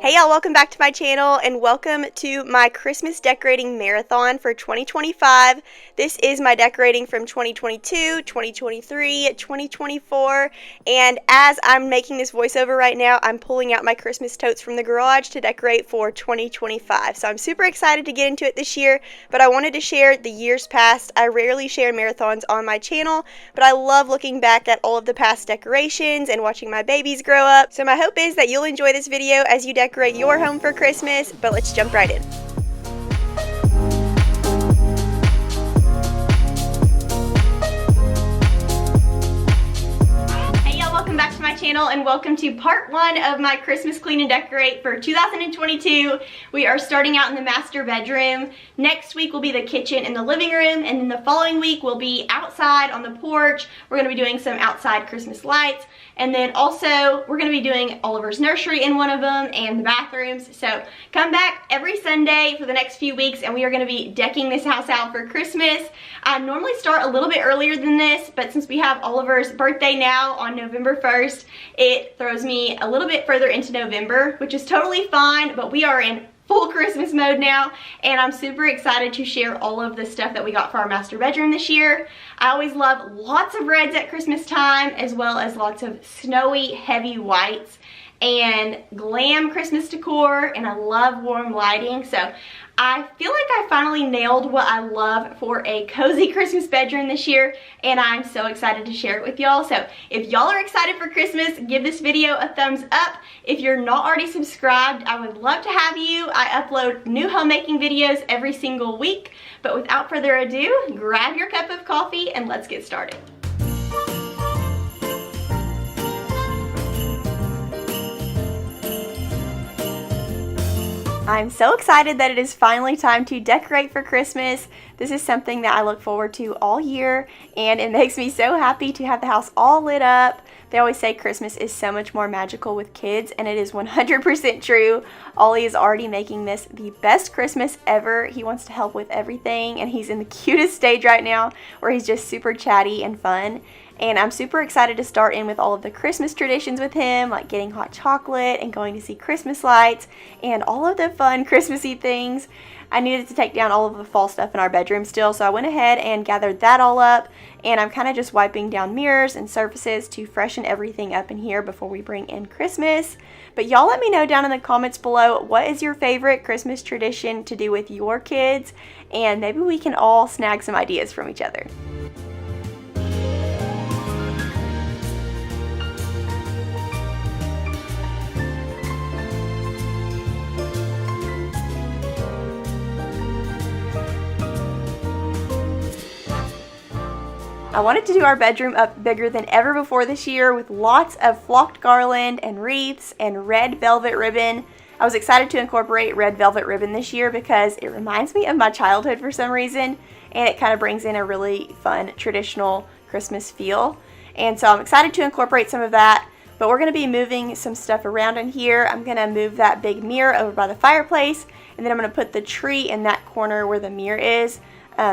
Hey y'all, welcome back to my channel and welcome to my Christmas decorating marathon for 2025. This is my decorating from 2022, 2023, 2024, and as I'm making this voiceover right now, I'm pulling out my Christmas totes from the garage to decorate for 2025. So I'm super excited to get into it this year, but I wanted to share the years past. I rarely share marathons on my channel, but I love looking back at all of the past decorations and watching my babies grow up. So my hope is that you'll enjoy this video as you decorate your home for Christmas, but let's jump right in. Welcome back to my channel and welcome to part one of my Christmas clean and decorate for 2022. We are starting out in the master bedroom. Next week will be the kitchen and the living room, and then the following week will be outside on the porch. We're going to be doing some outside Christmas lights, and then also we're going to be doing Oliver's nursery in one of them and the bathrooms. So come back every Sunday for the next few weeks and we are going to be decking this house out for Christmas. I normally start a little bit earlier than this, but since we have Oliver's birthday now on November 1st, it throws me a little bit further into November, which is totally fine, but we are in full Christmas mode now, and I'm super excited to share all of the stuff that we got for our master bedroom this year. I always love lots of reds at Christmas time, as well as lots of snowy, heavy whites and glam Christmas decor, and I love warm lighting. So I feel like I finally nailed what I love for a cozy Christmas bedroom this year, and I'm so excited to share it with y'all. So if y'all are excited for Christmas, give this video a thumbs up. If you're not already subscribed, I would love to have you. I upload new homemaking videos every single week, but without further ado, grab your cup of coffee and let's get started. I'm so excited that it is finally time to decorate for Christmas. This is something that I look forward to all year, and it makes me so happy to have the house all lit up. They always say Christmas is so much more magical with kids, and it is 100% true. Ollie is already making this the best Christmas ever. He wants to help with everything, and he's in the cutest stage right now where he's just super chatty and fun. And I'm super excited to start in with all of the Christmas traditions with him, like getting hot chocolate and going to see Christmas lights and all of the fun Christmassy things. I needed to take down all of the fall stuff in our bedroom still, so I went ahead and gathered that all up, and I'm kind of just wiping down mirrors and surfaces to freshen everything up in here before we bring in Christmas. But y'all let me know down in the comments below, what is your favorite Christmas tradition to do with your kids, and maybe we can all snag some ideas from each other. I wanted to do our bedroom up bigger than ever before this year with lots of flocked garland and wreaths and red velvet ribbon. I was excited to incorporate red velvet ribbon this year because it reminds me of my childhood for some reason, and it kind of brings in a really fun traditional Christmas feel. And so I'm excited to incorporate some of that, but we're going to be moving some stuff around in here. I'm going to move that big mirror over by the fireplace, and then I'm going to put the tree in that corner where the mirror is.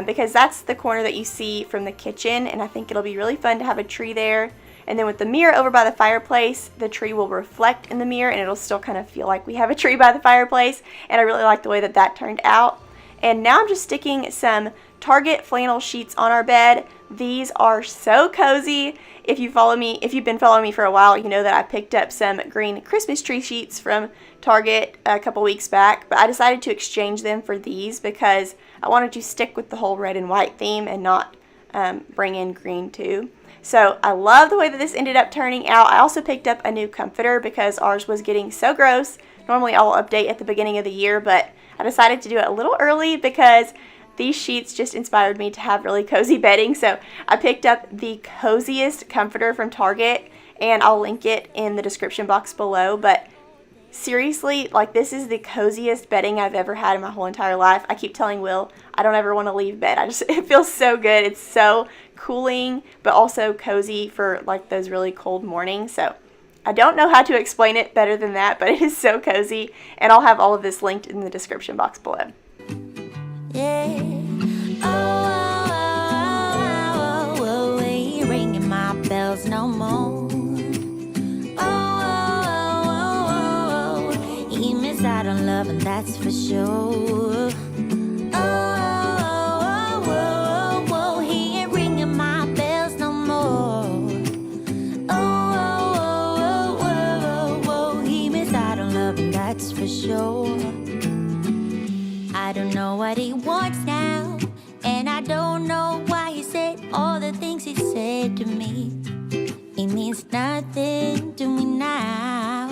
Because that's the corner that you see from the kitchen, and I think it'll be really fun to have a tree there. And then with the mirror over by the fireplace, the tree will reflect in the mirror and it'll still kind of feel like we have a tree by the fireplace, and I really like the way that that turned out. And now I'm just sticking some Target flannel sheets on our bed. These are so cozy. If you've been following me for a while, you know that I picked up some green Christmas tree sheets from Target a couple weeks back, but I decided to exchange them for these because I wanted to stick with the whole red and white theme and not bring in green too. So I love the way that this ended up turning out. I also picked up a new comforter because ours was getting so gross. Normally I'll update at the beginning of the year, but I decided to do it a little early because these sheets just inspired me to have really cozy bedding. So I picked up the coziest comforter from Target, and I'll link it in the description box below. But seriously, like, this is the coziest bedding I've ever had in my whole entire life. I keep telling Will I don't ever want to leave bed. It feels so good. It's so cooling, but also cozy for like those really cold mornings. So I don't know how to explain it better than that, but it is so cozy, and I'll have all of this linked in the description box below. Yeah. Oh, ain't ringing my bells no more. Oh, email loving, that's for sure. He ain't ringing my bells no more. He missed out on loving, that's for sure. I don't know what he wants now, and I don't know why he said all the things he said to me. It means nothing to me now.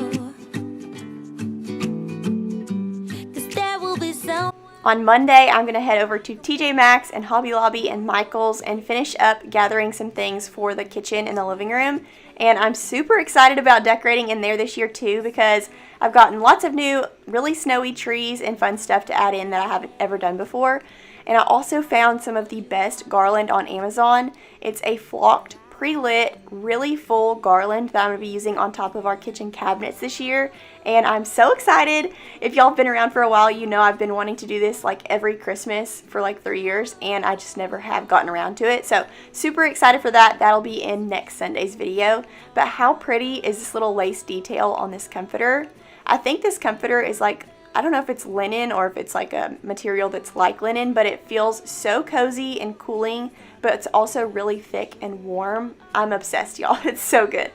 'Cause there will be so. On Monday, I'm going to head over to TJ Maxx and Hobby Lobby and Michael's and finish up gathering some things for the kitchen and the living room. And I'm super excited about decorating in there this year too, because I've gotten lots of new, really snowy trees and fun stuff to add in that I haven't ever done before. And I also found some of the best garland on Amazon. It's a flocked, pre-lit, really full garland that I'm going to be using on top of our kitchen cabinets this year, and I'm so excited. If y'all have been around for a while, you know I've been wanting to do this like every Christmas for like 3 years, and I just never have gotten around to it, so super excited for that. That'll be in next Sunday's video. But how pretty is this little lace detail on this comforter? I think this comforter is like, I don't know if it's linen or if it's like a material that's like linen, but it feels so cozy and cooling, but it's also really thick and warm. I'm obsessed, y'all. It's so good.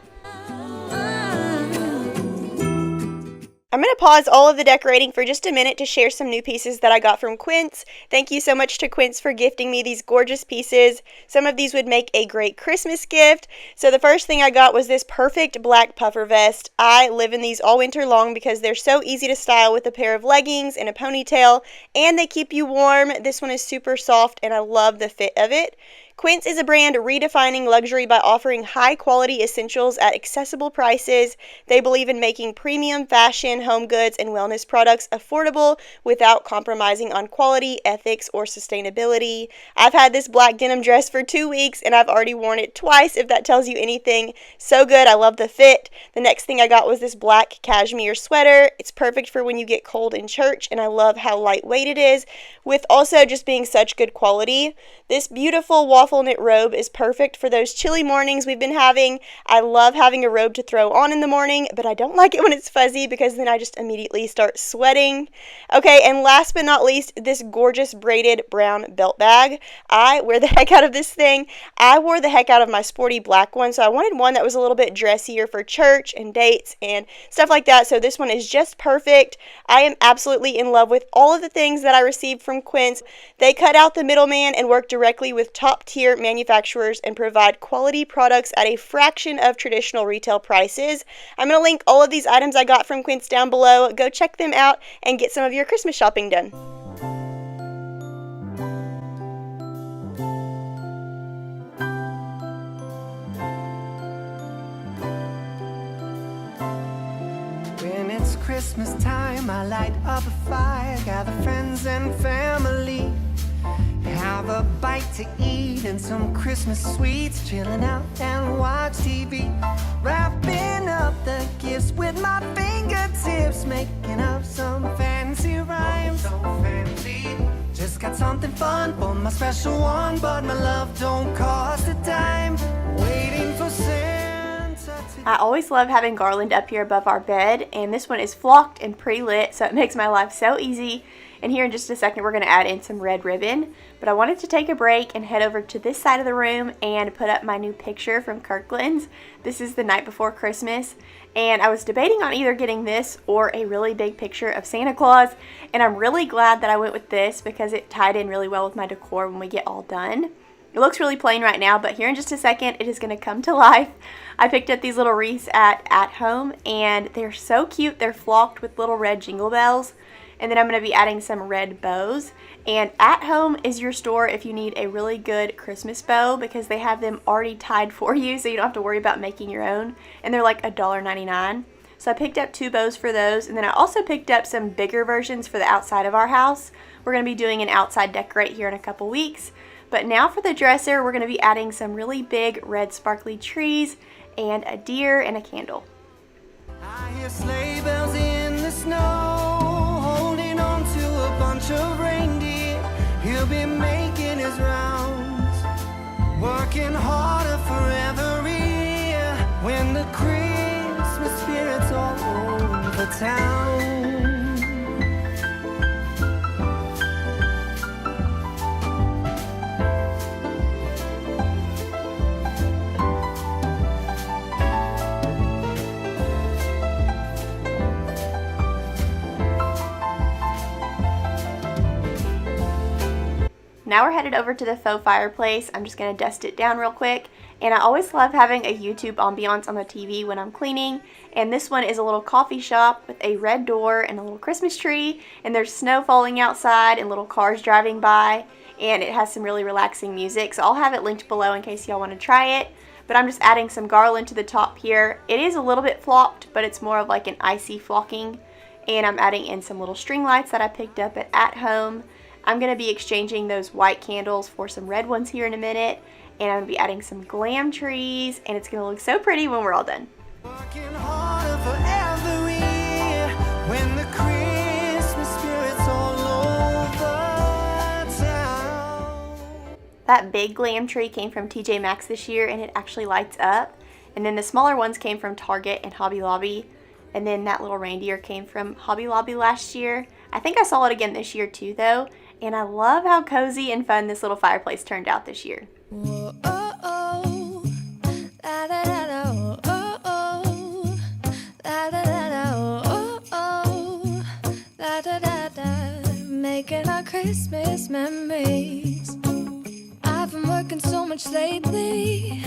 I'm going to pause all of the decorating for just a minute to share some new pieces that I got from Quince. Thank you so much to Quince for gifting me these gorgeous pieces. Some of these would make a great Christmas gift. So the first thing I got was this perfect black puffer vest. I live in these all winter long because they're so easy to style with a pair of leggings and a ponytail, and they keep you warm. This one is super soft and I love the fit of it. Quince is a brand redefining luxury by offering high-quality essentials at accessible prices. They believe in making premium fashion, home goods, and wellness products affordable without compromising on quality, ethics, or sustainability. I've had this black denim dress for 2 weeks, and I've already worn it twice, if that tells you anything. So good. I love the fit. The next thing I got was this black cashmere sweater. It's perfect for when you get cold in church, and I love how lightweight it is, with also just being such good quality. This beautiful waffle knit robe is perfect for those chilly mornings we've been having. I love having a robe to throw on in the morning, but I don't like it when it's fuzzy because then I just immediately start sweating. Okay, and last but not least, this gorgeous braided brown belt bag. I wear the heck out of this thing. I wore the heck out of my sporty black one, so I wanted one that was a little bit dressier for church and dates and stuff like that, so this one is just perfect. I am absolutely in love with all of the things that I received from Quince. They cut out the middleman and work directly with top-tier manufacturers and provide quality products at a fraction of traditional retail prices. I'm going to link all of these items I got from Quince down below. Go check them out and get some of your Christmas shopping done. When it's Christmas time, I light up a fire, gather friends and family. Have a bite to eat and some Christmas sweets, chilling out and watch TV. Wrapping up the gifts with my fingertips, making up some fancy rhymes. So fancy. Just got something fun for my special one, but my love don't cost a dime. Waiting for Santa to... I always love having garland up here above our bed, and this one is flocked and pre-lit, so it makes my life so easy. And here in just a second, we're going to add in some red ribbon. But I wanted to take a break and head over to this side of the room and put up my new picture from Kirkland's. This is the night before Christmas. And I was debating on either getting this or a really big picture of Santa Claus. And I'm really glad that I went with this because it tied in really well with my decor when we get all done. It looks really plain right now, but here in just a second, it is going to come to life. I picked up these little wreaths at Home, and they're so cute. They're flocked with little red jingle bells. And then I'm going to be adding some red bows. And At Home is your store if you need a really good Christmas bow because they have them already tied for you so you don't have to worry about making your own. And they're like $1.99. So I picked up 2 bows for those. And then I also picked up some bigger versions for the outside of our house. We're going to be doing an outside decorate here in a couple weeks. But now for the dresser, we're going to be adding some really big red sparkly trees and a deer and a candle. I hear sleigh bells in the snow, holding on to a bunch of reindeer. He'll be making his rounds, working harder for every year. When the Christmas spirit's all over town. now we're headed over to the faux fireplace. I'm just going to dust it down real quick. And I always love having a YouTube ambiance on the TV when I'm cleaning. And this one is a little coffee shop with a red door and a little Christmas tree. And there's snow falling outside and little cars driving by. And it has some really relaxing music. So I'll have it linked below in case y'all want to try it. But I'm just adding some garland to the top here. It is a little bit flocked, but it's more of like an icy flocking. And I'm adding in some little string lights that I picked up at home. I'm going to be exchanging those white candles for some red ones here in a minute. And I'm going to be adding some glam trees. And it's going to look so pretty when we're all done. Working harder for every year when the Christmas spirit's all over town. That big glam tree came from TJ Maxx this year and it actually lights up. And then the smaller ones came from Target and Hobby Lobby. And then that little reindeer came from Hobby Lobby last year. I think I saw it again this year too though. And I love how cozy and fun this little fireplace turned out this year. Whoa, oh, oh. La, da, da, da, oh, oh, oh. La, da, da, da, oh, oh, oh. La, da, da, da. Making our Christmas memories. I've been working so much lately,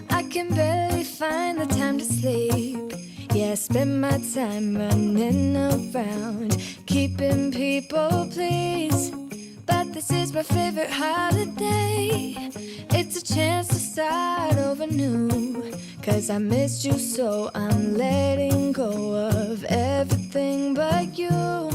I can barely find the time to sleep. Yeah, I spend my time running around, keeping people pleased. But this is my favorite holiday. It's a chance to start over new. 'Cause I missed you, so I'm letting go of everything but you.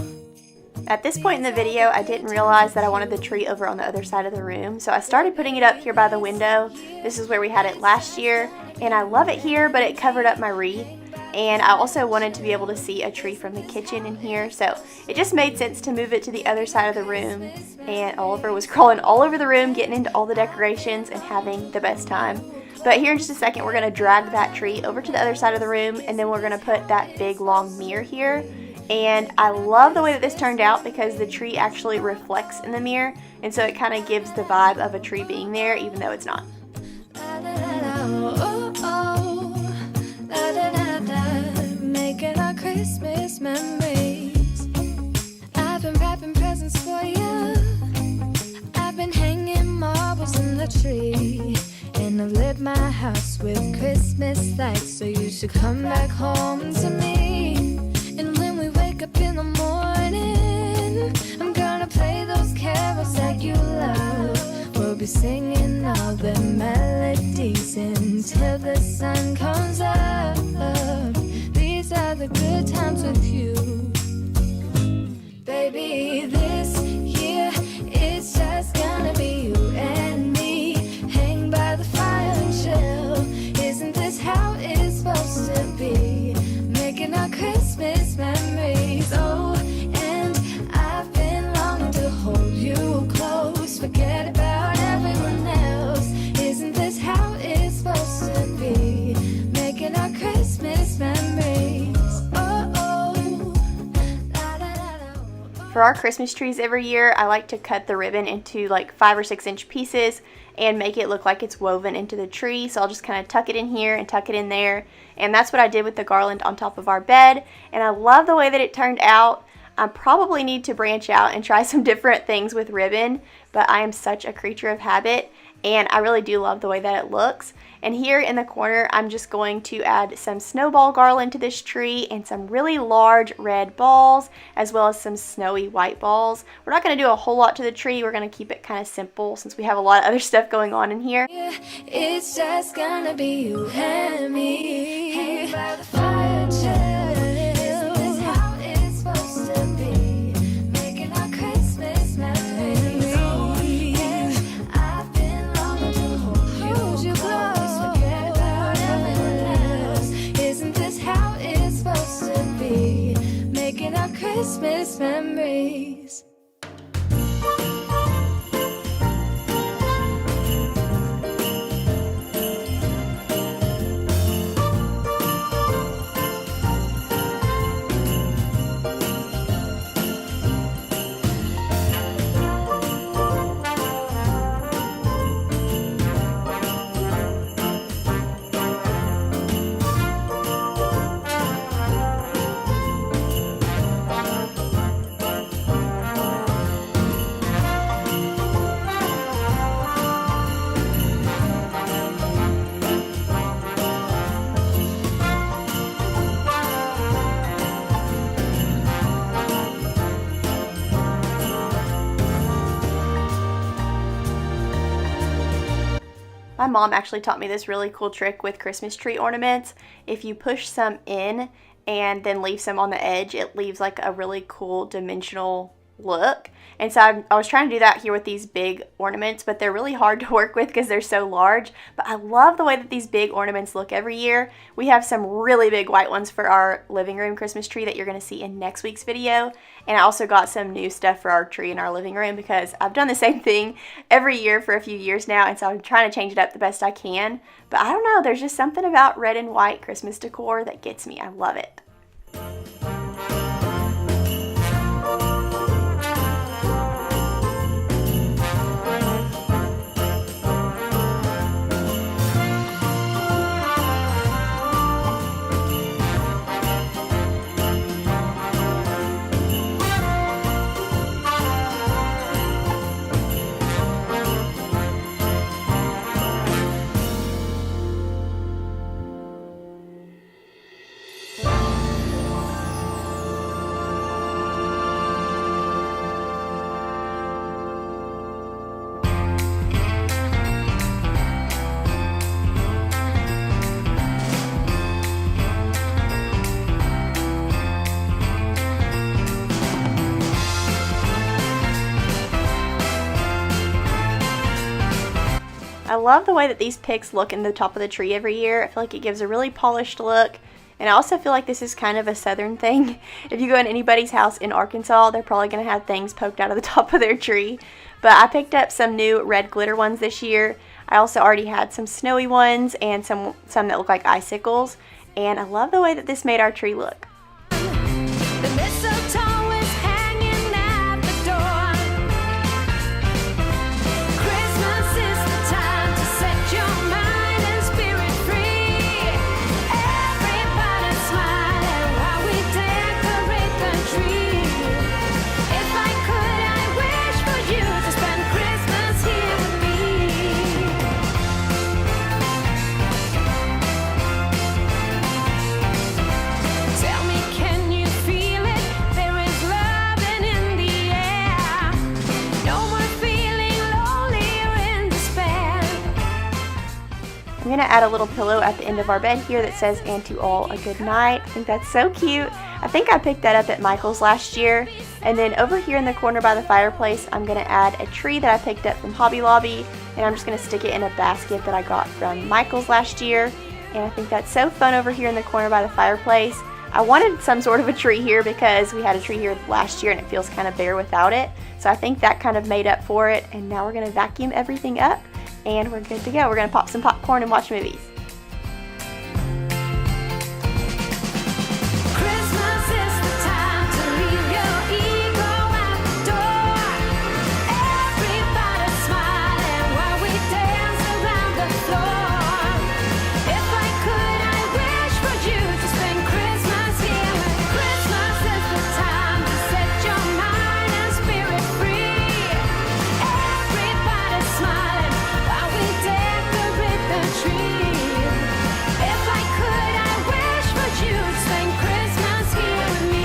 At this point in the video, I didn't realize that I wanted the tree over on the other side of the room, so I started putting it up here by the window. This is where we had it last year, and I love it here, but it covered up my wreath. And I also wanted to be able to see a tree from the kitchen in here, so it just made sense to move it to the other side of the room. And Oliver was crawling all over the room, getting into all the decorations and having the best time. But here in just a second, we're going to drag that tree over to the other side of the room, and then we're going to put that big long mirror here. And I love the way that this turned out because the tree actually reflects in the mirror, and so it kind of gives the vibe of a tree being there even though it's not. Making our Christmas memories. I've been wrapping presents for you. I've been hanging marbles in the tree. And I've lit my house with Christmas lights, so you should come back home to me. And when we wake up in the morning, I'm gonna play those carols that you love. We'll be singing all the melodies until the sun comes up. These are the good times with you. Baby, this year it's just gonna be you and me. Hang by the fire and chill. Isn't this how it's supposed to be? Making our Christmas memories. Oh, and I've been longing to hold you close. Forget about everyone else. Isn't this how it's supposed to be? Making our Christmas memories. Oh, oh. La, da, da, da. For our Christmas trees every year, I like to cut the ribbon into like 5 or 6 inch pieces and make it look like it's woven into the tree. So I'll just kind of tuck it in here and tuck it in there. And that's what I did with the garland on top of our bed. And I love the way that it turned out. I probably need to branch out and try some different things with ribbon, but I am such a creature of habit and I really do love the way that it looks. And here in the corner, I'm just going to add some snowball garland to this tree and some really large red balls, as well as some snowy white balls. We're not going to do a whole lot to the tree. We're going to keep it kind of simple since we have a lot of other stuff going on in here. Yeah, it's just gonna be you and me. Hang by the fire and chill. Isn't this how it's supposed to be? Making our Christmas memories. Oh, yeah. I've been longing to hold you close. Forget about everyone else. Isn't this how it's supposed to be? Making our Christmas memories. mom actually taught me this really cool trick with Christmas tree ornaments. If you push some in and then leave some on the edge, it leaves like a really cool dimensional look. And so I was trying to do that here with these big ornaments, but they're really hard to work with because they're so large. But I love the way that these big ornaments look every year. We have some really big white ones for our living room Christmas tree that you're going to see in next week's video. And I also got some new stuff for our tree in our living room because I've done the same thing every year for a few years now, and so I'm trying to change it up the best I can. But I don't know, there's just something about red and white Christmas decor that gets me. I love it. I love the way that these picks look in the top of the tree every year. I feel like it gives a really polished look. And I also feel like this is kind of a southern thing. If you go in anybody's house in Arkansas, they're probably going to have things poked out of the top of their tree. But I picked up some new red glitter ones this year. I also already had some snowy ones and some that look like icicles. And I love the way that this made our tree look. The mistletoe is hanging at the door. Christmas is the time to set your mind and spirit free. Everybody smiling while we decorate the tree. If I could, I wish for you to spend Christmas here with me. Tell me, can you feel it? There is loving in the air. No more feeling lonely or in despair. I'm going to add a little pillow at the end of our bed here that says, "And to all a good night." I think that's so cute. I think I picked that up at Michael's last year. And then over here in the corner by the fireplace, I'm going to add a tree that I picked up from Hobby Lobby. And I'm just going to stick it in a basket that I got from Michael's last year. And I think that's so fun over here in the corner by the fireplace. I wanted some sort of a tree here because we had a tree here last year and it feels kind of bare without it. So I think that kind of made up for it. And now we're going to vacuum everything up and we're good to go. We're going to pop some popcorn and watch movies. Christmas is the time to leave your ego at the door. Everybody smiling while we dance around the floor. If I could, I wish for you to spend Christmas here. Christmas is the time to set your mind and spirit free. Everybody smiling while we decorate the tree. If I could, I wish for you to spend Christmas here with me.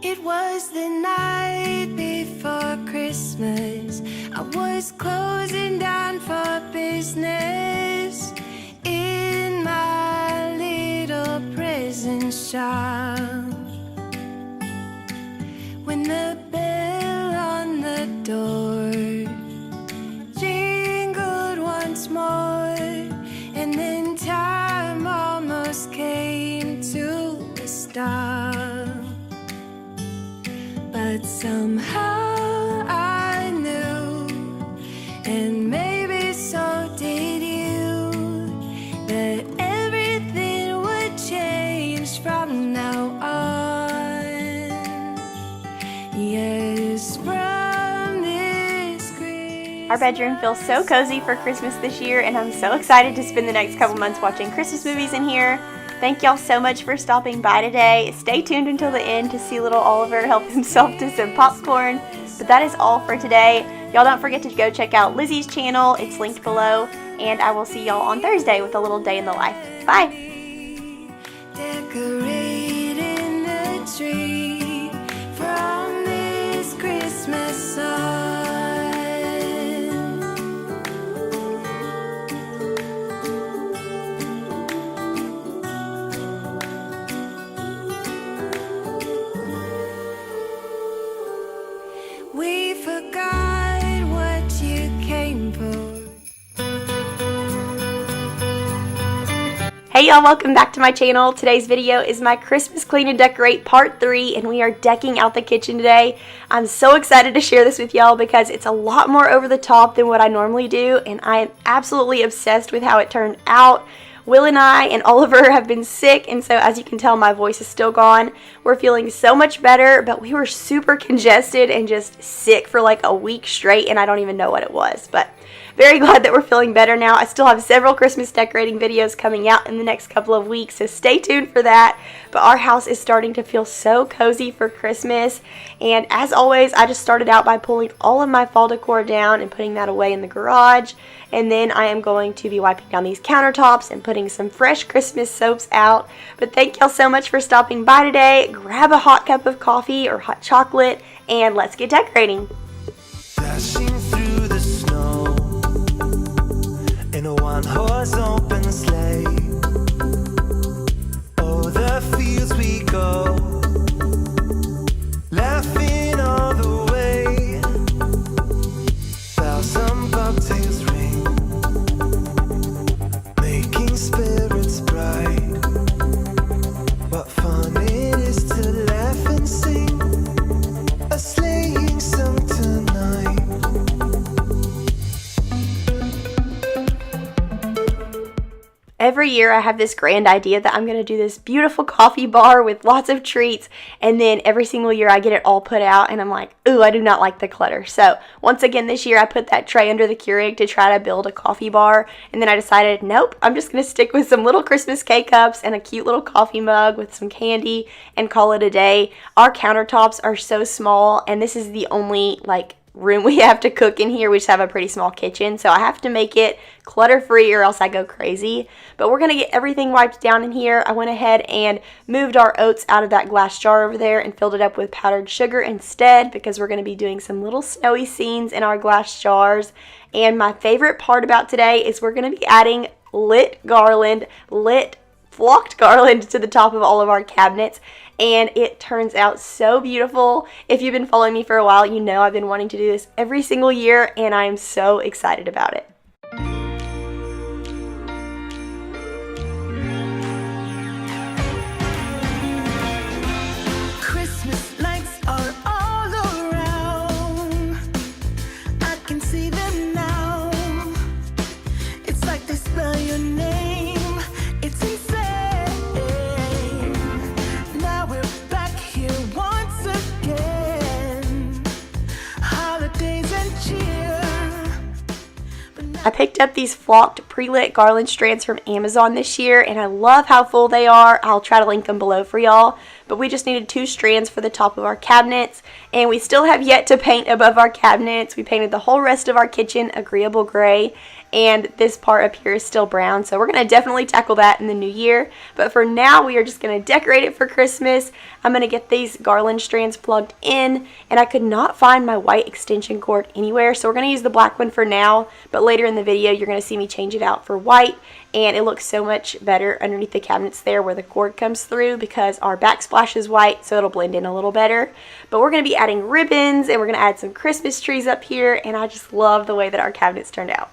It was the night before Christmas. I was closing down for business in my little prison shop. When the bell on the door jingled once more, and then time almost came to a stop. But somehow I knew, and maybe so did you, that everything would change from now on. Yes, from this Christmas. Our bedroom feels so cozy for Christmas this year, and I'm so excited to spend the next couple months watching Christmas movies in here. Thank y'all so much for stopping by today. Stay tuned until the end to see little Oliver help himself to some popcorn. But that is all for today. Y'all don't forget to go check out Lizzie's channel. It's linked below. And I will see y'all on Thursday with a little day in the life. Bye! Decorating the tree from this Christmas sun. We forgot what you came for. Hey y'all, welcome back to my channel. Today's video is my Christmas Clean and Decorate Part 3, and we are decking out the kitchen today. I'm so excited to share this with y'all because it's a lot more over the top than what I normally do, and I am absolutely obsessed with how it turned out. Will and I and Oliver have been sick, and so as you can tell, my voice is still gone. We're feeling so much better, but we were super congested and just sick for like a week straight, and I don't even know what it was, but very glad that we're feeling better now. I still have several Christmas decorating videos coming out in the next couple of weeks, so stay tuned for that. But our house is starting to feel so cozy for Christmas. And as always, I just started out by pulling all of my fall decor down and putting that away in the garage. And then I am going to be wiping down these countertops and putting some fresh Christmas soaps out. But thank y'all so much for stopping by today. Grab a hot cup of coffee or hot chocolate, and let's get decorating. Dashing through the snow in a one-horse open sleigh. Oh, the fields we go, laughing all the way. Bells and bobtails ring, making spirits bright. What fun it is to laugh and sing a sleighing song tonight. Every year I have this grand idea that I'm going to do this beautiful coffee bar with lots of treats, and then every single year I get it all put out and I'm like, ooh, I do not like the clutter. So once again this year I put that tray under the Keurig to try to build a coffee bar, and then I decided, nope, I'm just going to stick with some little Christmas K-cups and a cute little coffee mug with some candy and call it a day. Our countertops are so small, and this is the only room we have to cook in here. We just have a pretty small kitchen, so I have to make it clutter-free or else I go crazy. But we're going to get everything wiped down in here. I went ahead and moved our oats out of that glass jar over there and filled it up with powdered sugar instead, because we're going to be doing some little snowy scenes in our glass jars. And my favorite part about today is we're going to be adding flocked garland to the top of all of our cabinets, and it turns out so beautiful. If you've been following me for a while, you know I've been wanting to do this every single year, and I'm so excited about it. Christmas lights are all around. I can see them now. It's like they spell your name. It's insane. Now we're back here once again. Holidays and cheer. I picked up these flocked pre-lit garland strands from Amazon this year, and I love how full they are. I'll try to link them below for y'all. But we just needed 2 strands for the top of our cabinets, and we still have yet to paint above our cabinets. We painted the whole rest of our kitchen agreeable gray, and this part up here is still brown, so we're going to definitely tackle that in the new year. But for now, we are just going to decorate it for Christmas. I'm going to get these garland strands plugged in, and I could not find my white extension cord anywhere, so we're going to use the black one for now. But later in the video, you're going to see me change it out for white, and it looks so much better underneath the cabinets there where the cord comes through, because our backsplash is white, so it'll blend in a little better. But we're going to be adding ribbons, and we're going to add some Christmas trees up here, and I just love the way that our cabinets turned out.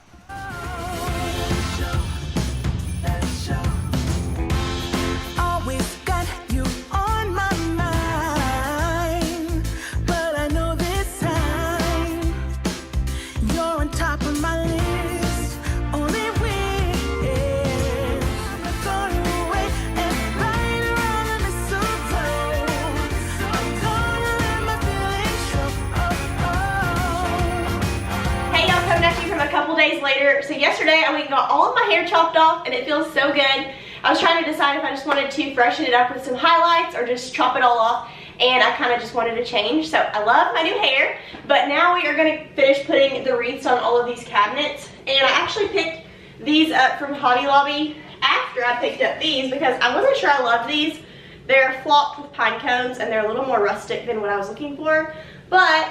Days later. So yesterday I went and got all of my hair chopped off, and it feels so good. I was trying to decide if I just wanted to freshen it up with some highlights or just chop it all off, and I kind of just wanted to change. So I love my new hair, but now we are going to finish putting the wreaths on all of these cabinets. And I actually picked these up from Hobby Lobby after I picked up these because I wasn't sure I loved these. They're flocked with pine cones and they're a little more rustic than what I was looking for, but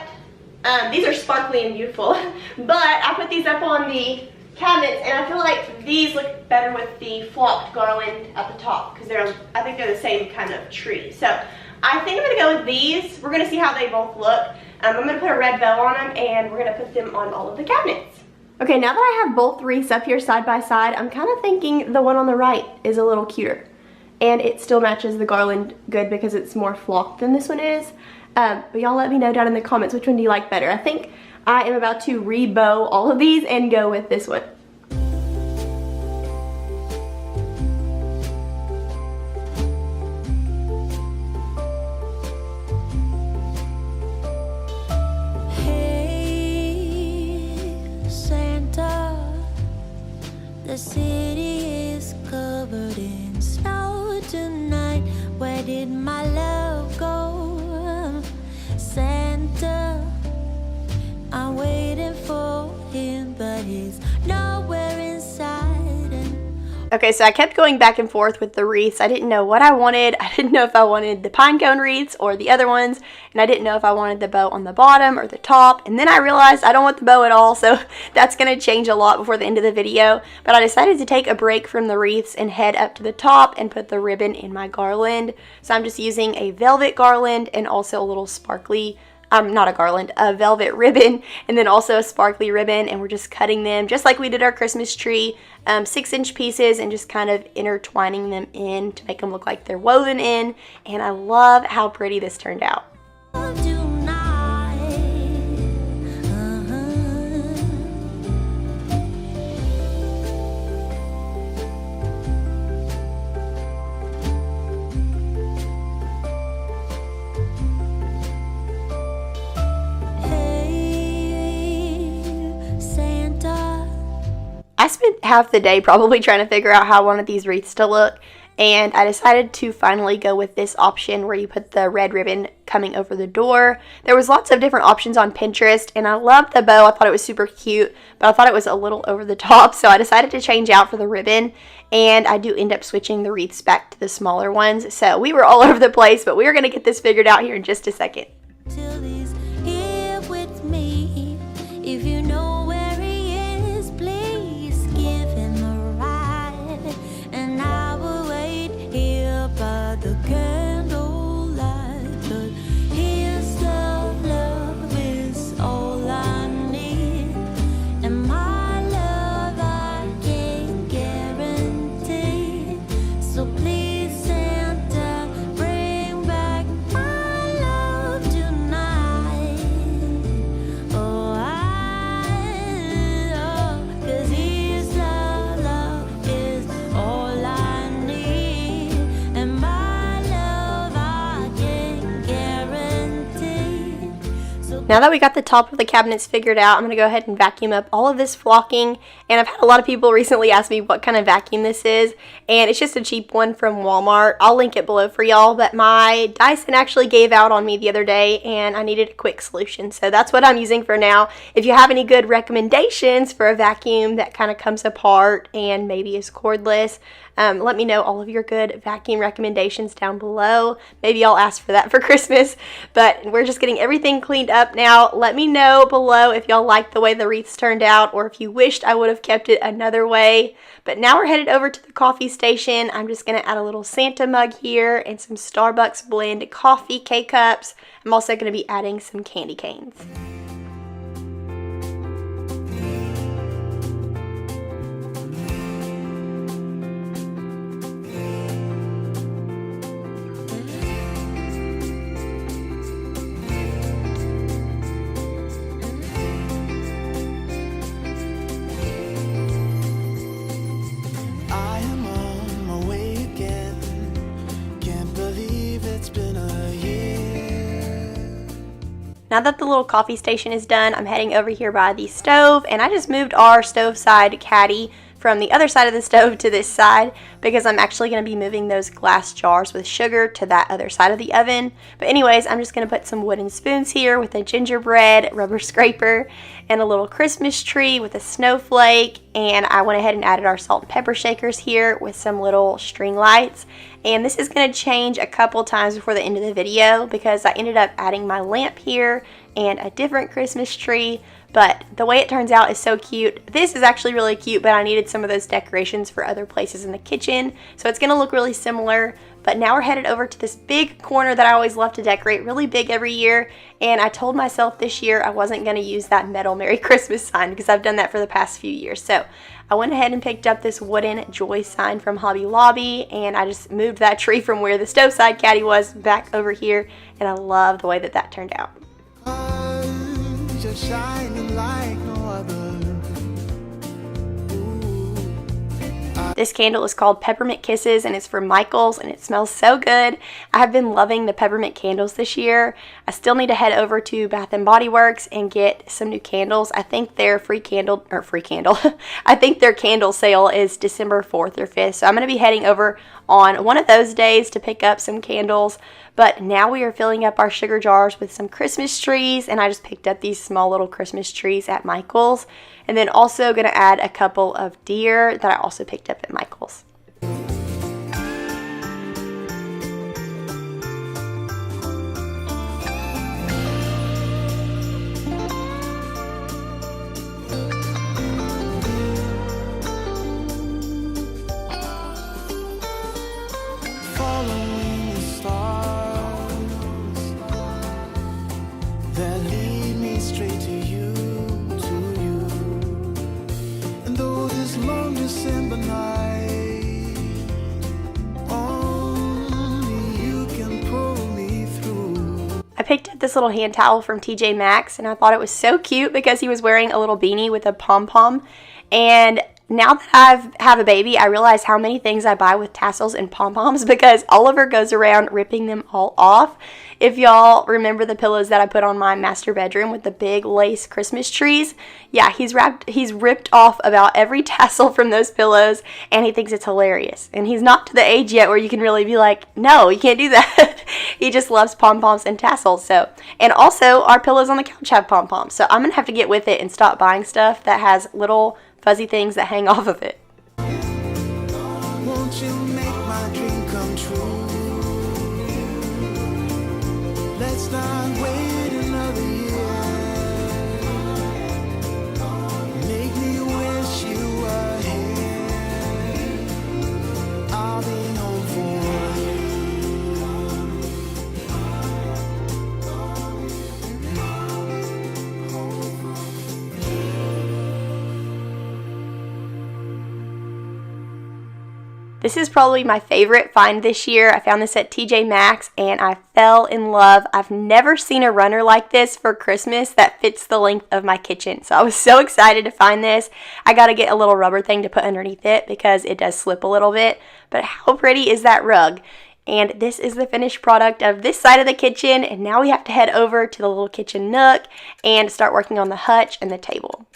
these are sparkly and beautiful. But I put these up on the cabinets, and I feel like these look better with the flocked garland at the top because I think they're the same kind of tree. So I think I'm going to go with these. We're going to see how they both look. I'm going to put a red bow on them, and we're going to put them on all of the cabinets. Okay, now that I have both wreaths up here side by side, I'm kind of thinking the one on the right is a little cuter. And it still matches the garland good because it's more flocked than this one is. But y'all let me know down in the comments which one do you like better. I think I am about to re-bow all of these and go with this one. The city is covered in snow tonight. Where did my love go? Santa, I'm waiting for him, but he's nowhere inside. Okay, so I kept going back and forth with the wreaths. I didn't know what I wanted. I didn't know if I wanted the pine cone wreaths or the other ones, and I didn't know if I wanted the bow on the bottom or the top. And then I realized I don't want the bow at all, so that's going to change a lot before the end of the video. But I decided to take a break from the wreaths and head up to the top and put the ribbon in my garland. So I'm just using a velvet garland and also a little sparkly not a garland, a velvet ribbon, and then also a sparkly ribbon, and we're just cutting them just like we did our Christmas tree, 6-inch pieces, and just kind of intertwining them in to make them look like they're woven in. And I love how pretty this turned out. I spent half the day probably trying to figure out how I wanted these wreaths to look, and I decided to finally go with this option where you put the red ribbon coming over the door. There was lots of different options on Pinterest, and I loved the bow. I thought it was super cute, but I thought it was a little over the top, so I decided to change out for the ribbon, and I do end up switching the wreaths back to the smaller ones. So we were all over the place, but we are going to get this figured out here in just a second. Till he's here with me. If you know where he is, please give him a ride, and I will wait here by the candlelight. But his love is all I need, and my love I can guarantee. So please, Santa, bring back my love tonight. Oh, 'cause his love is all I need, and my love I can guarantee. So Now that we got the top of the cabinets figured out, I'm going to go ahead and vacuum up all of this flocking. And I've had a lot of people recently ask me what kind of vacuum this is, and it's just a cheap one from Walmart. I'll link it below for y'all, but my Dyson actually gave out on me the other day, and I needed a quick solution. So that's what I'm using for now. If you have any good recommendations for a vacuum that kind of comes apart and maybe is cordless, let me know all of your good vacuum recommendations down below. Maybe I'll ask for that for Christmas, but we're just getting everything cleaned up now. Let me know below if y'all like the way the wreaths turned out, or if you wished I would have kept it another way. But now we're headed over to the coffee station. I'm just going to add a little Santa mug here and some Starbucks blend coffee K-cups. I'm also going to be adding some candy canes. I am on my way again. Can't believe it's been a year. Now that the little coffee station is done, I'm heading over here by the stove, and I just moved our stove side caddy from the other side of the stove to this side because I'm actually going to be moving those glass jars with sugar to that other side of the oven. But anyways, I'm just going to put some wooden spoons here with a gingerbread rubber scraper and a little Christmas tree with a snowflake, and I went ahead and added our salt and pepper shakers here with some little string lights. And this is going to change a couple times before the end of the video because I ended up adding my lamp here and a different Christmas tree, but the way it turns out is so cute. This is actually really cute, but I needed some of those decorations for other places in the kitchen, so it's going to look really similar. But now we're headed over to this big corner that I always love to decorate, really big every year, and I told myself this year I wasn't going to use that metal Merry Christmas sign because I've done that for the past few years. So I went ahead and picked up this wooden joy sign from Hobby Lobby, and I just moved that tree from where the stove side caddy was back over here, and I love the way that that turned out. You're shining like no other. This candle is called Peppermint Kisses, and it's from Michael's, and it smells so good. I have been loving the peppermint candles this year. I still need to head over to Bath & Body Works and get some new candles. I think their I think their candle sale is December 4th or 5th, so I'm going to be heading over on one of those days to pick up some candles. But now we are filling up our sugar jars with some Christmas trees, and I just picked up these small little Christmas trees at Michael's. And then also going to add a couple of deer that I also picked up at Michael's. Following the stars that lead me straight to you, And though this long December night, only you can pull me through. I picked up this little hand towel from TJ Maxx, and I thought it was so cute because he was wearing a little beanie with a pom-pom. And now that I have a baby, I realize how many things I buy with tassels and pom-poms because Oliver goes around ripping them all off. If y'all remember the pillows that I put on my master bedroom with the big lace Christmas trees, yeah, he's ripped off about every tassel from those pillows, and he thinks it's hilarious. And he's not to the age yet where you can really be like, no, you can't do that. He just loves pom-poms and tassels. So, and also our pillows on the couch have pom-poms. So I'm gonna have to get with it and stop buying stuff that has little fuzzy things that hang off of it. Won't you make my dream come true? Let's not wait another year. Make me wish you were here. I'll be home for you. This is probably my favorite find this year. I found this at TJ Maxx and I fell in love. I've never seen a runner like this for Christmas that fits the length of my kitchen. So I was so excited to find this. I got to get a little rubber thing to put underneath it because it does slip a little bit. But how pretty is that rug? And this is the finished product of this side of the kitchen. And now we have to head over to the little kitchen nook and start working on the hutch and the table.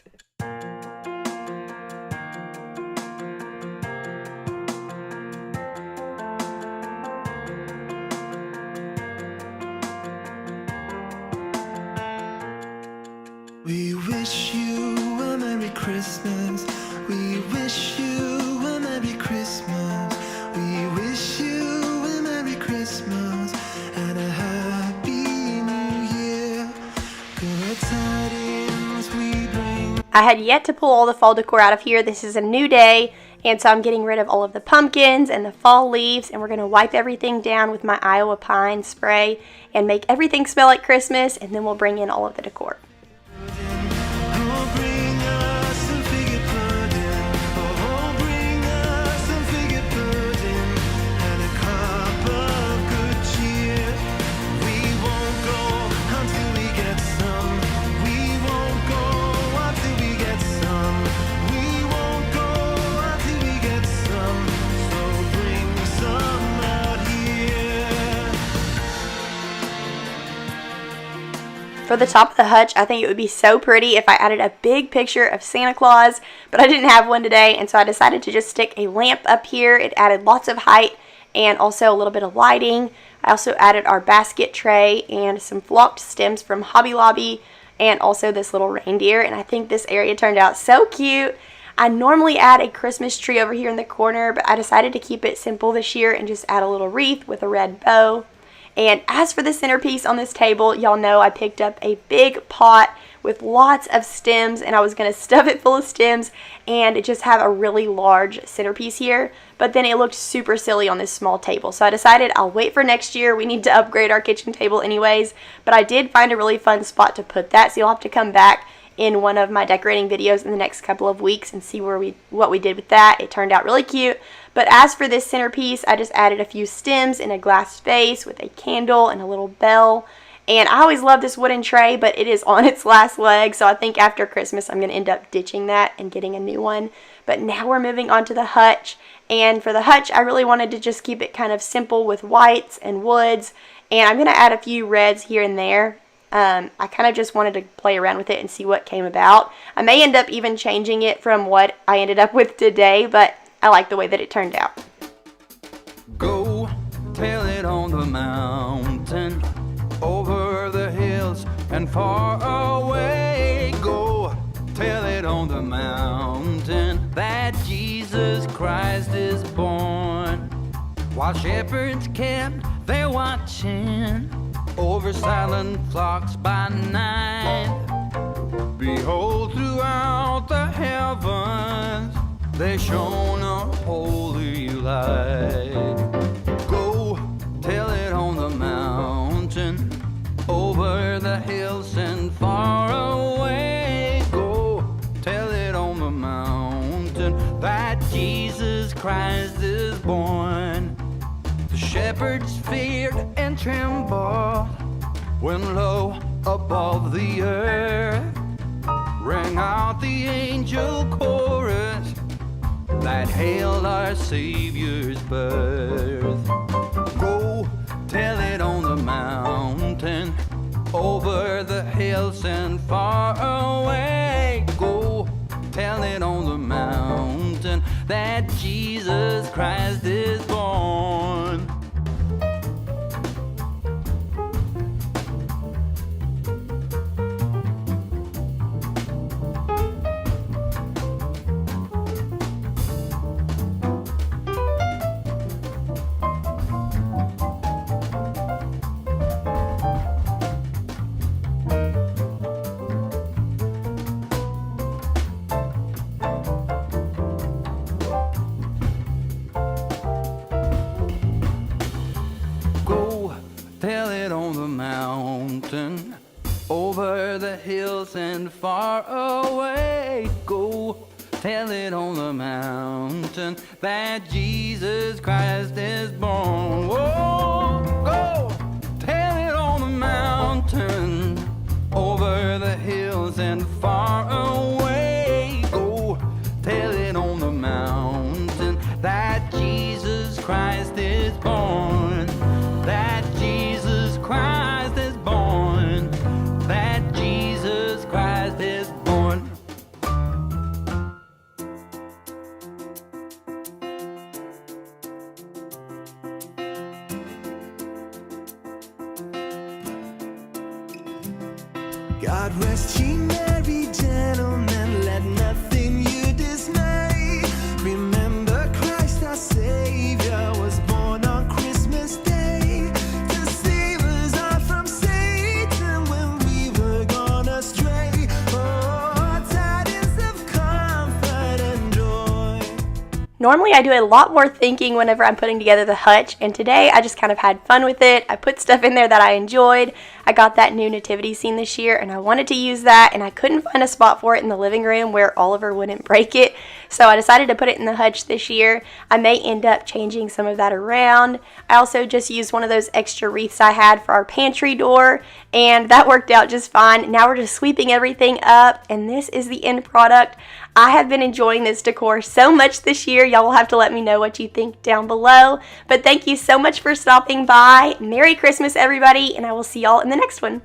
We wish you a Merry Christmas. We wish you a Merry Christmas. We wish you a Merry Christmas and a Happy New Year. Good tidings we bring. I had yet to pull all the fall decor out of here. This is a new day, and so I'm getting rid of all of the pumpkins and the fall leaves, and we're going to wipe everything down with my Iowa pine spray and make everything smell like Christmas, and then we'll bring in all of the decor. For the top of the hutch, I think it would be so pretty if I added a big picture of Santa Claus, but I didn't have one today, and so I decided to just stick a lamp up here. It added lots of height and also a little bit of lighting. I also added our basket tray and some flocked stems from Hobby Lobby and also this little reindeer, and I think this area turned out so cute. I normally add a Christmas tree over here in the corner, but I decided to keep it simple this year and just add a little wreath with a red bow. And as for the centerpiece on this table, y'all know I picked up a big pot with lots of stems, and I was going to stuff it full of stems and just have a really large centerpiece here. But then it looked super silly on this small table, so I decided I'll wait for next year. We need to upgrade our kitchen table anyways, but I did find a really fun spot to put that, so you'll have to come back in one of my decorating videos in the next couple of weeks and see what we did with that. It turned out really cute. But as for this centerpiece, I just added a few stems in a glass vase with a candle and a little bell. And I always love this wooden tray, but it is on its last leg, so I think after Christmas I'm going to end up ditching that and getting a new one. But now we're moving on to the hutch, and for the hutch I really wanted to just keep it kind of simple with whites and woods, and I'm going to add a few reds here and there. I kind of just wanted to play around with it and see what came about. I may end up even changing it from what I ended up with today, but I like the way that it turned out. Go tell it on the mountain, over the hills and far away. Go tell it on the mountain that Jesus Christ is born. While shepherds kept their watching over silent flocks by night, behold, throughout the heavens there shone a holy light. Go tell it on the mountain, over the hills and far away. Go tell it on the mountain that Jesus Christ is born. The shepherds feared and trembled when low above the earth rang out the angel chorus that hailed our Savior's birth. Go tell it on the mountain, over the hills and far away. Go tell it on the mountain that Jesus Christ is born. Tell it on the mountain, over the hills and far away. Go tell it on the mountain that Jesus Christ is born. Whoa, go tell it on the mountain, over the hills and far away. Go tell it on the mountain that Jesus Christ is born. That Jesus Christ is born. That Jesus Christ is born. God rest ye merry gentlemen, let nothing you dismay. Remember Christ our Savior was born on Christmas Day to save us all from Satan when we were gone astray. Oh, tidings of comfort and joy. Normally I do a lot more thinking whenever I'm putting together the hutch, and today I just kind of had fun with it. I put stuff in there that I enjoyed. I got that new nativity scene this year and I wanted to use that, and I couldn't find a spot for it in the living room where Oliver wouldn't break it, so I decided to put it in the hutch this year. I may end up changing some of that around. I also just used one of those extra wreaths I had for our pantry door, and that worked out just fine. Now we're just sweeping everything up, and this is the end product. I have been enjoying this decor so much this year. Y'all will have to let me know what you think down below. But thank you so much for stopping by. Merry Christmas, everybody, and I will see y'all in the next one.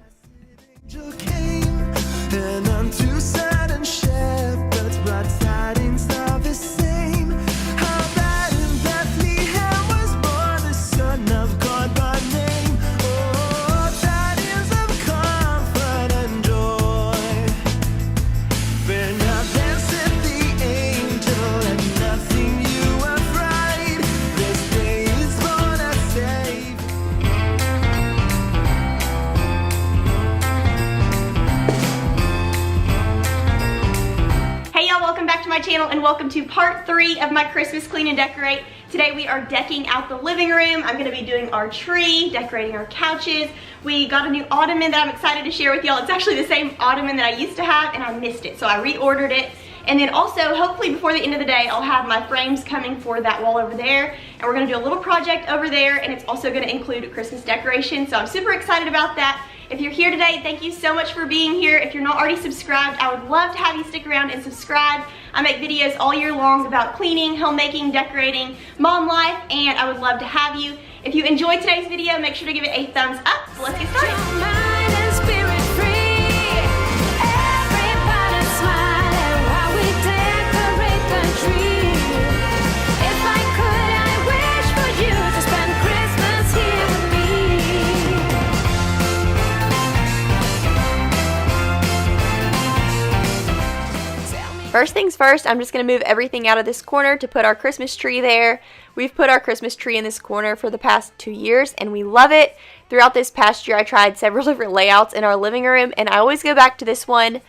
And unto sudden shepherds brought tidings of the same. How that in Bethlehem was born the Son of God by name. Oh, tidings of comfort and joy. Fear not, then said the angel, and nothing you afraid. This day is born a Savior. Hey y'all, welcome back to my channel and welcome to part 3 of my Christmas clean and decorate. Today we are decking out the living room. I'm going to be doing our tree, decorating our couches. We got a new ottoman that I'm excited to share with y'all. It's actually the same ottoman that I used to have and I missed it, so I reordered it. And then also, hopefully before the end of the day, I'll have my frames coming for that wall over there. And we're gonna do a little project over there, and it's also gonna include Christmas decoration. So I'm super excited about that. If you're here today, thank you so much for being here. If you're not already subscribed, I would love to have you stick around and subscribe. I make videos all year long about cleaning, homemaking, decorating, mom life, and I would love to have you. If you enjoyed today's video, make sure to give it a thumbs up. So let's get started. First things first, I'm just going to move everything out of this corner to put our Christmas tree there. We've put our Christmas tree in this corner for the past 2 years and we love it. Throughout this past year, I tried several different layouts in our living room and I always go back to this one.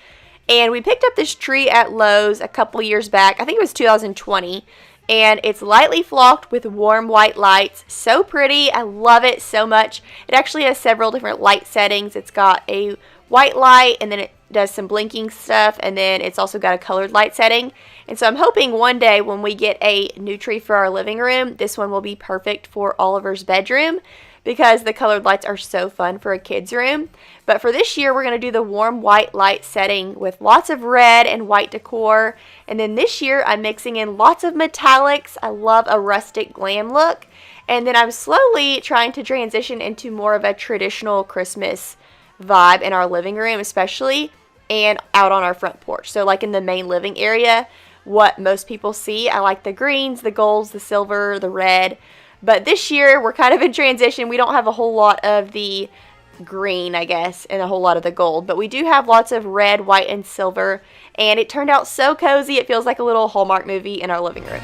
And we picked up this tree at Lowe's a couple years back. I think it was 2020. And it's lightly flocked with warm white lights. So pretty. I love it so much. It actually has several different light settings. It's got a white light and then it does some blinking stuff, and then it's also got a colored light setting. And so I'm hoping one day when we get a new tree for our living room, this one will be perfect for Oliver's bedroom because the colored lights are so fun for a kid's room. But for this year, we're going to do the warm white light setting with lots of red and white decor. And then this year, I'm mixing in lots of metallics. I love a rustic glam look. And then I'm slowly trying to transition into more of a traditional Christmas vibe in our living room especially, and out on our front porch. So like in the main living area, what most people see, I like the greens, the golds, the silver, the red. But this year we're kind of in transition. We don't have a whole lot of the green, I guess, and a whole lot of the gold, but we do have lots of red, white, and silver, and it turned out so cozy. It feels like a little Hallmark movie in our living room.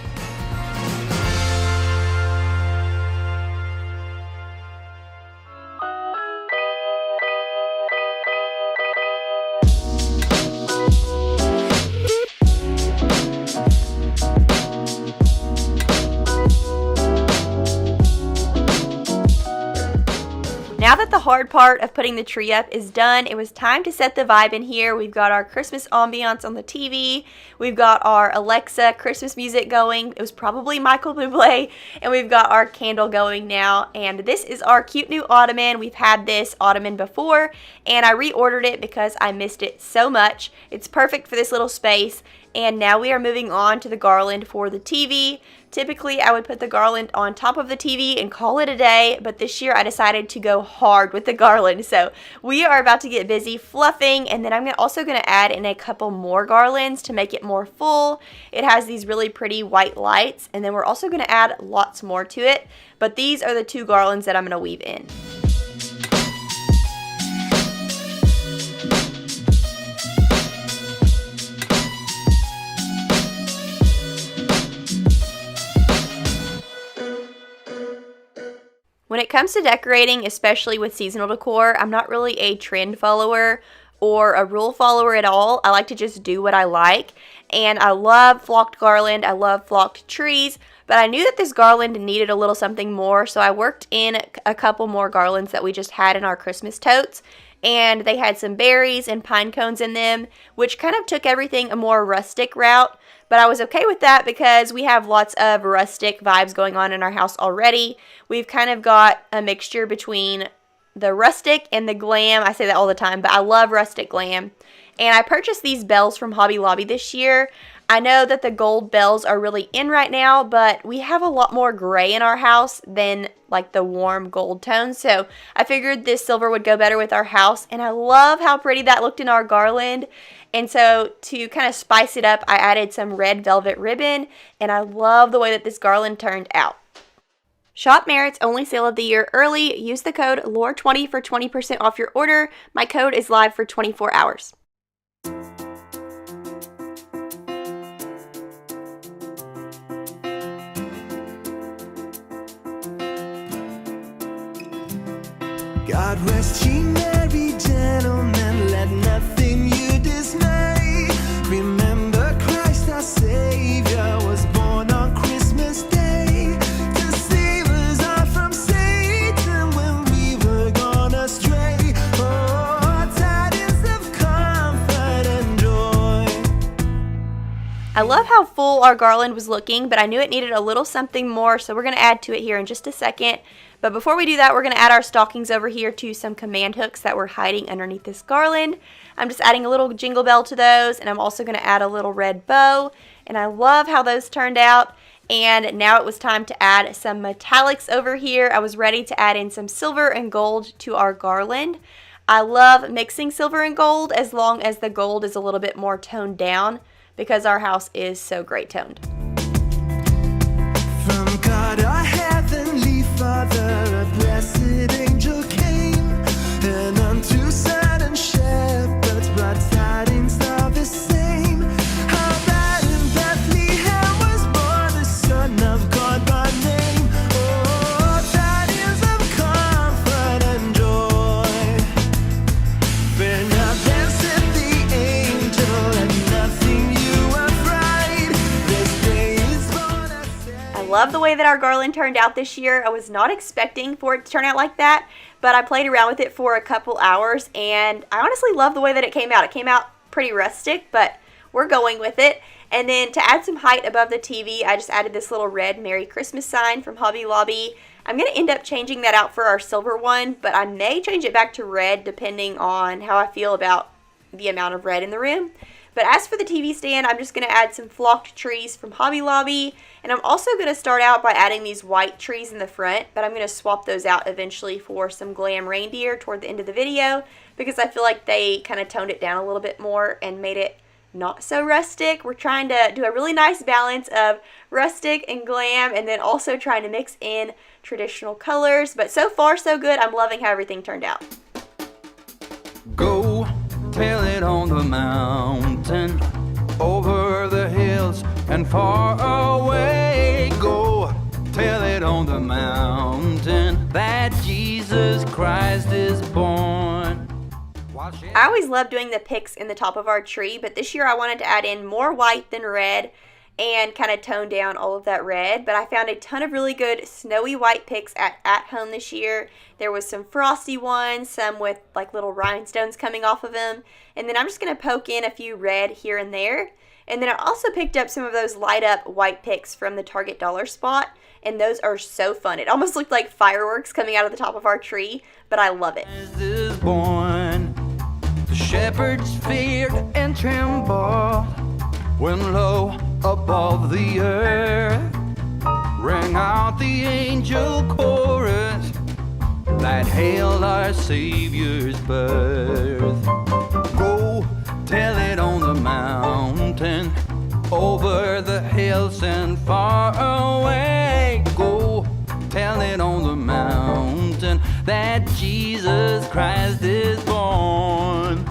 Now that the hard part of putting the tree up is done, it was time to set the vibe in here. We've got our Christmas ambiance on the TV. We've got our Alexa Christmas music going. It was probably Michael Bublé. And we've got our candle going now. And this is our cute new ottoman. We've had this ottoman before, and I reordered it because I missed it so much. It's perfect for this little space. And now we are moving on to the garland for the TV. Typically, I would put the garland on top of the TV and call it a day, but this year I decided to go hard with the garland. So we are about to get busy fluffing, and then I'm also going to add in a couple more garlands to make it more full. It has these really pretty white lights, and then we're also going to add lots more to it, but these are the 2 garlands that I'm going to weave in. When it comes to decorating, especially with seasonal decor, I'm not really a trend follower or a rule follower at all. I like to just do what I like, and I love flocked garland. I love flocked trees, but I knew that this garland needed a little something more, so I worked in a couple more garlands that we just had in our Christmas totes, and they had some berries and pine cones in them, which kind of took everything a more rustic route. But I was okay with that because we have lots of rustic vibes going on in our house already. We've kind of got a mixture between the rustic and the glam. I say that all the time, but I love rustic glam. And I purchased these bells from Hobby Lobby this year. I know that the gold bells are really in right now, but we have a lot more gray in our house than like the warm gold tones, so I figured this silver would go better with our house, and I love how pretty that looked in our garland. And so to kind of spice it up, I added some red velvet ribbon, and I love the way that this garland turned out. Shop Merit's only sale of the year early. Use the code LORE20 for 20% off your order. My code is live for 24 hours. God rest ye merry gentlemen, let nothing you dismay. Remember Christ our Savior was born on Christmas Day to save us all from Satan when we were gone astray. Oh, tidings of comfort and joy. I love how full our garland was looking, but I knew it needed a little something more, so we're going to add to it here in just a second. But before we do that, we're going to add our stockings over here to some command hooks that were hiding underneath this garland. I'm just adding a little jingle bell to those, and I'm also going to add a little red bow. And I love how those turned out. And now it was time to add some metallics over here. I was ready to add in some silver and gold to our garland. I love mixing silver and gold as long as the gold is a little bit more toned down, because our house is so great toned. From God our heavenly Father, a blessed angel came, and unto certain shepherds brought tidings of the same. How that in Bethlehem was born the Son of God by name. Oh, tidings of comfort and joy. Fear not, then said the angel, and nothing you afraid. This day is born a Savior. I love the way that our garland turned out this year. I was not expecting for it to turn out like that, but I played around with it for a couple hours, and I honestly love the way that it came out. It came out pretty rustic, but we're going with it. And then to add some height above the TV, I just added this little red Merry Christmas sign from Hobby Lobby. I'm going to end up changing that out for our silver one, but I may change it back to red depending on how I feel about the amount of red in the room. But as for the TV stand, I'm just going to add some flocked trees from Hobby Lobby. And I'm also going to start out by adding these white trees in the front, but I'm going to swap those out eventually for some glam reindeer toward the end of the video, because I feel like they kind of toned it down a little bit more and made it not so rustic. We're trying to do a really nice balance of rustic and glam, and then also trying to mix in traditional colors. But so far so good. I'm loving how everything turned out. Go tell it on the mountain, over the hills and far away. Go tell it on the mountain that Jesus Christ is born. I always love doing the picks in the top of our tree, but this year I wanted to add in more white than red and kind of tone down all of that red. But I found a ton of really good snowy white picks at home this year. There was some frosty ones, some with like little rhinestones coming off of them. And then I'm just going to poke in a few red here and there. And then I also picked up some of those light up white picks from the Target dollar spot. And those are so fun. It almost looked like fireworks coming out of the top of our tree, but I love it. Is born. The shepherds feared and trembled when lo above the earth rang out the angel chorus that hailed our Savior's birth. Go tell it on the mountain, over the hills and far away. Go tell it on the mountain that Jesus Christ is born.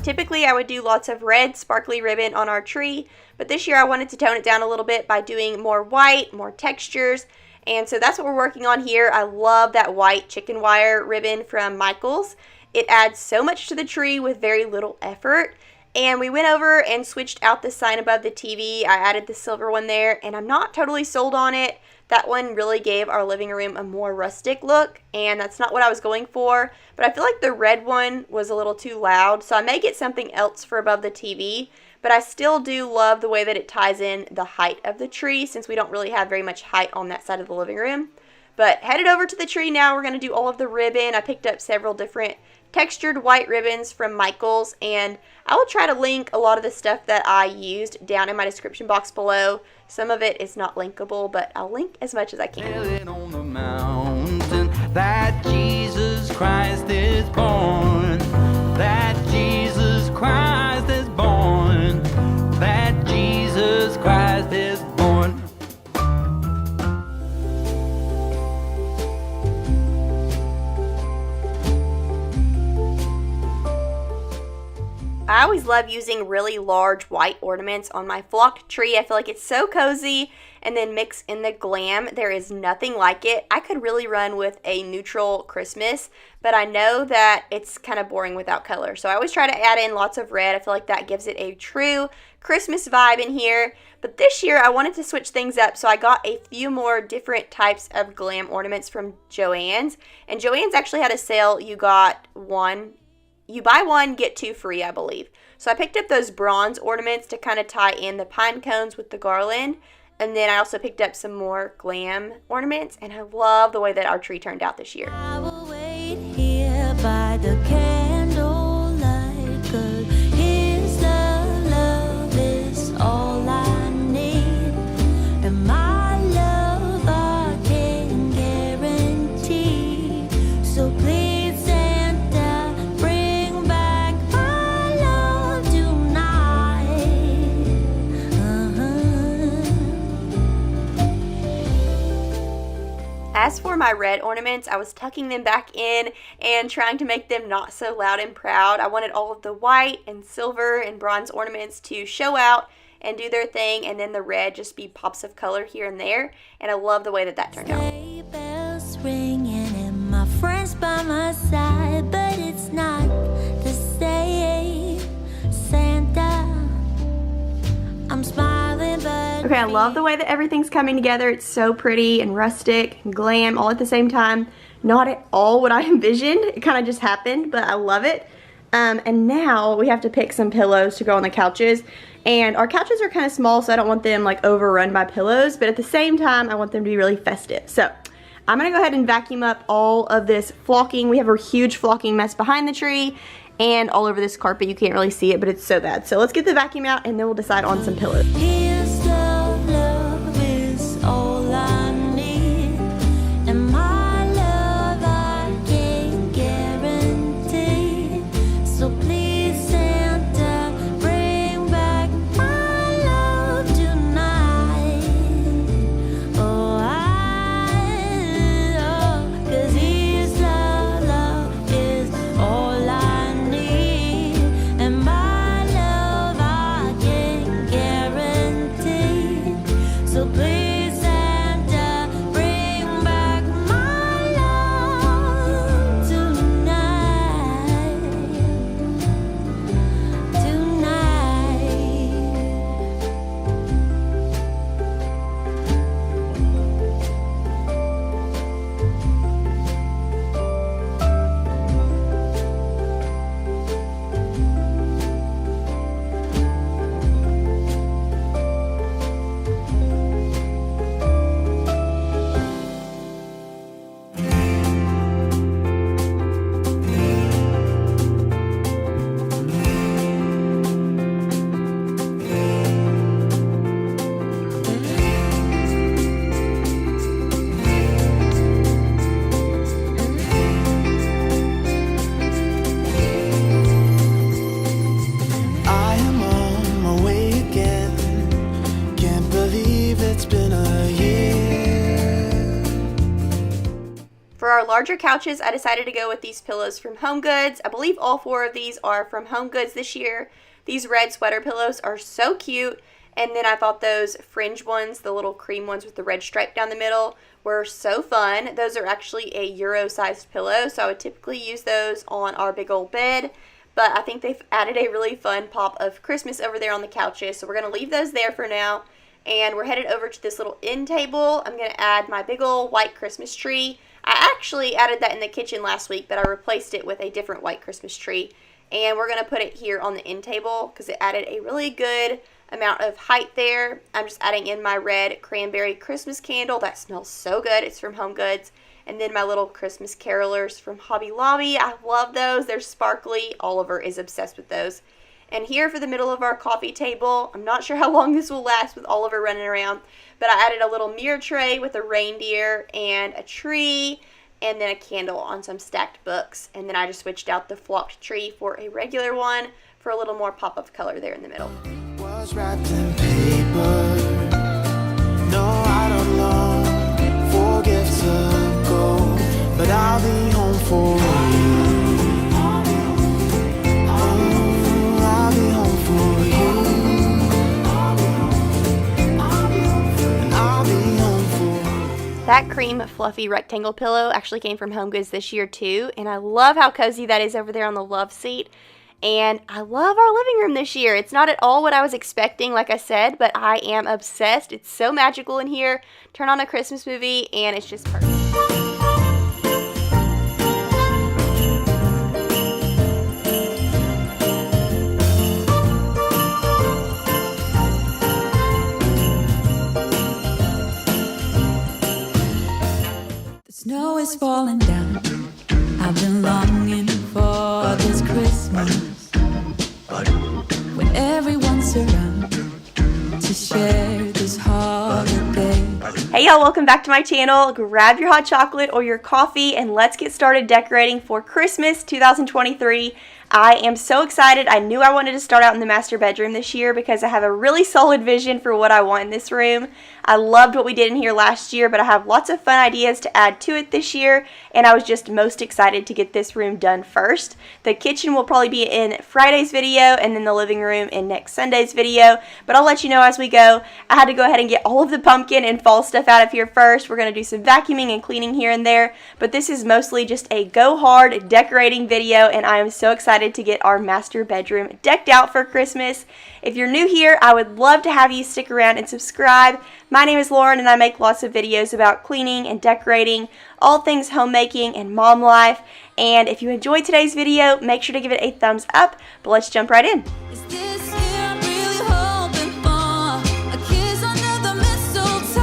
Typically I would do lots of red sparkly ribbon on our tree, but this year I wanted to tone it down a little bit by doing more white, more textures, and so that's what we're working on here. I love that white chicken wire ribbon from Michaels. It adds so much to the tree with very little effort. And we went over and switched out the sign above the TV. I added the silver one there, and I'm not totally sold on it. That one really gave our living room a more rustic look, and that's not what I was going for. But I feel like the red one was a little too loud, so I may get something else for above the TV. But I still do love the way that it ties in the height of the tree, since we don't really have very much height on that side of the living room. But headed over to the tree now. We're going to do all of the ribbon. I picked up several different textured white ribbons from Michael's, and I will try to link a lot of the stuff that I used down in my description box below. Some of it is not linkable, but I'll link as much as I can. On the mountain that Jesus Christ is born, that Jesus Christ is born, that Jesus Christ is born. I always love using really large white ornaments on my flocked tree. I feel like it's so cozy, and then mix in the glam. There is nothing like it. I could really run with a neutral Christmas, but I know that it's kind of boring without color. So I always try to add in lots of red. I feel like that gives it a true Christmas vibe in here. But this year I wanted to switch things up, so I got a few more different types of glam ornaments from Joann's. And Joann's actually had a sale. You buy one, get two free, I believe. So I picked up those bronze ornaments to kind of tie in the pine cones with the garland. And then I also picked up some more glam ornaments. And I love the way that our tree turned out this year. I will wait here by the candlelight, 'cause his love is all I need. And my love I can guarantee. So please Santa, bring back my love tonight. As for my red ornaments, I was tucking them back in and trying to make them not so loud and proud. I wanted all of the white and silver and bronze ornaments to show out and do their thing, and then the red just be pops of color here and there. And I love the way that that turned out. Sleigh bells ringing and my friends by my side, but it's not the same. Santa, I'm smiling, but Okay, I love the way that everything's coming together. It's so pretty and rustic and glam all at the same time. Not at all what I envisioned. It kind of just happened, but I love it. And now we have to pick some pillows to go on the couches. And our couches are kind of small, so I don't want them like overrun by pillows, but at the same time, I want them to be really festive. So I'm gonna go ahead and vacuum up all of this flocking. We have a huge flocking mess behind the tree and all over this carpet. You can't really see it, but it's so bad. So let's get the vacuum out and then we'll decide on some pillows. his love is all I need. And my love I can guarantee. So please Santa, bring back my love tonight. Oh, 'cause his love is all I need. And my love I can guarantee. So please Santa, bring back my love tonight. Tonight. I am on my way again. Can't believe it's been a year. For our larger couches, I decided to go with these pillows from HomeGoods. I believe all 4 of these are from HomeGoods this year. These red sweater pillows are so cute. And then I thought those fringe ones, the little cream ones with the red stripe down the middle, were so fun. Those are actually a Euro-sized pillow, so I would typically use those on our big old bed. But I think they've added a really fun pop of Christmas over there on the couches. So we're going to leave those there for now. And we're headed over to this little end table. I'm going to add my big old white Christmas tree. I actually added that in the kitchen last week, but I replaced it with a different white Christmas tree. And we're going to put it here on the end table because it added a really good amount of height there. I'm just adding in my red cranberry Christmas candle. That smells so good. It's from Home Goods. And then my little Christmas carolers from Hobby Lobby. I love those. They're sparkly. Oliver is obsessed with those. And here for the middle of our coffee table, I'm not sure how long this will last with Oliver running around, but I added a little mirror tray with a reindeer and a tree, and then a candle on some stacked books. And then I just switched out the flocked tree for a regular one for a little more pop of color there in the middle. Was wrapped in paper. No, I don't long for gifts of gold, but I'll be home for you. I'll be home for you. I'll be home for you. That cream fluffy rectangle pillow actually came from Home Goods this year too, and I love how cozy that is over there on the love seat. And I love our living room this year. It's not at all what I was expecting, like I said, but I am obsessed. It's so magical in here. Turn on a Christmas movie, and it's just perfect. The snow is falling down. I've been longing for this Christmas when everyone's around to share this holiday. Hey y'all, welcome back to my channel. Grab your hot chocolate or your coffee and let's get started decorating for Christmas 2023. I am so excited. I knew I wanted to start out in the master bedroom this year because I have a really solid vision for what I want in this room. I loved what we did in here last year, but I have lots of fun ideas to add to it this year, and I was just most excited to get this room done first. The kitchen will probably be in Friday's video, and then the living room in next Sunday's video, but I'll let you know as we go. I had to go ahead and get all of the pumpkin and fall stuff out of here first. We're going to do some vacuuming and cleaning here and there, but this is mostly just a go hard decorating video, and I am so excited to get our master bedroom decked out for Christmas. If you're new here, I would love to have you stick around and subscribe. My name is Lauren and I make lots of videos about cleaning and decorating, all things homemaking and mom life. And if you enjoyed today's video, make sure to give it a thumbs up. But let's jump right in. Is this year I'm really hoping for a kiss under the mistletoe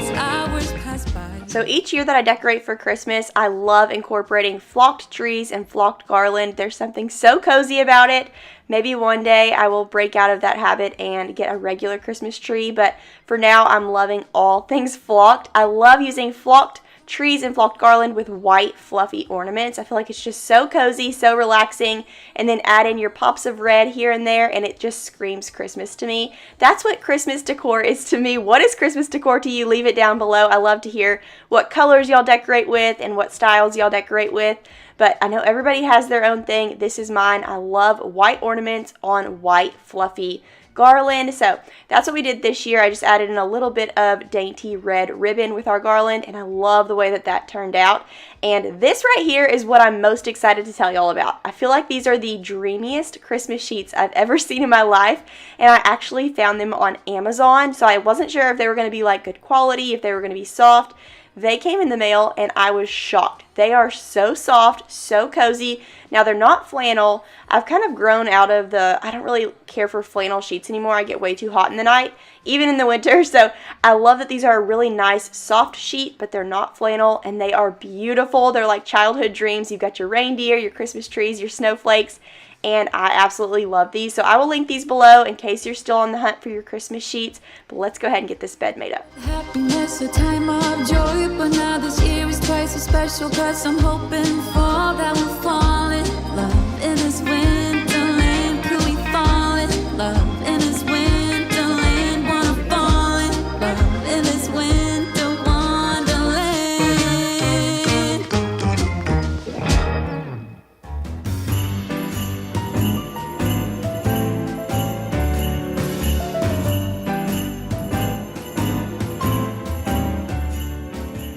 as hours pass by? So each year that I decorate for Christmas, I love incorporating flocked trees and flocked garland. There's something so cozy about it. Maybe one day I will break out of that habit and get a regular Christmas tree, but for now I'm loving all things flocked. I love using flocked trees and flocked garland with white fluffy ornaments. I feel like it's just so cozy, so relaxing, and then add in your pops of red here and there and it just screams Christmas to me. That's what Christmas decor is to me. What is Christmas decor to you? Leave it down below. I love to hear what colors y'all decorate with and what styles y'all decorate with. But I know everybody has their own thing. This is mine. I love white ornaments on white fluffy garland. So that's what we did this year. I just added in a little bit of dainty red ribbon with our garland, and I love the way that that turned out. And this right here is what I'm most excited to tell y'all about. I feel like these are the dreamiest Christmas sheets I've ever seen in my life, and I actually found them on Amazon. So I wasn't sure if they were going to be like good quality, if they were going to be soft. They came in the mail and I was shocked. They are so soft, so cozy. Now they're not flannel. I've kind of grown out of I don't really care for flannel sheets anymore. I get way too hot in the night, even in the winter. So I love that these are a really nice soft sheet, but they're not flannel and they are beautiful. They're like childhood dreams. You've got your reindeer, your Christmas trees, your snowflakes. And I absolutely love these. So I will link these below in case you're still on the hunt for your Christmas sheets. But let's go ahead and get this bed made up. Happiness, a time of joy, but now this year is twice as special, cause I'm hoping for that we'll fall in love in this winterland. Could we fall in love in this winterland? Wanna fall in love in this winter wonderland.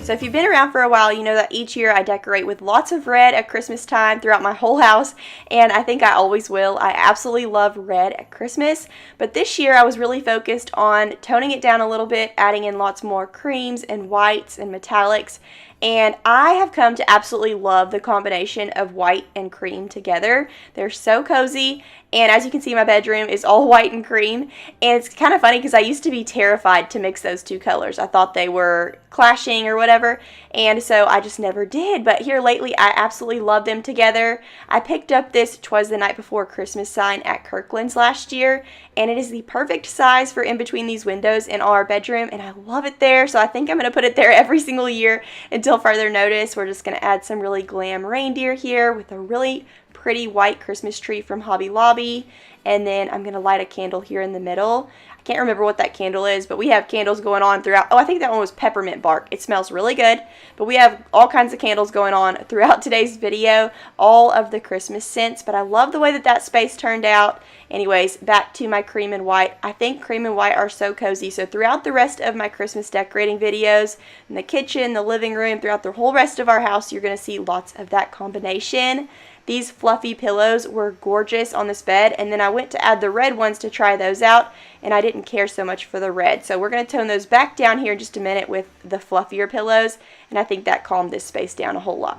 So if you've been around for a while, you know that each year I decorate with lots of red at Christmas time throughout my whole house, and I think I always will. I absolutely love red at Christmas, but this year I was really focused on toning it down a little bit, adding in lots more creams and whites and metallics, And I have come to absolutely love the combination of white and cream together. They're so cozy. And as you can see, my bedroom is all white and cream. And it's kind of funny because I used to be terrified to mix those two colors. I thought they were clashing or whatever. And so I just never did. But here lately, I absolutely love them together. I picked up this "'Twas the Night Before Christmas" sign at Kirkland's last year. And it is the perfect size for in between these windows in our bedroom. And I love it there. So I think I'm going to put it there every single year until further notice. We're just going to add some really glam reindeer here with a really pretty white Christmas tree from Hobby Lobby, and then I'm going to light a candle here in the middle. I can't remember what that candle is, but we have candles going on throughout. Oh, I think that one was peppermint bark. It smells really good, but we have all kinds of candles going on throughout today's video, all of the Christmas scents, but I love the way that that space turned out. Anyways, back to my cream and white. I think cream and white are so cozy, so throughout the rest of my Christmas decorating videos, in the kitchen, the living room, throughout the whole rest of our house, you're going to see lots of that combination. These fluffy pillows were gorgeous on this bed, and then I went to add the red ones to try those out, and I didn't care so much for the red. So we're going to tone those back down here in just a minute with the fluffier pillows, and I think that calmed this space down a whole lot.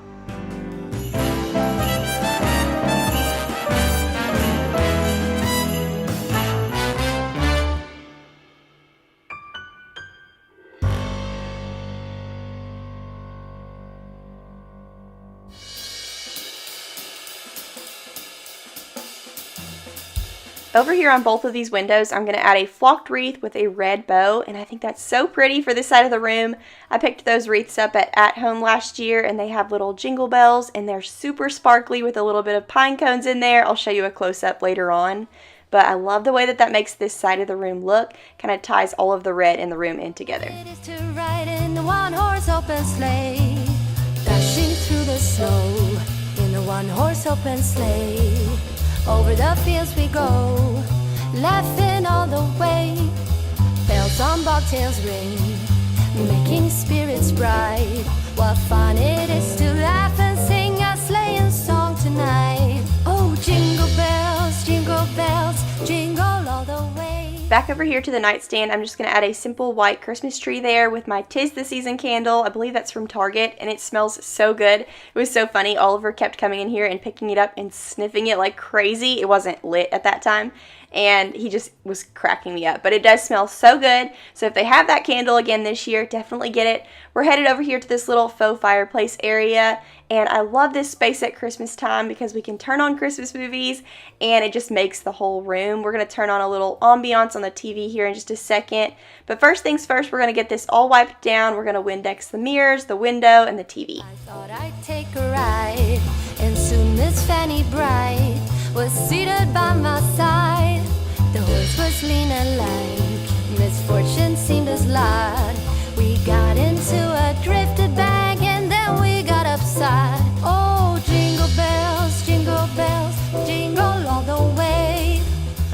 Over here on both of these windows, I'm going to add a flocked wreath with a red bow, and I think that's so pretty for this side of the room. I picked those wreaths up at Home last year, and they have little jingle bells, and they're super sparkly with a little bit of pine cones in there. I'll show you a close-up later on. But I love the way that that makes this side of the room look. Kind of ties all of the red in the room in together. It is to ride in the one-horse open sleigh, dashing through the snow in the one-horse open sleigh. Over the fields we go, laughing all the way. Bells on bobtails ring, making spirits bright. What fun it is to laugh and sing a sleighing song tonight. Oh, jingle bells, jingle all the way. Back over here to the nightstand, I'm just going to add a simple white Christmas tree there with my 'Tis the Season candle. I believe that's from Target, and it smells so good. It was so funny. Oliver kept coming in here and picking it up and sniffing it like crazy. It wasn't lit at that time, and he just was cracking me up. But it does smell so good. So if they have that candle again this year, definitely get it. We're headed over here to this little faux fireplace area, and I love this space at Christmas time because we can turn on Christmas movies, and it just makes the whole room. We're going to turn on a little ambiance on the TV here in just a second. But first things first, we're going to get this all wiped down. We're going to Windex the mirrors, the window, and the TV. I thought I'd take a ride, and soon Miss Fanny Bright was seated by my side. The horse was lean and lank, misfortune seemed his lot. We got into a drifted bag, and then we got upside. Oh, jingle bells, jingle all the way.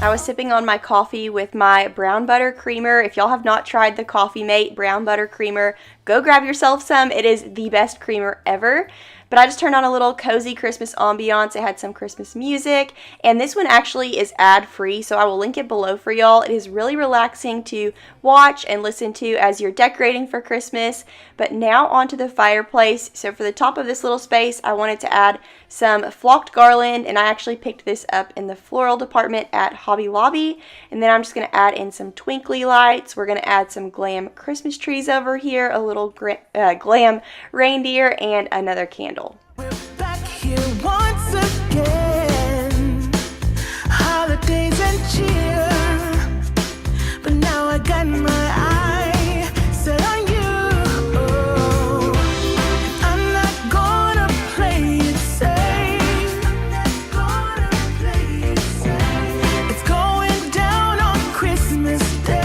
I was sipping on my coffee with my brown butter creamer. If y'all have not tried the Coffee Mate brown butter creamer, go grab yourself some. It is the best creamer ever. But I just turned on a little cozy Christmas ambiance. It had some Christmas music, and this one actually is ad-free, so I will link it below for y'all. It is really relaxing to watch and listen to as you're decorating for Christmas. But now onto the fireplace. So for the top of this little space, I wanted to add some flocked garland, and I actually picked this up in the floral department at Hobby Lobby. And then I'm just going to add in some twinkly lights. We're going to add some glam Christmas trees over here, a little glam reindeer, and another candle. We're back here once again. Holidays and cheer. But now I got my eye set on you. Oh, I'm not gonna play it safe. I'm not gonna play it safe. It's going down on Christmas Day.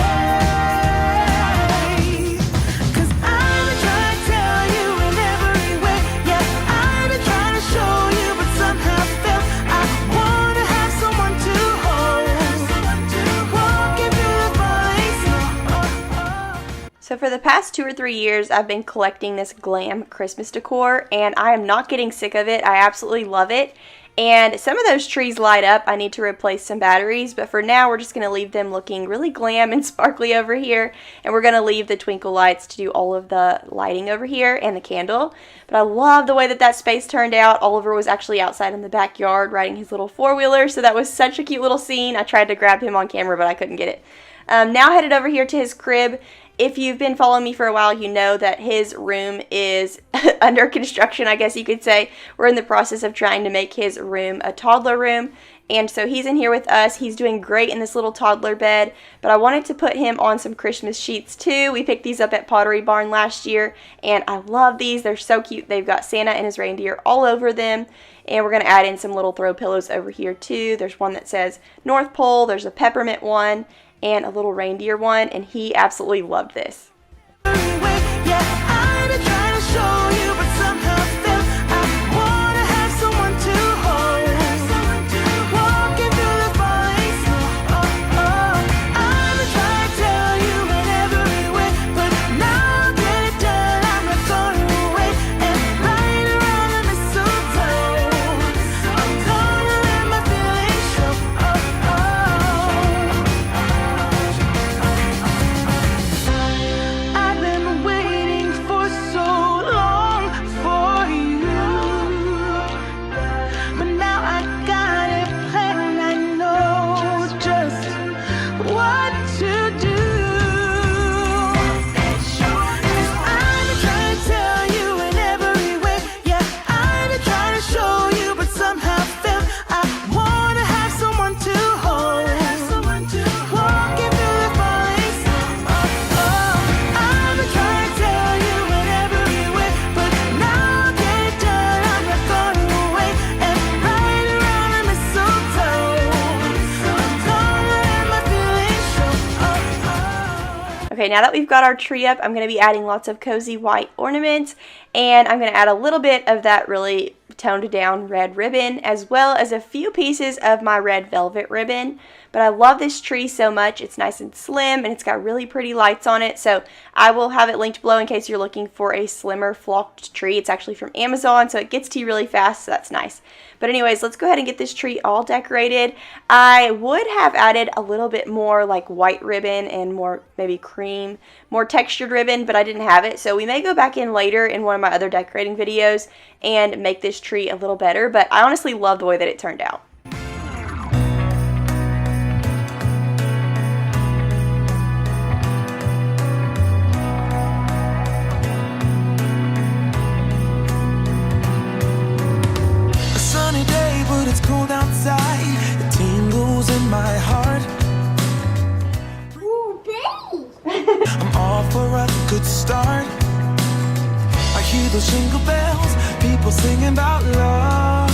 'Cause I've been trying to tell you in every way. Yeah, I've been trying to show you, but somehow felt I wanna have someone to hold. Walking through the falling snow. So for the past 2 or 3 years, I've been collecting this glam Christmas decor, and I am not getting sick of it. I absolutely love it. And some of those trees light up. I need to replace some batteries, but for now we're just going to leave them looking really glam and sparkly over here, and we're going to leave the twinkle lights to do all of the lighting over here and the candle. But I love the way that that space turned out. Oliver was actually outside in the backyard riding his little four-wheeler, so that was such a cute little scene. I tried to grab him on camera, but I couldn't get it. Now headed over here to his crib. If you've been following me for a while, you know that his room is under construction, I guess you could say. We're in the process of trying to make his room a toddler room. And so he's in here with us. He's doing great in this little toddler bed. But I wanted to put him on some Christmas sheets too. We picked these up at Pottery Barn last year. And I love these. They're so cute. They've got Santa and his reindeer all over them. And we're going to add in some little throw pillows over here too. There's one that says North Pole. There's a peppermint one and a little reindeer one, and he absolutely loved this. Okay, now that we've got our tree up, I'm going to be adding lots of cozy white ornaments, and I'm going to add a little bit of that really toned down red ribbon, as well as a few pieces of my red velvet ribbon. But I love this tree so much. It's nice and slim, and it's got really pretty lights on it, so I will have it linked below in case you're looking for a slimmer flocked tree. It's actually from Amazon, so it gets to you really fast, so that's nice. But anyways, let's go ahead and get this tree all decorated. I would have added a little bit more like white ribbon and more maybe cream, more textured ribbon, but I didn't have it. So we may go back in later in one of my other decorating videos and make this tree a little better. But I honestly love the way that it turned out. It's cold outside, it tingles in my heart. Ooh, babe! I'm off for a good start. I hear those jingle bells, people singing about love.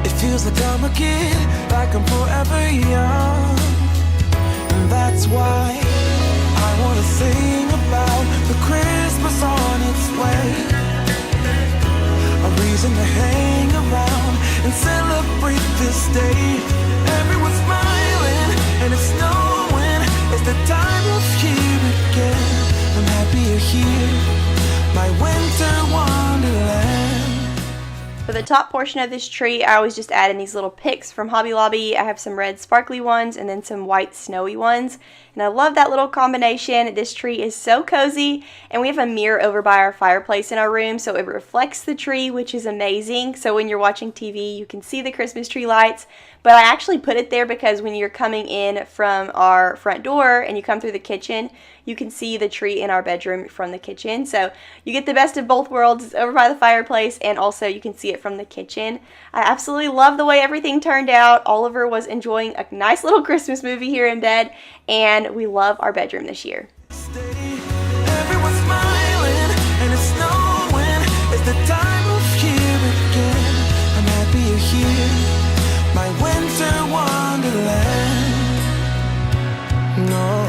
It feels like I'm a kid, like I'm forever young. And that's why I wanna sing about the Christmas on its way. A reason to hang around and celebrate this day. Everyone's smiling and it's snowing. It's the time of year again. I'm happy you're here, my winter wonderland. For the top portion of this tree, I always just add in these little picks from Hobby Lobby. I have some red sparkly ones and then some white snowy ones. And I love that little combination. This tree is so cozy. And we have a mirror over by our fireplace in our room, so it reflects the tree, which is amazing. So when you're watching TV, you can see the Christmas tree lights. But I actually put it there because when you're coming in from our front door and you come through the kitchen, you can see the tree in our bedroom from the kitchen. So you get the best of both worlds. It's over by the fireplace, and also you can see it from the kitchen. I absolutely love the way everything turned out. Oliver was enjoying a nice little Christmas movie here in bed, and we love our bedroom this year. Everyone's smiling and it's snowing. It's the time of year again. I'm happy you're here, my winter wonderland. No,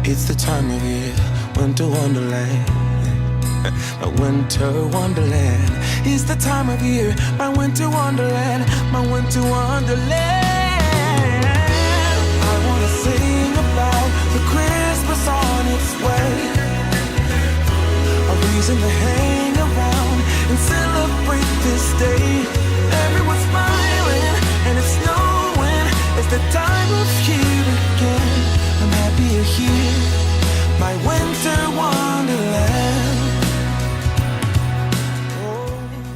it's the time of year, winter wonderland. My winter wonderland. It's the time of year, my winter wonderland, my winter wonderland. I wanna sing about the Christmas on its way. A reason to hang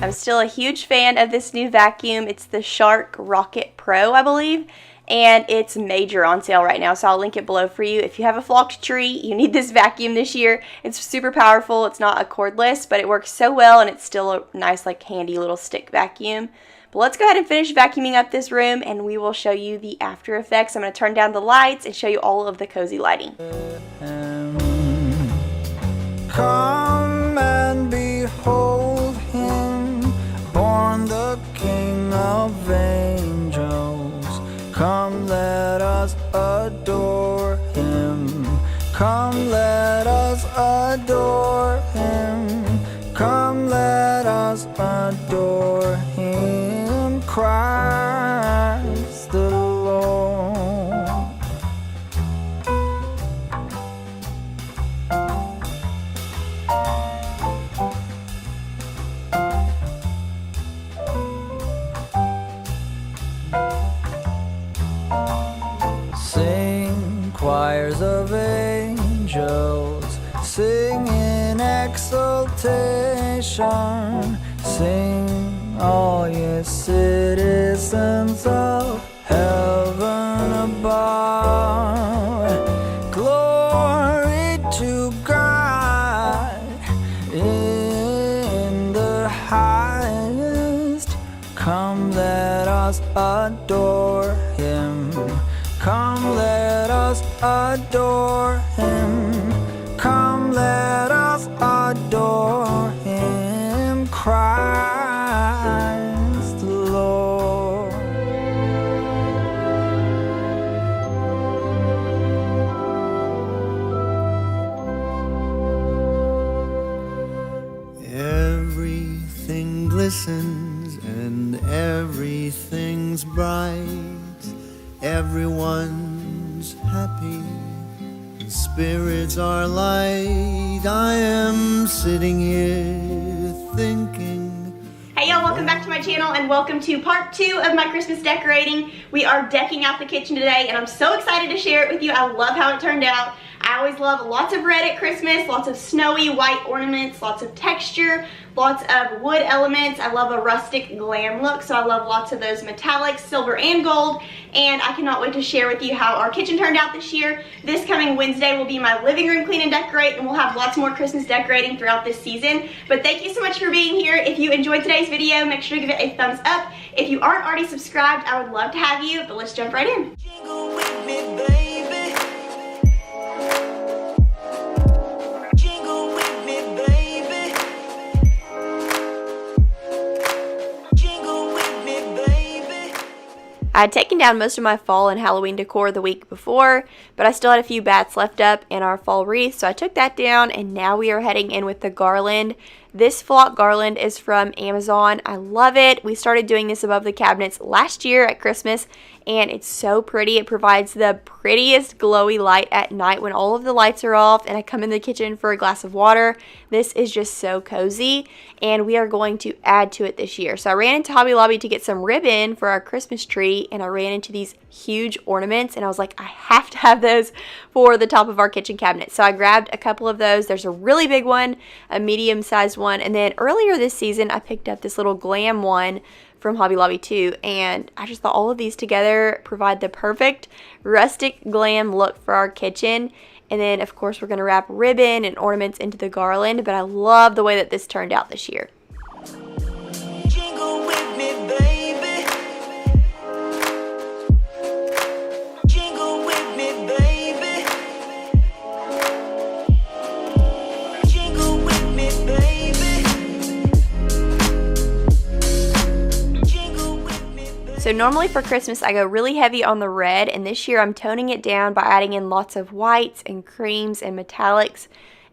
I'm still a huge fan of this new vacuum. It's the Shark Rocket Pro, I believe, and it's major on sale right now, so I'll link it below for you. If you have a flocked tree, you need this vacuum this year. It's super powerful. It's not a cordless, but it works so well, and it's still a nice, like, handy little stick vacuum. But let's go ahead and finish vacuuming up this room, and we will show you the after effects. I'm going to turn down the lights and show you all of the cozy lighting. Come and behold him, born the King of angels. Come, let us adore him. Come, let us adore him. Come, let us adore him, Christ the Lord. Sing, choirs of angels, sing in exultation. Sing, all ye citizens of heaven above. Glory to God in the highest. Come, let us adore him. Come, let us adore him. Come, let us adore him, Christ the Lord. Everything glistens and everything's bright. Everyone's happy, and spirits are light. I am sitting here thinking. Hey y'all, welcome back to my channel and welcome to part 2 of my Christmas decorating. We are decking out the kitchen today and I'm so excited to share it with you. I love how it turned out. I always love lots of red at Christmas, lots of snowy white ornaments, lots of texture, lots of wood elements. I love a rustic glam look, so I love lots of those metallics, silver and gold, and I cannot wait to share with you how our kitchen turned out this year. This coming Wednesday will be my living room clean and decorate, and we'll have lots more Christmas decorating throughout this season. But thank you so much for being here. If you enjoyed today's video, make sure to give it a thumbs up. If you aren't already subscribed, I would love to have you, but let's jump right in. Jingle with me, baby. Jingle with me, baby. Jingle with me, baby. I had taken down most of my fall and Halloween decor the week before, but I still had a few bats left up in our fall wreath, so I took that down, and now we are heading in with the garland. This flock garland is from Amazon. I love it. We started doing this above the cabinets last year at Christmas, and it's so pretty. It provides the prettiest glowy light at night when all of the lights are off and I come in the kitchen for a glass of water. This is just so cozy, and we are going to add to it this year. So I ran into Hobby Lobby to get some ribbon for our Christmas tree, and I ran into these huge ornaments, and I was like, I have to have those for the top of our kitchen cabinet. So I grabbed a couple of those. There's a really big one, a medium-sized one, and then earlier this season I picked up this little glam one from Hobby Lobby too, and I just thought all of these together provide the perfect rustic glam look for our kitchen. And then of course we're going to wrap ribbon and ornaments into the garland, but I love the way that this turned out this year. Jingle with me, baby. Jingle with me, baby. Jingle with me, baby. Jingle with me, baby. So normally for Christmas I go really heavy on the red, and this year I'm toning it down by adding in lots of whites and creams and metallics.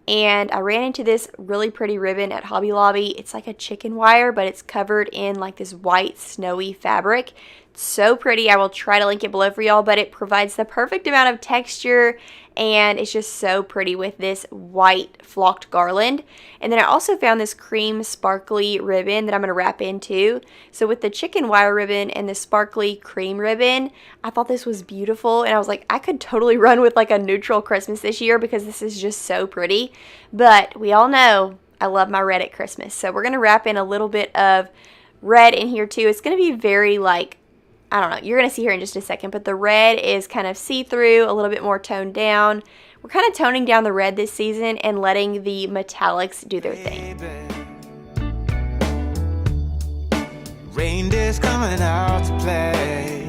And I ran into this really pretty ribbon at Hobby Lobby. It's like a chicken wire, but it's covered in like this white snowy fabric. It's so pretty. I will try to link it below for y'all, but it provides the perfect amount of texture, and it's just so pretty with this white flocked garland. And then I also found this cream sparkly ribbon that I'm going to wrap into. So with the chicken wire ribbon and the sparkly cream ribbon, I thought this was beautiful, and I was like, I could totally run with like a neutral Christmas this year because this is just so pretty. But we all know I love my red at Christmas. So we're going to wrap in a little bit of red in here too. It's going to be very like, I don't know, you're going to see here in just a second, but the red is kind of see-through, a little bit more toned down. We're kind of toning down the red this season and letting the metallics do their thing. Reindeer's coming out to play.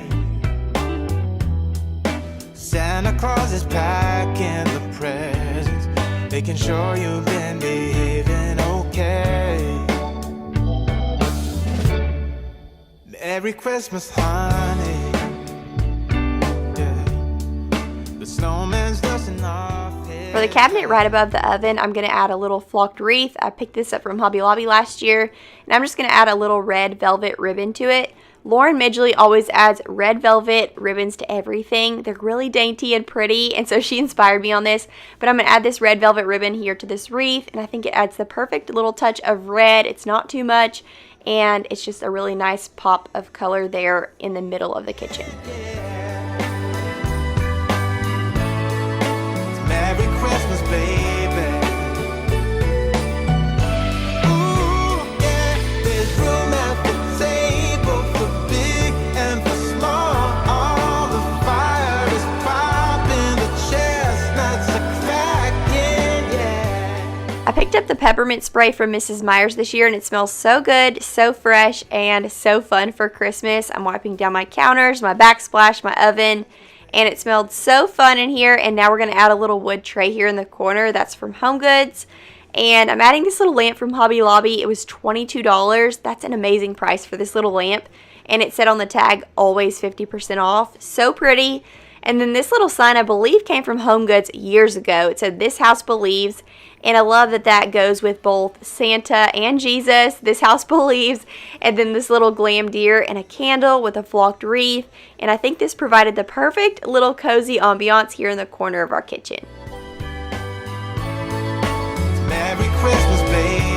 Santa Claus is packing the presents, making sure you've been behaving okay. Merry Christmas, honey. Yeah. The snowman's dusting off. For the cabinet right above the oven, I'm going to add a little flocked wreath. I picked this up from Hobby Lobby last year, and I'm just going to add a little red velvet ribbon to it. Lauren Midgley always adds red velvet ribbons to everything. They're really dainty and pretty, and so she inspired me on this. But I'm going to add this red velvet ribbon here to this wreath, and I think it adds the perfect little touch of red. It's not too much, and it's just a really nice pop of color there in the middle of the kitchen. Merry Christmas, baby. Ooh, yeah, there's room at the table for big and for small. All the fire is popping, the chestnuts are cracking, yeah. I picked up the peppermint spray from Mrs. Meyer's this year, and it smells so good, so fresh, and so fun for Christmas. I'm wiping down my counters, my backsplash, my oven, and it smelled so fun in here. And now we're going to add a little wood tray here in the corner. That's from HomeGoods. And I'm adding this little lamp from Hobby Lobby. It was $22. That's an amazing price for this little lamp. And it said on the tag, always 50% off. So pretty. And then this little sign, I believe, came from HomeGoods years ago. It said, "This house believes." And I love that that goes with both Santa and Jesus. This house believes. And then this little glam deer and a candle with a flocked wreath. And I think this provided the perfect little cozy ambiance here in the corner of our kitchen. Merry Christmas, baby.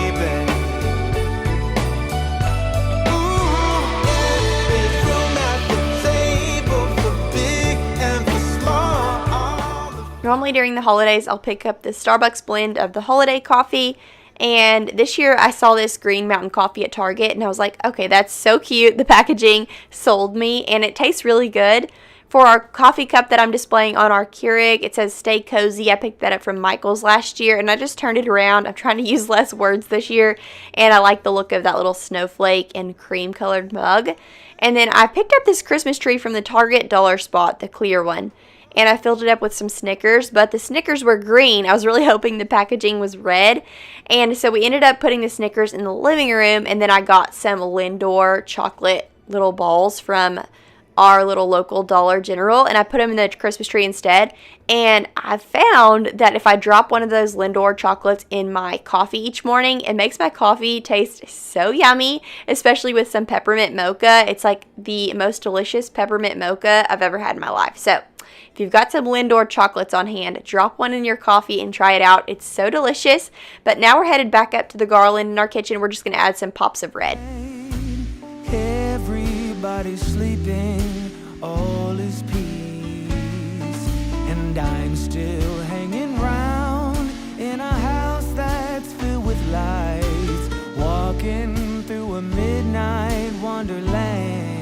Normally during the holidays, I'll pick up the Starbucks blend of the holiday coffee. And this year I saw this Green Mountain coffee at Target, and I was like, okay, that's so cute. The packaging sold me, and it tastes really good. For our coffee cup that I'm displaying on our Keurig, it says "Stay Cozy." I picked that up from Michael's last year, and I just turned it around. I'm trying to use less words this year, and I like the look of that little snowflake and cream-colored mug. And then I picked up this Christmas tree from the Target dollar spot, the clear one. And I filled it up with some Snickers, but the Snickers were green. I was really hoping the packaging was red. And so we ended up putting the Snickers in the living room, and then I got some Lindor chocolate little balls from our little local Dollar General, and I put them in the Christmas tree instead. And I found that if I drop one of those Lindor chocolates in my coffee each morning, it makes my coffee taste so yummy, especially with some peppermint mocha. It's like the most delicious peppermint mocha I've ever had in my life. So if you've got some Lindor chocolates on hand, drop one in your coffee and try it out. It's so delicious. But now we're headed back up to the garland in our kitchen. We're just going to add some pops of red. Everybody's sleeping, all is peace, and I'm still hanging round in a house that's filled with lights, walking through a midnight wonderland.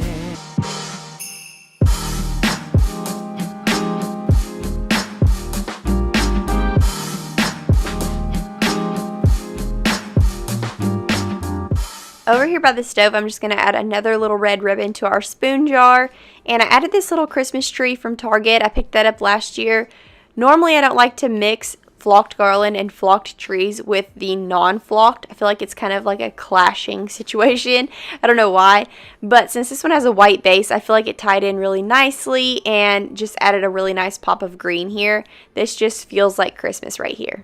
Over here by the stove, I'm just going to add another little red ribbon to our spoon jar. And I added this little Christmas tree from Target. I picked that up last year. Normally, I don't like to mix flocked garland and flocked trees with the non-flocked. I feel like it's kind of like a clashing situation. I don't know why. But since this one has a white base, I feel like it tied in really nicely and just added a really nice pop of green here. This just feels like Christmas right here.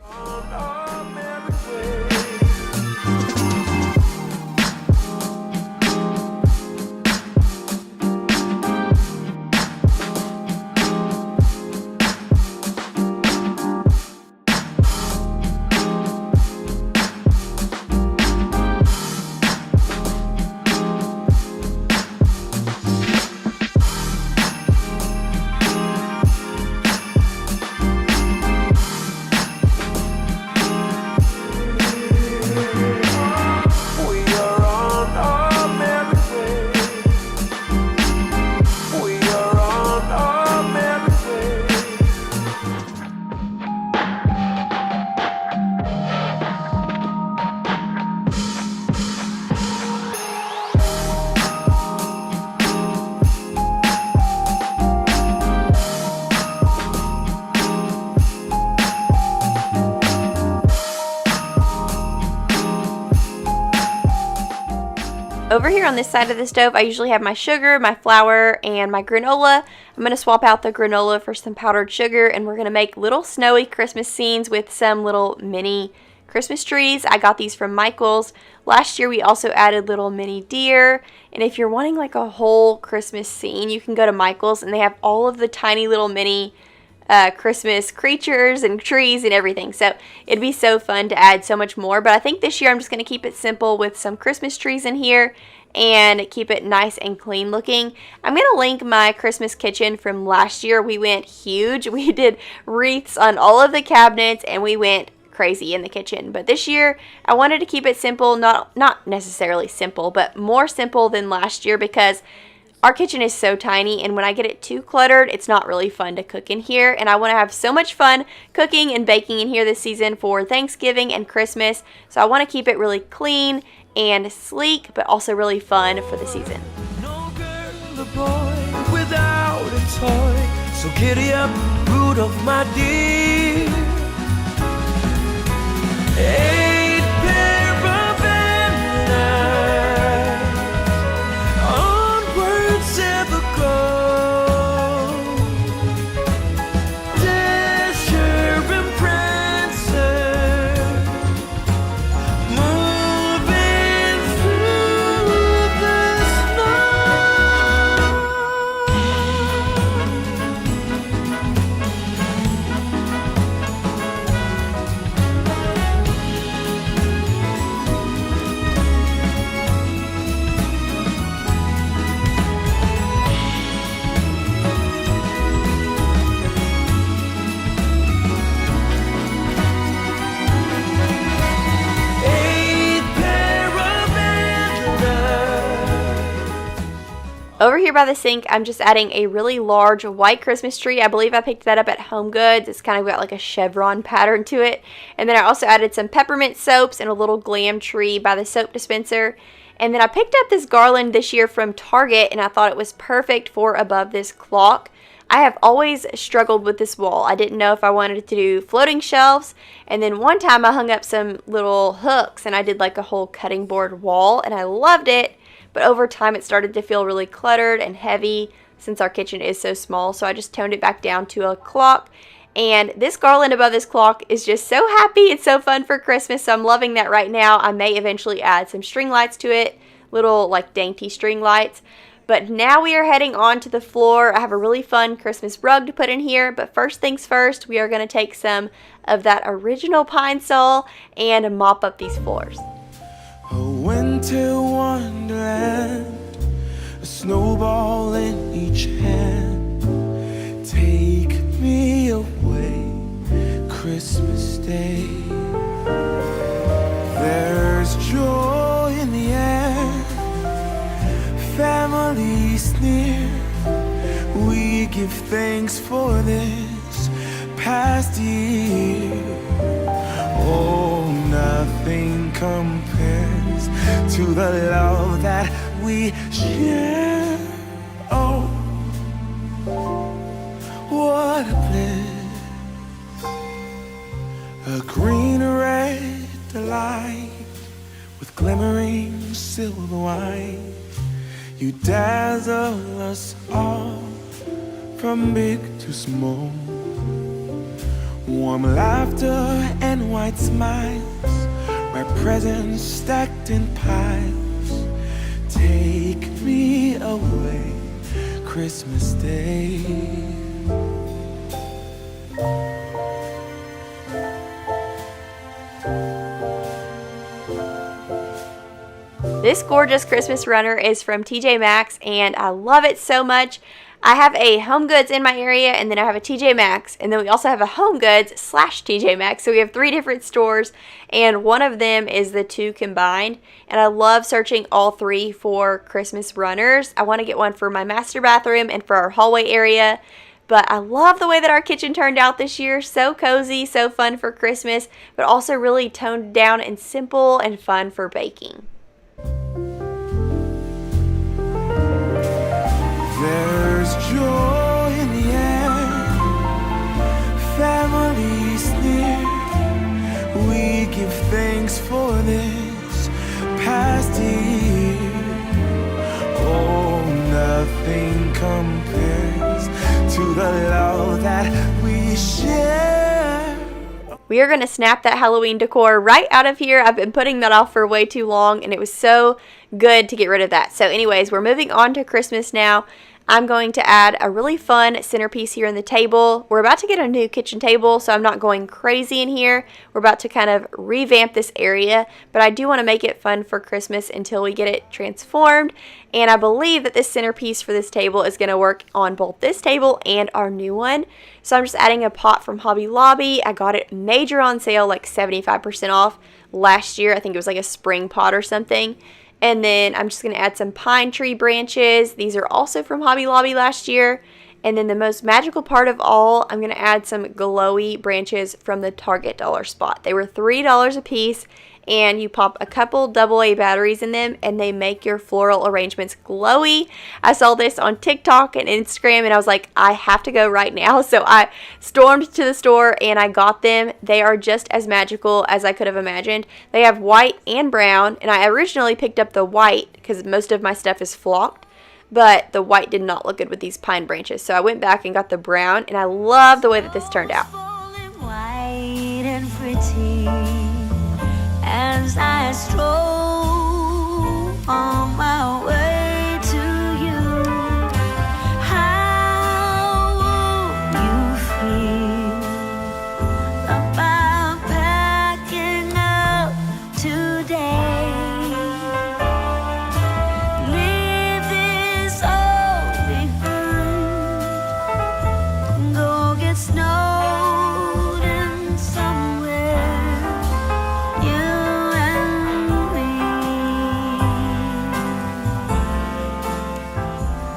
Over here on this side of the stove, I usually have my sugar, my flour, and my granola. I'm going to swap out the granola for some powdered sugar, and we're going to make little snowy Christmas scenes with some little mini Christmas trees. I got these from Michael's. Last year we also added little mini deer, and if you're wanting like a whole Christmas scene, you can go to Michael's, and they have all of the tiny little mini Christmas creatures and trees and everything. So it'd be so fun to add so much more, but I think this year I'm just going to keep it simple with some Christmas trees in here and keep it nice and clean looking. I'm going to link my Christmas kitchen from last year. We went huge. We did wreaths on all of the cabinets and we went crazy in the kitchen. But this year I wanted to keep it simple, not necessarily simple, but more simple than last year, because our kitchen is so tiny, and when I get it too cluttered, it's not really fun to cook in here, and I want to have so much fun cooking and baking in here this season for Thanksgiving and Christmas, so I want to keep it really clean and sleek, but also really fun for the season. No girl or boy without a toy, so giddy up, Rudolph, my dear. 8 pair of antennae, onwards ever go. Dasher and Prancer, moving through the snow. Over here by the sink, I'm just adding a really large white Christmas tree. I believe I picked that up at Home Goods. It's kind of got like a chevron pattern to it. And then I also added some peppermint soaps and a little glam tree by the soap dispenser. And then I picked up this garland this year from Target, and I thought it was perfect for above this clock. I have always struggled with this wall. I didn't know if I wanted to do floating shelves, and then one time I hung up some little hooks and I did like a whole cutting board wall, and I loved it. But over time it started to feel really cluttered and heavy since our kitchen is so small, so I just toned it back down to a clock. And this garland above this clock is just so happy. It's so fun for Christmas, so I'm loving that right now. I may eventually add some string lights to it, little like dainty string lights. But now we are heading on to the floor. I have a really fun Christmas rug to put in here, but first things first, we are going to take some of that original Pine Sol and mop up these floors. A winter wonderland, a snowball in each hand. Take me away, Christmas Day. There's joy in the air, families near. We give thanks for this past year. Oh, nothing compares to the love that we share. Oh, what a bliss. A green red delight with glimmering silver wine. You dazzle us all from big to small. Warm laughter and white smiles, my presents stacked in piles. Take me away, Christmas Day. This gorgeous Christmas runner is from TJ Maxx, and I love it so much. I have a Home Goods in my area, and then I have a TJ Maxx, and then we also have a Home Goods / TJ Maxx. So we have 3 different stores, and one of them is the 2 combined. And I love searching all 3 for Christmas runners. I want to get one for my master bathroom and for our hallway area. But I love the way that our kitchen turned out this year. So cozy, so fun for Christmas, but also really toned down and simple and fun for baking. There's joy in the air, families near. We give thanks for this past year. compares to the love that we share. We are going to snap that Halloween decor right out of here. I've been putting that off for way too long, and it was so good to get rid of that. So anyways, we're moving on to Christmas now. I'm going to add a really fun centerpiece here on the table. We're about to get a new kitchen table, so I'm not going crazy in here. We're about to kind of revamp this area, but I do want to make it fun for Christmas until we get it transformed. And I believe that this centerpiece for this table is going to work on both this table and our new one. So I'm just adding a pot from Hobby Lobby. I got it major on sale, like 75% off last year. I think it was like a spring pot or something. And then I'm just going to add some pine tree branches. These are also from Hobby Lobby last year. And then the most magical part of all, I'm going to add some glowy branches from the Target dollar spot. They were $3 a piece, and you pop a couple AA batteries in them, and they make your floral arrangements glowy. I saw this on TikTok and Instagram, and I was like, I have to go right now. So I stormed to the store, and I got them. They are just as magical as I could have imagined. They have white and brown, and I originally picked up the white because most of my stuff is flocked. But the white did not look good with these pine branches. So I went back and got the brown, and I love the way that this turned out. White and pretty as I stroll on my way to you. How will you feel about packing up today? Leave this all behind. Go get snowed in somewhere.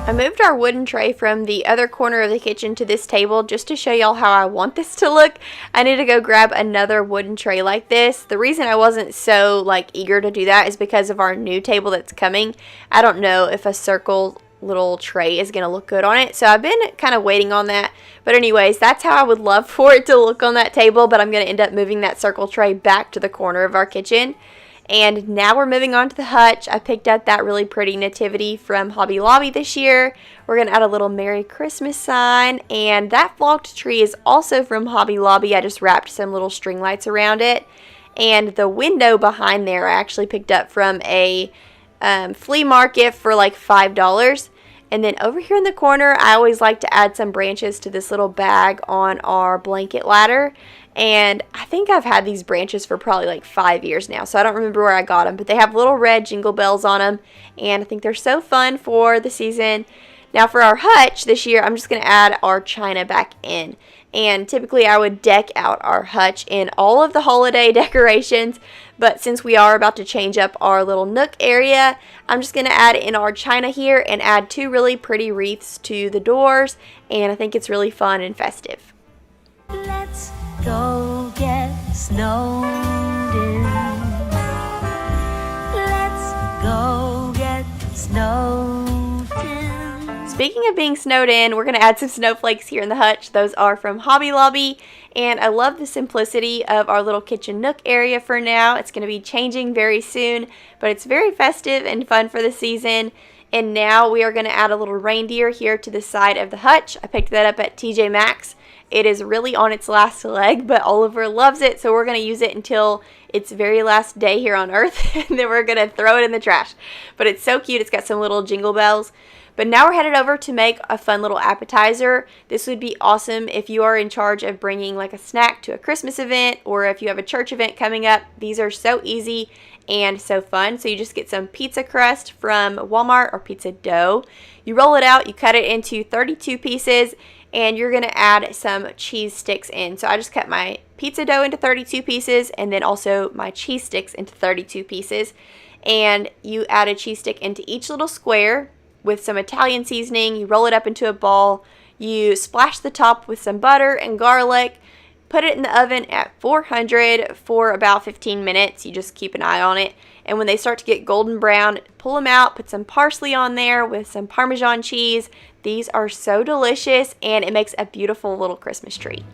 I moved our wooden tray from the other corner of the kitchen to this table just to show y'all how I want this to look. I need to go grab another wooden tray like this. The reason I wasn't so eager to do that is because of our new table that's coming. I don't know if a circle little tray is going to look good on it, so I've been kind of waiting on that. But anyways, that's how I would love for it to look on that table, but I'm going to end up moving that circle tray back to the corner of our kitchen. And now we're moving on to the hutch. I picked up that really pretty nativity from Hobby Lobby this year. We're going to add a little Merry Christmas sign, and that flocked tree is also from Hobby Lobby. I just wrapped some little string lights around it. And the window behind there I actually picked up from a flea market for like $5. And then over here in the corner, I always like to add some branches to this little bag on our blanket ladder. And I think I've had these branches for probably like 5 years now, so I don't remember where I got them, but they have little red jingle bells on them, and I think they're so fun for the season. Now for our hutch this year, I'm just going to add our china back in. And typically I would deck out our hutch in all of the holiday decorations, but since we are about to change up our little nook area, I'm just going to add in our china here and add 2 really pretty wreaths to the doors, and I think it's really fun and festive. Let's go get snowed in. Let's go get snowed in. Speaking of being snowed in, we're going to add some snowflakes here in the hutch. Those are from Hobby Lobby, and I love the simplicity of our little kitchen nook area for now. It's going to be changing very soon, but it's very festive and fun for the season. And now we are going to add a little reindeer here to the side of the hutch. I picked that up at TJ Maxx. It is really on its last leg, but Oliver loves it, so we're going to use it until its very last day here on Earth, and then we're going to throw it in the trash. But it's so cute. It's got some little jingle bells. But now we're headed over to make a fun little appetizer. This would be awesome if you are in charge of bringing like a snack to a Christmas event, or if you have a church event coming up. These are so easy and so fun. So you just get some pizza crust from Walmart or pizza dough. You roll it out, you cut it into 32 pieces, and you're going to add some cheese sticks in. So I just cut my pizza dough into 32 pieces and then also my cheese sticks into 32 pieces. And you add a cheese stick into each little square with some Italian seasoning. You roll it up into a ball. You splash the top with some butter and garlic. Put it in the oven at 400 for about 15 minutes. You just keep an eye on it. And when they start to get golden brown, pull them out, put some parsley on there with some Parmesan cheese. These are so delicious, and it makes a beautiful little Christmas tree.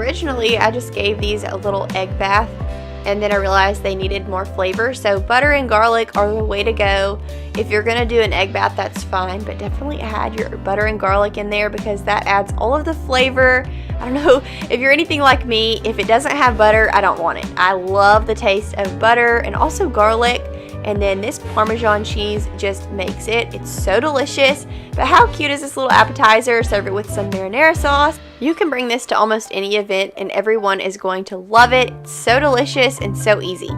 originally I just gave these a little egg bath, and then I realized they needed more flavor, so butter and garlic are the way to go. If you're gonna do an egg bath, that's fine, but definitely add your butter and garlic in there because that adds all of the flavor. I don't know if you're anything like me, if it doesn't have butter, I don't want it. I love the taste of butter and also garlic, and then this Parmesan cheese just makes it. It's so delicious. But how cute is this little appetizer? Serve it with some marinara sauce. You can bring this to almost any event and everyone is going to love it. It's so delicious and so easy.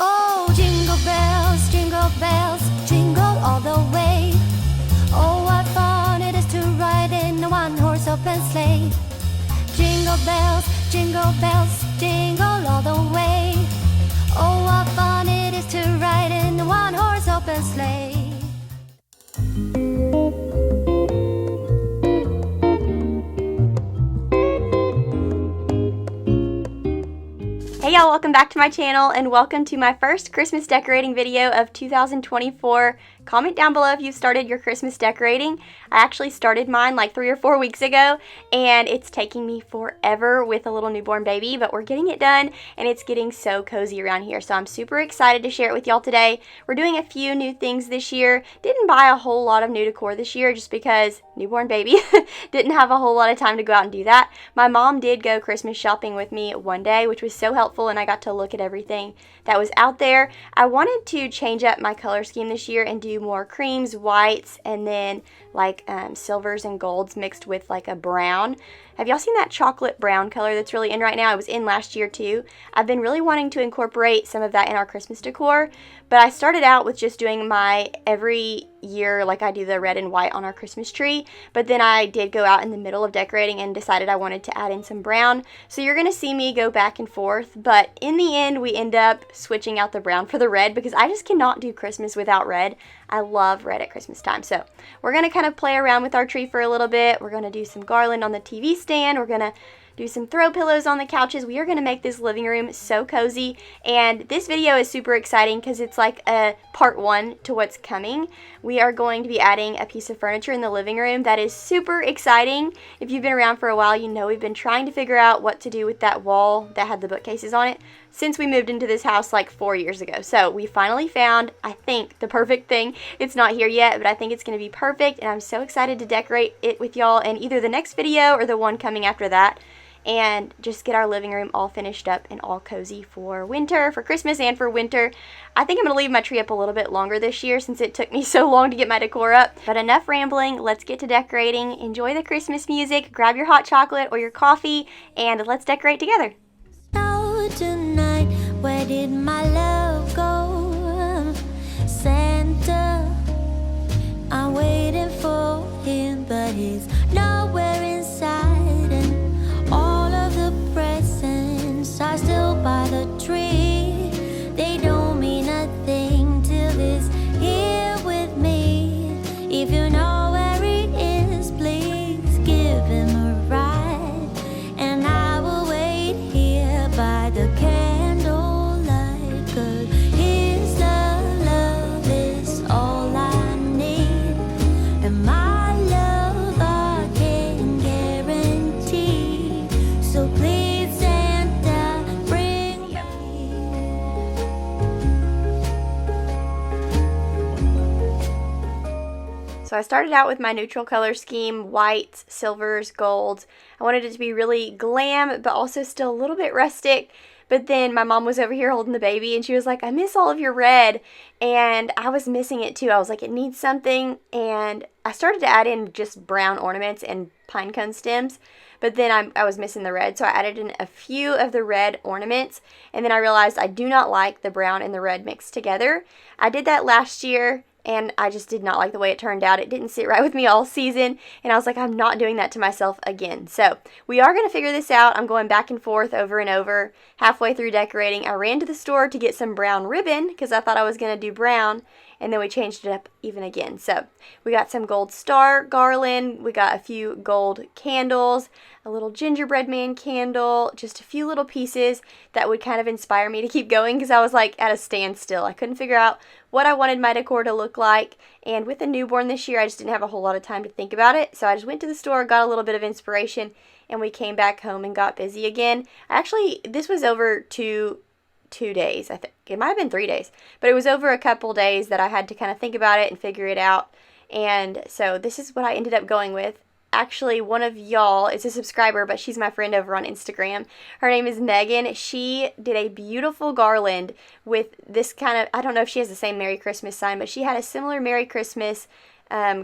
Oh, jingle bells, jingle all the way. Oh, what fun it is to ride in a one-horse open sleigh. Jingle bells, jingle all the way. Oh, what fun it is to ride in a one-horse open sleigh. Hey y'all, welcome back to my channel and welcome to my first Christmas decorating video of 2024. Comment down below if you've started your Christmas decorating. I actually started mine like 3 or 4 weeks ago and it's taking me forever with a little newborn baby, but we're getting it done and it's getting so cozy around here. So I'm super excited to share it with y'all today. We're doing a few new things this year. Didn't buy a whole lot of new decor this year just because newborn baby. Didn't have a whole lot of time to go out and do that. My mom did go Christmas shopping with me one day, which was so helpful, and I got to look at everything that was out there. I wanted to change up my color scheme this year and do more creams, whites, and then like silvers and golds mixed with like a brown. Have y'all seen that chocolate brown color that's really in right now? It was in last year too. I've been really wanting to incorporate some of that in our Christmas decor, but I started out with just doing my every year, like I do the red and white on our Christmas tree, but then I did go out in the middle of decorating and decided I wanted to add in some brown. So you're gonna see me go back and forth, but in the end we end up switching out the brown for the red because I just cannot do Christmas without red. I love red at Christmas time. So we're gonna kind of play around with our tree for a little bit. We're gonna do some garland on the TV stand. We're gonna do some throw pillows on the couches. We are going to make this living room so cozy, and this video is super exciting because it's like a part 1 to what's coming. We are going to be adding a piece of furniture in the living room that is super exciting. If you've been around for a while, you know we've been trying to figure out what to do with that wall that had the bookcases on it since we moved into this house like 4 years ago. So we finally found, I think, the perfect thing. It's not here yet, but I think it's going to be perfect, and I'm so excited to decorate it with y'all in either the next video or the one coming after that, and just get our living room all finished up and all cozy for winter, for Christmas and for winter. I think I'm going to leave my tree up a little bit longer this year since it took me so long to get my decor up. But enough rambling, let's get to decorating. Enjoy the Christmas music, grab your hot chocolate or your coffee, and let's decorate together. So tonight, where did my love go? Santa, I'm waiting for him, but he's nowhere inside. All of the presents are still by the tree. They don't mean a thing till he's here with me. If you know where he is, please give him a ride. And I will wait here by the candlelight, 'cause his love is all I need. And my love I can guarantee. So please, Santa, bring me. So I started out with my neutral color scheme, whites, silvers, golds. I wanted it to be really glam, but also still a little bit rustic. But then my mom was over here holding the baby, and she was like, I miss all of your red. And I was missing it too. I was like, it needs something. And I started to add in just brown ornaments and pine cone stems. But then I was missing the red, so I added in a few of the red ornaments. And then I realized I do not like the brown and the red mixed together. I did that last year, and I just did not like the way it turned out. It didn't sit right with me all season, and I was like, I'm not doing that to myself again. So we are going to figure this out. I'm going back and forth over and over. Halfway through decorating, I ran to the store to get some brown ribbon because I thought I was going to do brown, and then we changed it up even again. So we got some gold star garland, we got a few gold candles, a little gingerbread man candle, just a few little pieces that would kind of inspire me to keep going because I was like at a standstill. I couldn't figure out what I wanted my decor to look like, and with a newborn this year, I just didn't have a whole lot of time to think about it. So I just went to the store, got a little bit of inspiration, and we came back home and got busy again. Actually, this was over two days, I think. It might have been 3 days, but it was over a couple days that I had to kind of think about it and figure it out. And so this is what I ended up going with. Actually, one of y'all is a subscriber, but she's my friend over on Instagram. Her name is Megan. She did a beautiful garland with this kind of, I don't know if she has the same Merry Christmas sign, but she had a similar Merry Christmas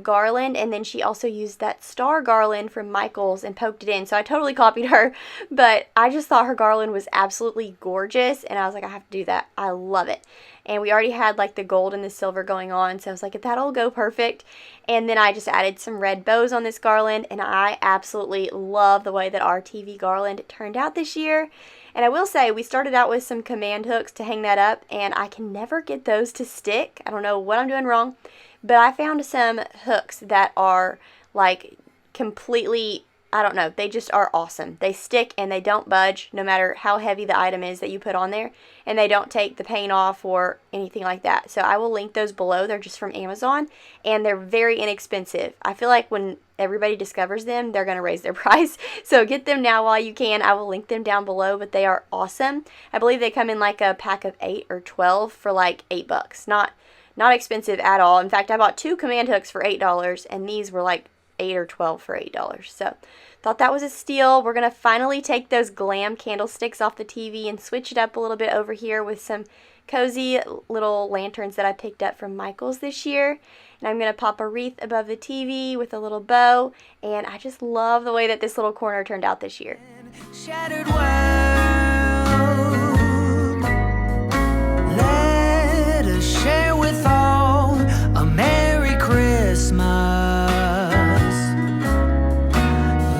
garland, and then she also used that star garland from Michael's and poked it in. So I totally copied her, but I just thought her garland was absolutely gorgeous, and I was like, I have to do that. I love it. And we already had like the gold and the silver going on, so I was like, that'll go perfect. And then I just added some red bows on this garland, and I absolutely love the way that our TV garland turned out this year. And I will say, we started out with some command hooks to hang that up, and I can never get those to stick. I don't know what I'm doing wrong, but I found some hooks that are like completely, I don't know, they just are awesome. They stick and they don't budge no matter how heavy the item is that you put on there, and they don't take the paint off or anything like that. So I will link those below. They're just from Amazon, and they're very inexpensive. I feel like when everybody discovers them, they're going to raise their price. So get them now while you can. I will link them down below, but they are awesome. I believe they come in like a pack of 8 or 12 for like $8. Not expensive at all. In fact, I bought 2 command hooks for $8, and these were like 8 or 12 for $8. So thought that was a steal. We're going to finally take those glam candlesticks off the TV and switch it up a little bit over here with some cozy little lanterns that I picked up from Michael's this year. And I'm going to pop a wreath above the TV with a little bow, and I just love the way that this little corner turned out this year. Shattered world, let us share with all a Merry Christmas.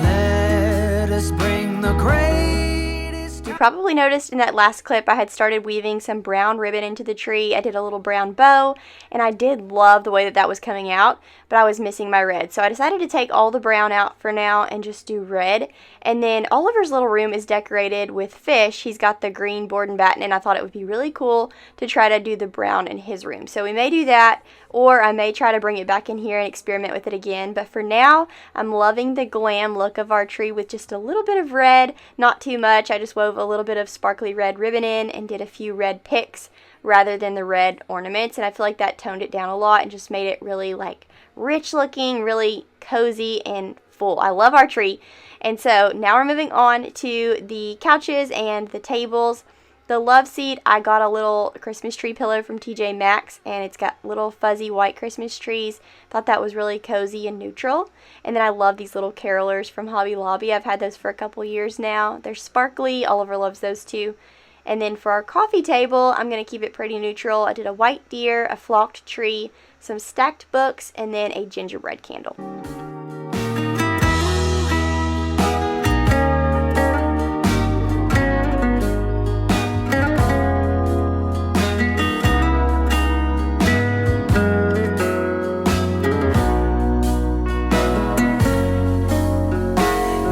Let us bring the greatest. You probably noticed in that last clip I had started weaving some brown ribbon into the tree. I did a little brown bow, and I did love the way that that was coming out, but I was missing my red. So I decided to take all the brown out for now and just do red. And then Oliver's little room is decorated with fish. He's got the green board and batten, and I thought it would be really cool to try to do the brown in his room. So we may do that, or I may try to bring it back in here and experiment with it again. But for now, I'm loving the glam look of our tree with just a little bit of red, not too much. I just wove a little bit of sparkly red ribbon in and did a few red picks rather than the red ornaments, and I feel like that toned it down a lot and just made it really like rich looking, really cozy and full. I love our tree. And so now we're moving on to the couches and the tables. The love seat, I got a little Christmas tree pillow from TJ Maxx, and it's got little fuzzy white Christmas trees. Thought that was really cozy and neutral. And then I love these little carolers from Hobby Lobby. I've had those for a couple years now. They're sparkly. Oliver loves those too. And then for our coffee table, I'm going to keep it pretty neutral. I did a white deer, a flocked tree, some stacked books, and then a gingerbread candle.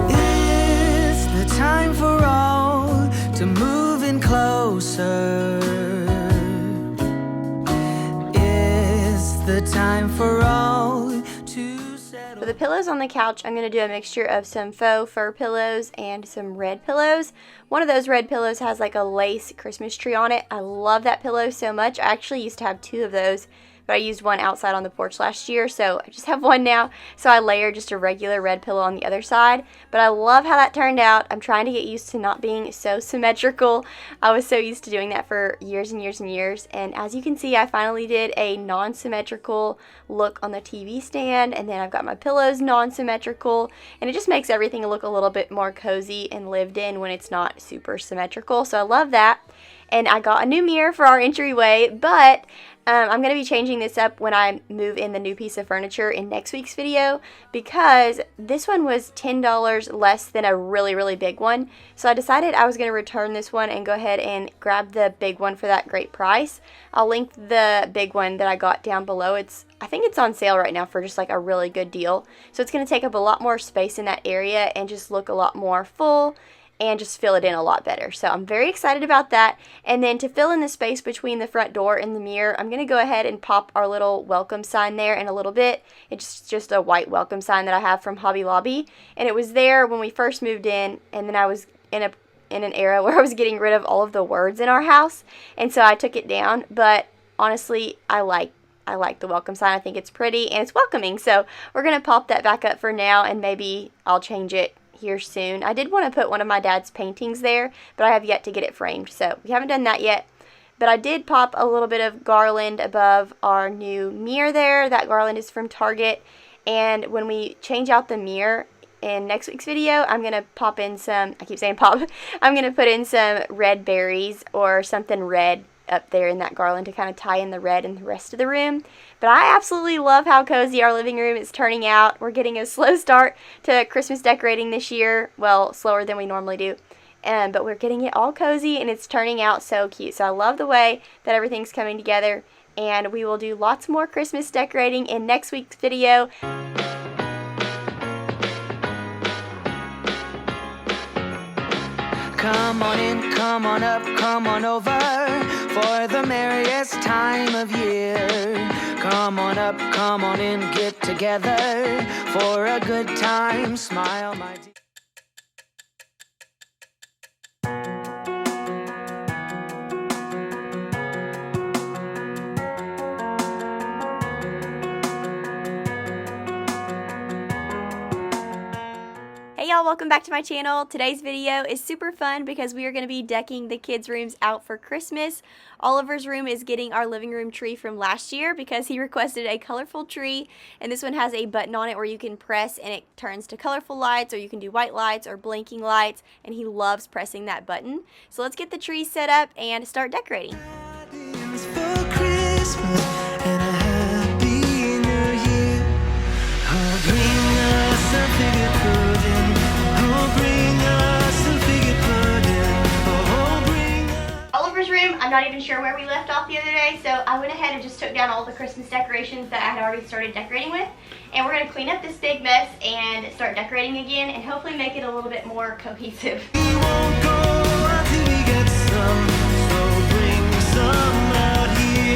It's the time for all to move in closer. It's the time for all to settle. For the pillows on the couch, I'm going to do a mixture of some faux fur pillows and some red pillows. One of those red pillows has like a lace Christmas tree on it. I love that pillow so much. I actually used to have 2 of those, but I used one outside on the porch last year, so I just have one now. So I layered just a regular red pillow on the other side, but I love how that turned out. I'm trying to get used to not being so symmetrical. I was so used to doing that for years and years and years, and as you can see, I finally did a non-symmetrical look on the TV stand, and then I've got my pillows non-symmetrical, and it just makes everything look a little bit more cozy and lived in when it's not super symmetrical, so I love that. And I got a new mirror for our entryway, but I'm going to be changing this up when I move in the new piece of furniture in next week's video, because this one was $10 less than a really, really big one. So I decided I was going to return this one and go ahead and grab the big one for that great price. I'll link the big one that I got down below. I think it's on sale right now for just like a really good deal. So it's going to take up a lot more space in that area and just look a lot more full and just fill it in a lot better. So I'm very excited about that. And then to fill in the space between the front door and the mirror, I'm going to go ahead and pop our little welcome sign there in a little bit. It's just a white welcome sign that I have from Hobby Lobby. And it was there when we first moved in, and then I was in an era where I was getting rid of all of the words in our house. And so I took it down. But honestly, I like the welcome sign. I think it's pretty and it's welcoming. So we're going to pop that back up for now, and maybe I'll change it here soon. I did want to put one of my dad's paintings there, but I have yet to get it framed, so we haven't done that yet. But I did pop a little bit of garland above our new mirror there. That garland is from Target, and when we change out the mirror in next week's video, I'm going to pop in some, I keep saying pop, I'm going to put in some red berries or something red up there in that garland to kind of tie in the red in the rest of the room. But I absolutely love how cozy our living room is turning out. We're getting a slow start to Christmas decorating this year. Well, slower than we normally do. But we're getting it all cozy, and it's turning out so cute. So I love the way that everything's coming together. And we will do lots more Christmas decorating in next week's video. Come on in, come on up, come on over for the merriest time of year. Come on up, come on in, get together for a good time. Smile, my dear. Hey y'all, welcome back to my channel. Today's video is super fun because we are going to be decking the kids' rooms out for Christmas. Oliver's room is getting our living room tree from last year because he requested a colorful tree, and this one has a button on it where you can press and it turns to colorful lights, or you can do white lights or blinking lights, and he loves pressing that button. So let's get the tree set up and start decorating. For Christmas and a happy new year. Oh, bring us a figure pudding. Oh, bring us a figure pudding. Oh, bring us. Oliver's room, I'm not even sure where we left off the other day, so I went ahead and just took down all the Christmas decorations that I had already started decorating with, and we're going to clean up this big mess and start decorating again and hopefully make it a little bit more cohesive. We won't go until we get some, so bring some out here.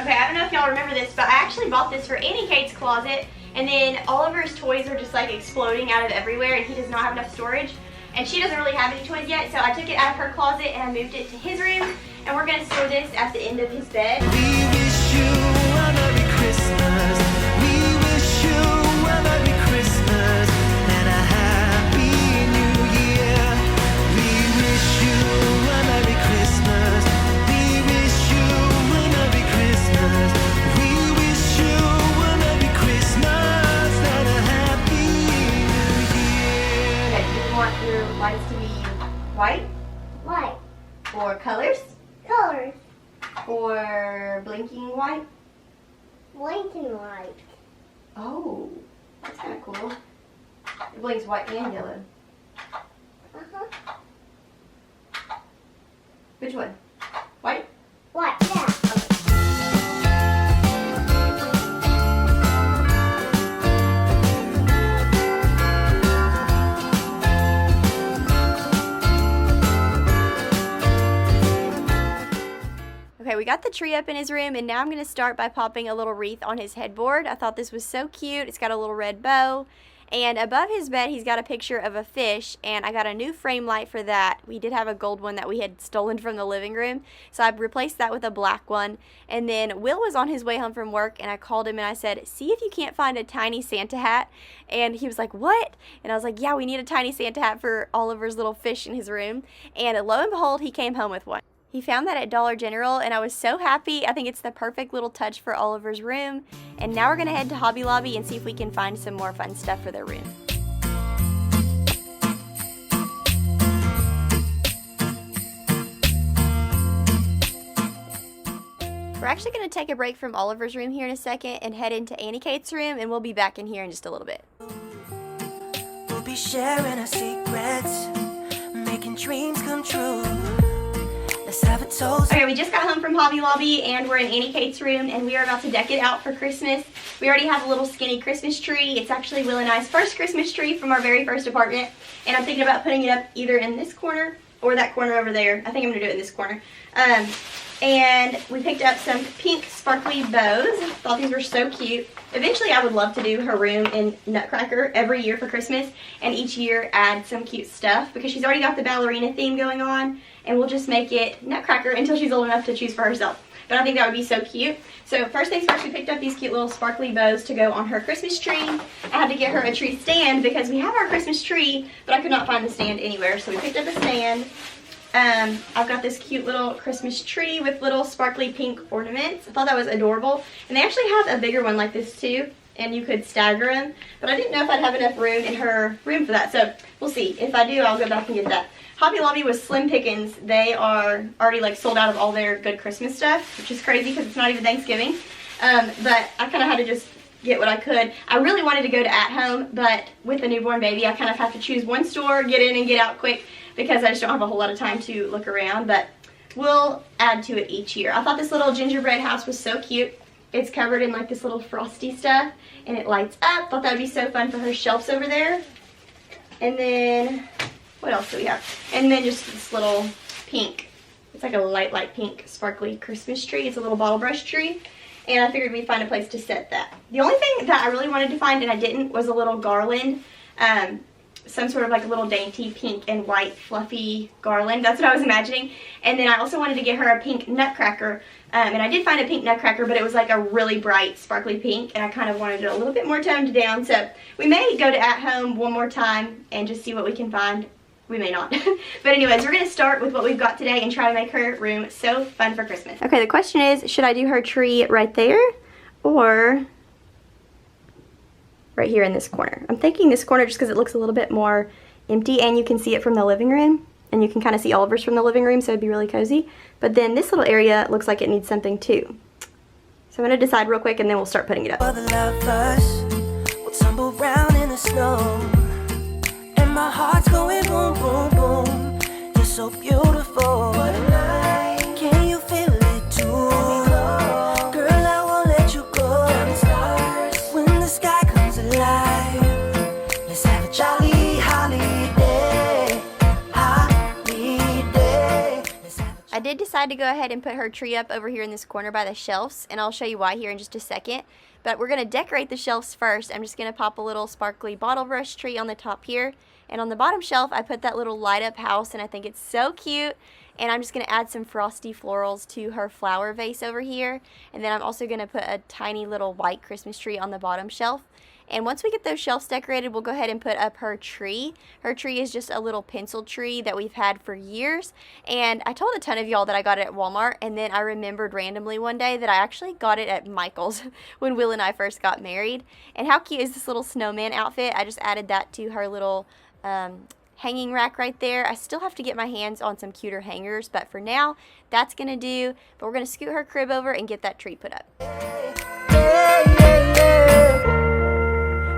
Okay, I don't know if y'all remember this, but I actually bought this for Annie Kate's closet, and then Oliver's toys are just like exploding out of everywhere, and he does not have enough storage, and she doesn't really have any toys yet, so I took it out of her closet and I moved it to his room, and we're going to store this at the end of his bed. We wish you a Merry Christmas. We wish you a Merry Christmas and a Happy New Year. We wish you a Merry Christmas. We wish you a Merry Christmas. We wish you a Merry Christmas and a Happy New Year. Okay, do you want your lights to be white? White. Or colors? Colors. Or blinking white? Blinking light. Oh, that's kind of cool. It blinks white and yellow. Uh-huh. Which one? White? White, yeah. Okay, we got the tree up in his room, and now I'm going to start by popping a little wreath on his headboard. I thought this was so cute. It's got a little red bow, and above his bed he's got a picture of a fish, and I got a new frame light for that. We did have a gold one that we had stolen from the living room, so I replaced that with a black one. And then Will was on his way home from work, and I called him and I said, see if you can't find a tiny Santa hat. And he was like, what? And I was like, yeah, we need a tiny Santa hat for Oliver's little fish in his room. And lo and behold, he came home with one. He found that at Dollar General, and I was so happy. I think it's the perfect little touch for Oliver's room. And now we're going to head to Hobby Lobby and see if we can find some more fun stuff for their room. We're actually going to take a break from Oliver's room here in a second and head into Annie Kate's room, and we'll be back in here in just a little bit. We'll be sharing our secrets, making dreams come true. Let's have a toast. Okay, we just got home from Hobby Lobby and we're in Annie Kate's room and we are about to deck it out for Christmas. We already have a little skinny Christmas tree. It's actually Will and I's first Christmas tree from our very first apartment, and I'm thinking about putting it up either in this corner or that corner over there. I think I'm going to do it in this corner. And we picked up some pink sparkly bows. Thought these were so cute. Eventually I would love to do her room in Nutcracker every year for Christmas, and each year add some cute stuff, because she's already got the ballerina theme going on, and we'll just make it Nutcracker until she's old enough to choose for herself. But I think that would be so cute. So first things first, we picked up these cute little sparkly bows to go on her Christmas tree. I had to get her a tree stand because we have our Christmas tree, but I could not find the stand anywhere. So we picked up a stand. I've got this cute little Christmas tree with little sparkly pink ornaments. I thought that was adorable. And they actually have a bigger one like this too, and you could stagger them. But I didn't know if I'd have enough room in her room for that, so we'll see. If I do, I'll go back and get that. Hobby Lobby was slim pickings. They are already like sold out of all their good Christmas stuff, which is crazy because it's not even Thanksgiving. But I kind of had to just get what I could. I really wanted to go to At Home, but with a newborn baby, I kind of have to choose one store, get in and get out quick, because I just don't have a whole lot of time to look around, but we'll add to it each year. I thought this little gingerbread house was so cute. It's covered in like this little frosty stuff, and it lights up. Thought that would be so fun for her shelves over there. And then, what else do we have? And then just this little pink. It's like a light pink sparkly Christmas tree. It's a little bottle brush tree. And I figured we'd find a place to set that. The only thing that I really wanted to find, and I didn't, was a little garland. Some sort of like a little dainty pink and white fluffy garland. That's what I was imagining. And then I also wanted to get her a pink nutcracker. And I did find a pink nutcracker, but it was like a really bright sparkly pink, and I kind of wanted it a little bit more toned down. So we may go to At Home one more time and just see what we can find. We may not. But anyways, we're going to start with what we've got today and try to make her room so fun for Christmas. Okay, the question is, should I do her tree right there or right here in this corner? I'm thinking this corner just because it looks a little bit more empty, and you can see it from the living room, and you can kind of see Oliver's from the living room, so it'd be really cozy. But then this little area looks like it needs something too. So I'm going to decide real quick and then we'll start putting it up. Other lovers will tumble round in the snow, and my heart's going boom, boom, boom. You're so beautiful. What a night. Can you feel it too? Girl, I won't let you go. When the sky comes alive, let's have a jolly holiday. Holiday. I did decide to go ahead and put her tree up over here in this corner by the shelves, and I'll show you why here in just a second. But we're going to decorate the shelves first. I'm just going to pop a little sparkly bottle brush tree on the top here. And on the bottom shelf, I put that little light up house, and I think it's so cute. And I'm just going to add some frosty florals to her flower vase over here. And then I'm also going to put a tiny little white Christmas tree on the bottom shelf. And once we get those shelves decorated, we'll go ahead and put up her tree. Her tree is just a little pencil tree that we've had for years. And I told a ton of y'all that I got it at Walmart, and then I remembered randomly one day that I actually got it at Michael's when Will and I first got married. And how cute is this little snowman outfit? I just added that to her little hanging rack right there. I still have to get my hands on some cuter hangers, but for now, that's going to do. But we're going to scoot her crib over and get that tree put up.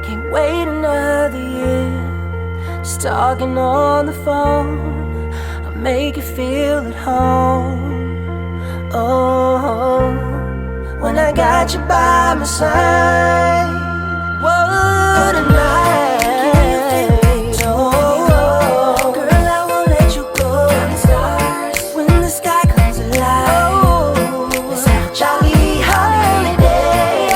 Can't wait another year. Just talking on the phone, I'll make you feel at home. Oh, when I got you by my side. What a night. Oh, girl, I won't let you go. When the sky comes alive, let's have a jolly holiday.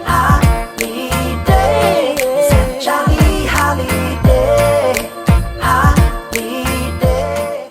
Holiday. Let's have a jolly holiday. Holiday.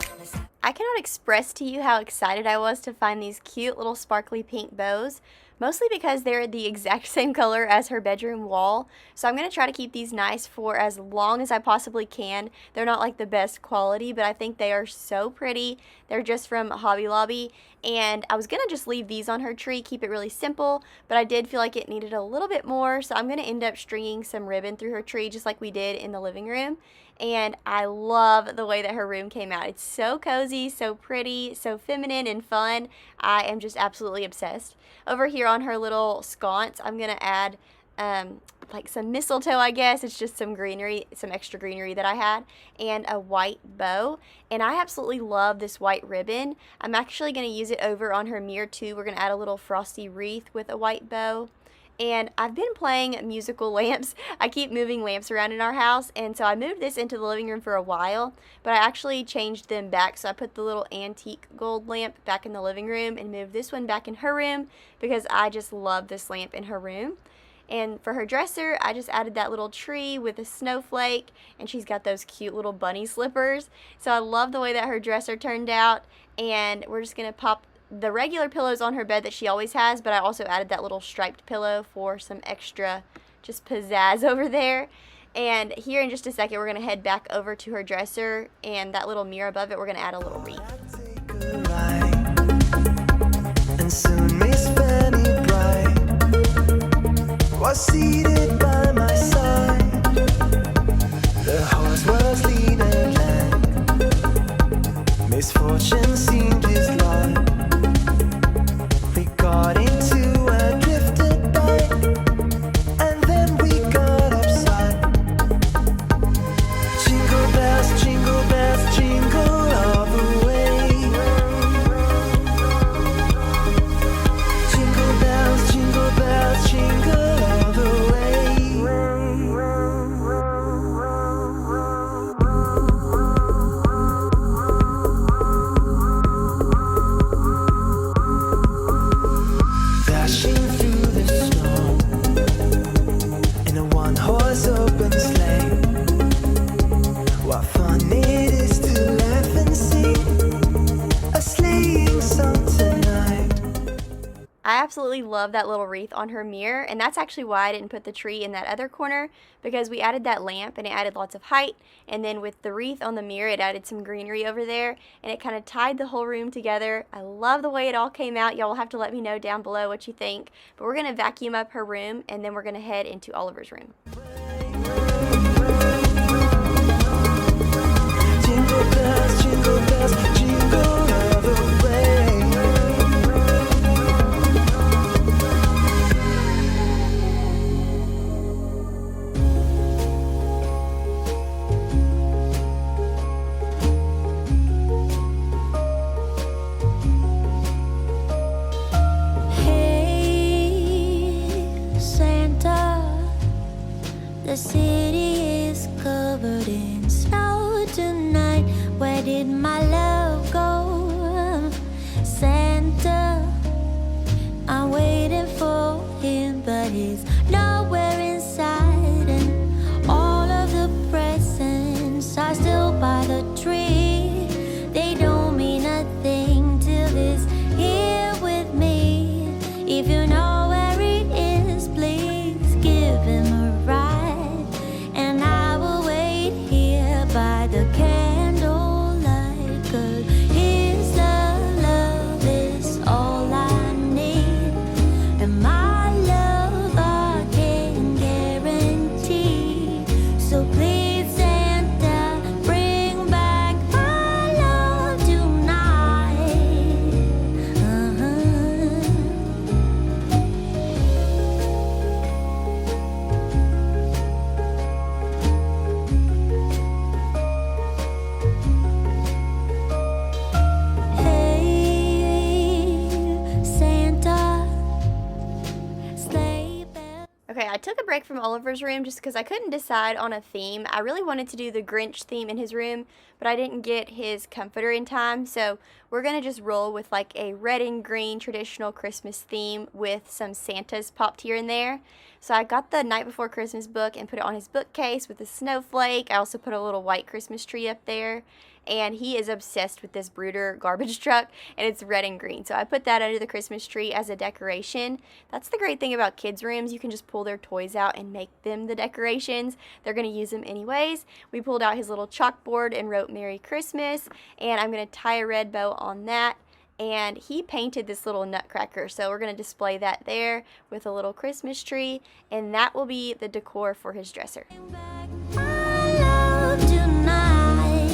I cannot express to you how excited I was to find these cute little sparkly pink bows mostly because they're the exact same color as her bedroom wall. So I'm going to try to keep these nice for as long as I possibly can. They're not like the best quality, but I think they are so pretty. They're just from Hobby Lobby, and I was going to just leave these on her tree, keep it really simple, but I did feel like it needed a little bit more, so I'm going to end up stringing some ribbon through her tree just like we did in the living room. And I love the way that her room came out. It's so cozy, so pretty, so feminine and fun. I am just absolutely obsessed. Over here on her little sconce, I'm going to add like some mistletoe, I guess. It's just some greenery, some extra greenery that I had, and a white bow. And I absolutely love this white ribbon. I'm actually going to use it over on her mirror too. We're going to add a little frosty wreath with a white bow. And I've been playing musical lamps. I keep moving lamps around in our house, and so I moved this into the living room for a while, but I actually changed them back. So I put the little antique gold lamp back in the living room and moved this one back in her room because I just love this lamp in her room. And for her dresser, I just added that little tree with a snowflake, and she's got those cute little bunny slippers. So I love the way that her dresser turned out, and we're just going to pop the regular pillows on her bed that she always has, but I also added that little striped pillow for some extra just pizzazz over there. And here in just a second, we're going to head back over to her dresser, and that little mirror above it, we're going to add a little wreath. And soon Miss Fanny Bright was seated by my side. The horse was lean and lank. Misfortune seemed his lot. We got into a drifted bite, and then we got upside. Jingle bells, jingle all the way. Jingle bells, jingle all the way. Dashing through the snow in a one-horse open sleigh. What fun it is to laugh and sing a sleighing song tonight. I absolutely love that little wreath on her mirror, and that's actually why I didn't put the tree in that other corner, because we added that lamp and it added lots of height, and then with the wreath on the mirror it added some greenery over there, and it kind of tied the whole room together. I love the way it all came out. Y'all will have to let me know down below what you think, but we're going to vacuum up her room, and then we're going to head into Oliver's room. Jingle bells, jingle all the way. Hey, Santa, the city is covered in snow tonight. Where did my love go? Santa, I'm waiting for him, but he's nowhere inside. And all of the presents are still by the tree. They don't mean a thing till he's here with me. If you know where he is, please give him a ride. And I will wait here by the candlelight, 'cause his love is all I need. And my love I can guarantee. So please, Santa, bring back my love tonight. Hey, Santa, sleigh bells. Okay, I took a break from Oliver's room just because I couldn't decide on a theme. I really wanted to do the Grinch theme in his room, but I didn't get his comforter in time, so we're going to just roll with like a red and green traditional Christmas theme with some Santas popped here and there. So I got the Night Before Christmas book and put it on his bookcase with a snowflake. I also put a little white Christmas tree up there. and he is obsessed with this Brooder garbage truck, and it's red and green. So I put that under the Christmas tree as a decoration. That's the great thing about kids' rooms. You can just pull their toys out and make them the decorations. They're going to use them anyways. We pulled out his little chalkboard and wrote Merry Christmas, and I'm going to tie a red bow on that. And he painted this little nutcracker, so we're going to display that there with a little Christmas tree, and that will be the decor for his dresser. My love tonight.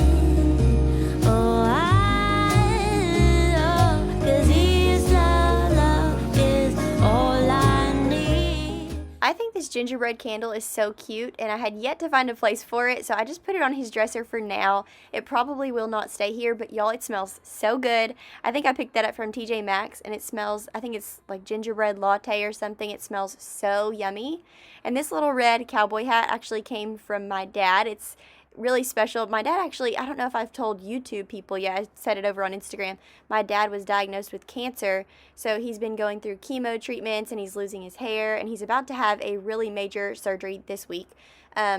Oh, I love, 'cause his love is all I need. I think this gingerbread candle is so cute, and I had yet to find a place for it, so I just put it on his dresser for now. It probably will not stay here, but y'all, it smells so good. I think I picked that up from TJ Maxx, and it smells, I think it's like gingerbread latte or something. It smells so yummy. And this little red cowboy hat actually came from my dad. It's really special. My dad actually, I don't know if I've told YouTube people yet, I said it over on Instagram, my dad was diagnosed with cancer, so he's been going through chemo treatments, and he's losing his hair, and he's about to have a really major surgery this week.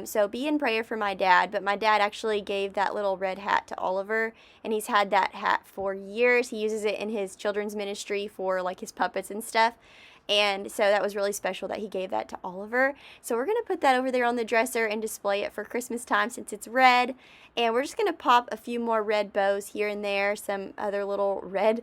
So be in prayer for my dad, but my dad actually gave that little red hat to Oliver, and he's had that hat for years. He uses it in his children's ministry for like his puppets and stuff. And so that was really special that he gave that to Oliver. So we're going to put that over there on the dresser and display it for Christmas time since it's red. And we're just going to pop a few more red bows here and there, some other little red,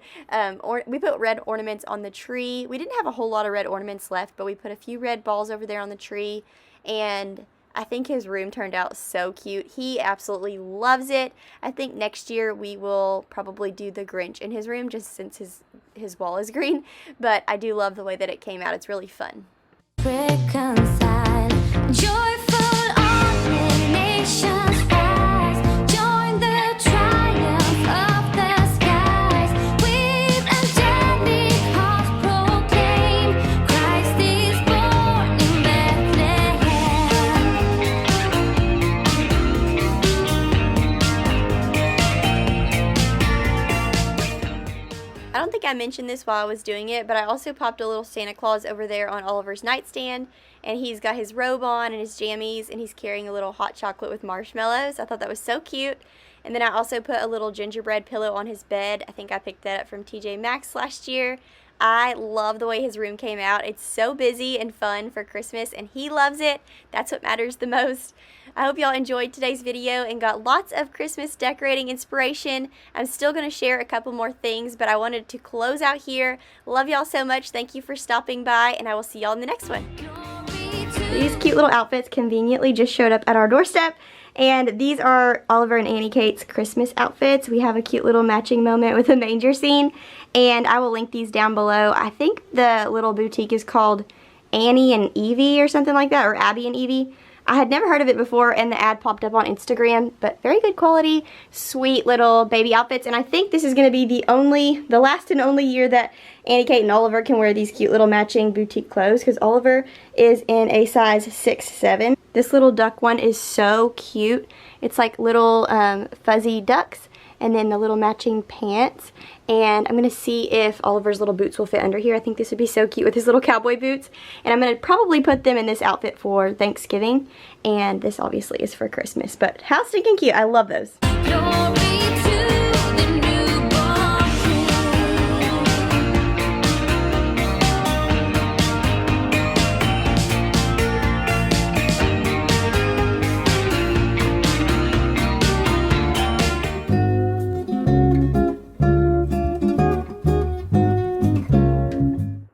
we put red ornaments on the tree. We didn't have a whole lot of red ornaments left, but we put a few red balls over there on the tree. And I think his room turned out so cute. He absolutely loves it. I think next year we will probably do the Grinch in his room just since his wall is green. But I do love the way that it came out. It's really fun. Reconcile, joyful all nations rise, join the triumph of the skies, with angelic hearts proclaim, Christ is born in Bethlehem. I don't think I mentioned this while I was doing it, but I also popped a little Santa Claus over there on Oliver's nightstand, and he's got his robe on and his jammies, and he's carrying a little hot chocolate with marshmallows. I thought that was so cute. And then I also put a little gingerbread pillow on his bed. I think I picked that up from TJ Maxx last year. I love the way his room came out. It's so busy and fun for Christmas, and he loves it. That's what matters the most. I hope y'all enjoyed today's video and got lots of Christmas decorating inspiration. I'm still going to share a couple more things, but I wanted to close out here. Love y'all so much. Thank you for stopping by, and I will see y'all in the next one. These cute little outfits conveniently just showed up at our doorstep. And these are Oliver and Annie Kate's Christmas outfits. We have a cute little matching moment with a manger scene. And I will link these down below. I think the little boutique is called Annie and Evie or something like that, or Abby and Evie. I had never heard of it before, and the ad popped up on Instagram, but very good quality, sweet little baby outfits. And I think this is going to be the last and only year that Annie Kate and Oliver can wear these cute little matching boutique clothes, because Oliver is in a size 6'7". This little duck one is so cute. It's like little fuzzy ducks, and then the little matching pants. And I'm going to see if Oliver's little boots will fit under here. I think this would be so cute with his little cowboy boots. And I'm going to probably put them in this outfit for Thanksgiving. And this obviously is for Christmas. But how stinking cute. I love those. Glory to the newborn King.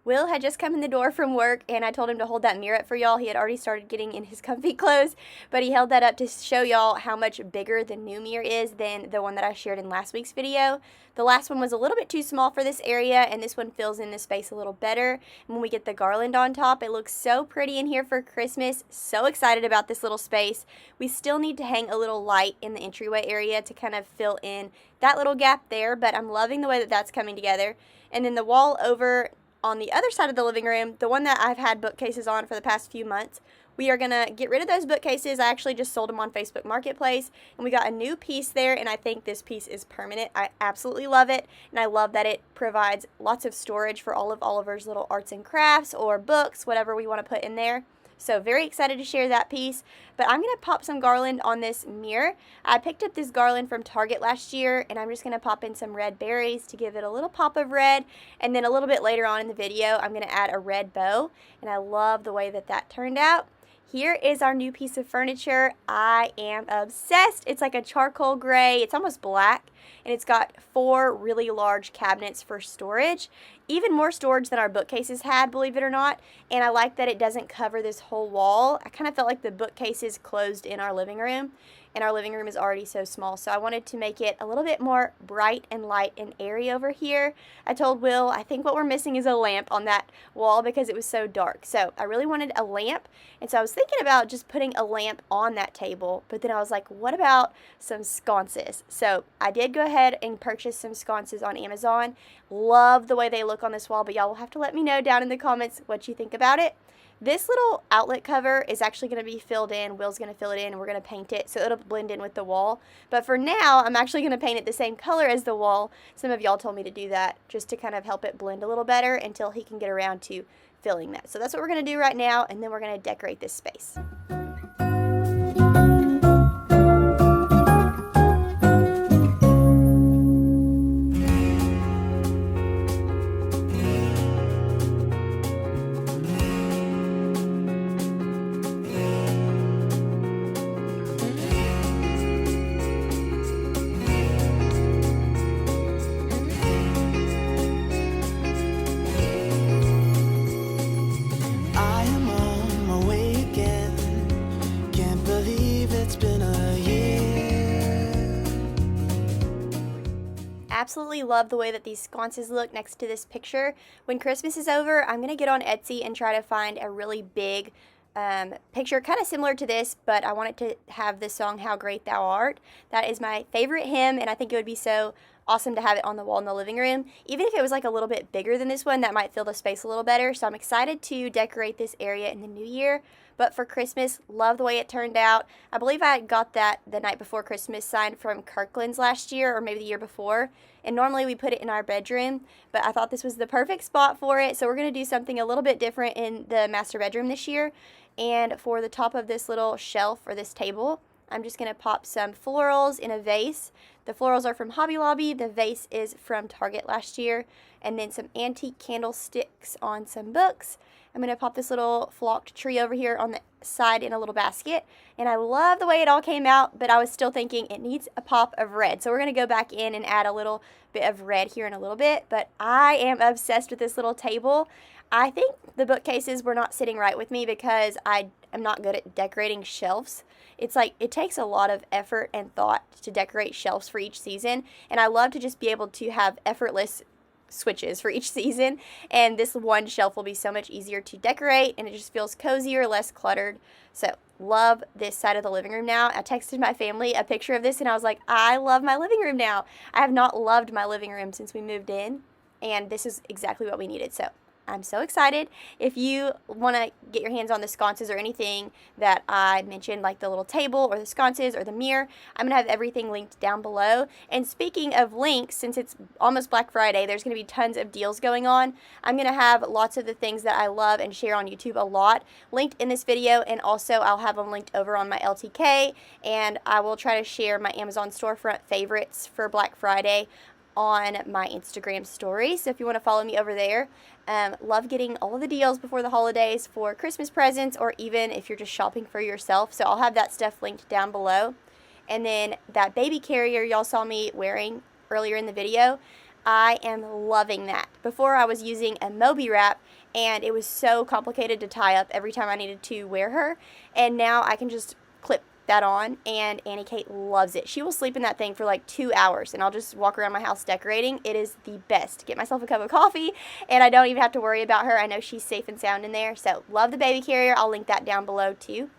Will had just come in the door from work, and I told him to hold that mirror up for y'all. He had already started getting in his comfy clothes, but he held that up to show y'all how much bigger the new mirror is than the one that I shared in last week's video. The last one was a little bit too small for this area, and this one fills in the space a little better. And when we get the garland on top, it looks so pretty in here for Christmas. So excited about this little space. We still need to hang a little light in the entryway area to kind of fill in that little gap there, but I'm loving the way that that's coming together. And then the wall over on the other side of the living room, the one that I've had bookcases on for the past few months, we are going to get rid of those bookcases. I actually just sold them on Facebook Marketplace, and we got a new piece there, and I think this piece is permanent. I absolutely love it, and I love that it provides lots of storage for all of Oliver's little arts and crafts or books, whatever we want to put in there. So very excited to share that piece. But I'm going to pop some garland on this mirror. I picked up this garland from Target last year, and I'm just going to pop in some red berries to give it a little pop of red. And then a little bit later on in the video, I'm going to add a red bow. And I love the way that that turned out. Here is our new piece of furniture. I am obsessed. It's like a charcoal gray. It's almost black. And it's got 4 really large cabinets for storage. Even more storage than our bookcases had, believe it or not. And I like that it doesn't cover this whole wall. I kind of felt like the bookcases closed in our living room. And our living room is already so small. So I wanted to make it a little bit more bright and light and airy over here. I told Will, I think what we're missing is a lamp on that wall because it was so dark. So I really wanted a lamp. And so I was thinking about just putting a lamp on that table. But then I was like, what about some sconces? So I did go ahead and purchase some sconces on Amazon. Love the way they look on this wall. But y'all will have to let me know down in the comments what you think about it. This little outlet cover is actually going to be filled in. Will's going to fill it in, and we're going to paint it so it'll blend in with the wall. But for now, I'm actually going to paint it the same color as the wall. Some of y'all told me to do that just to kind of help it blend a little better until he can get around to filling that. So that's what we're going to do right now, and then we're going to decorate this space. Absolutely love the way that these sconces look next to this picture. When Christmas is over, I'm going to get on Etsy and try to find a really big picture, kind of similar to this, but I want it to have the song How Great Thou Art. That is my favorite hymn, and I think it would be so awesome to have it on the wall in the living room. Even if it was like a little bit bigger than this one, that might fill the space a little better. So I'm excited to decorate this area in the new year. But for Christmas, love the way it turned out. I believe I got that the night before Christmas sign from Kirkland's last year, or maybe the year before. And normally we put it in our bedroom, but I thought this was the perfect spot for it. So we're going to do something a little bit different in the master bedroom this year. And for the top of this little shelf or this table, I'm just going to pop some florals in a vase. The florals are from Hobby Lobby. The vase is from Target last year. And then some antique candlesticks on some books. I'm going to pop this little flocked tree over here on the side in a little basket. And I love the way it all came out, but I was still thinking it needs a pop of red. So we're going to go back in and add a little bit of red here in a little bit. But I am obsessed with this little table. I think the bookcases were not sitting right with me because I am not good at decorating shelves. It's like it takes a lot of effort and thought to decorate shelves for each season. And I love to just be able to have effortless switches for each season, and this one shelf will be so much easier to decorate, and it just feels cozier, less cluttered. So love this side of the living room now. I texted my family a picture of this, and I was like, I love my living room now. I have not loved my living room since we moved in, and this is exactly what we needed. So I'm so excited. If you want to get your hands on the sconces or anything that I mentioned, like the little table or the sconces or the mirror, I'm going to have everything linked down below. And speaking of links, since it's almost Black Friday, there's going to be tons of deals going on. I'm going to have lots of the things that I love and share on YouTube a lot linked in this video, and also I'll have them linked over on my LTK, and I will try to share my Amazon storefront favorites for Black Friday on my Instagram stories. So if you want to follow me over there, love getting all of the deals before the holidays for Christmas presents, or even if you're just shopping for yourself. So I'll have that stuff linked down below. And then that baby carrier y'all saw me wearing earlier in the video, I am loving that. Before I was using a Moby wrap, and it was so complicated to tie up every time I needed to wear her. And now I can just clip that on, and Annie Kate loves it. She will sleep in that thing for like 2 hours, and I'll just walk around my house decorating. It is the best. Get myself a cup of coffee, and I don't even have to worry about her. I know she's safe and sound in there. So love the baby carrier. I'll link that down below too.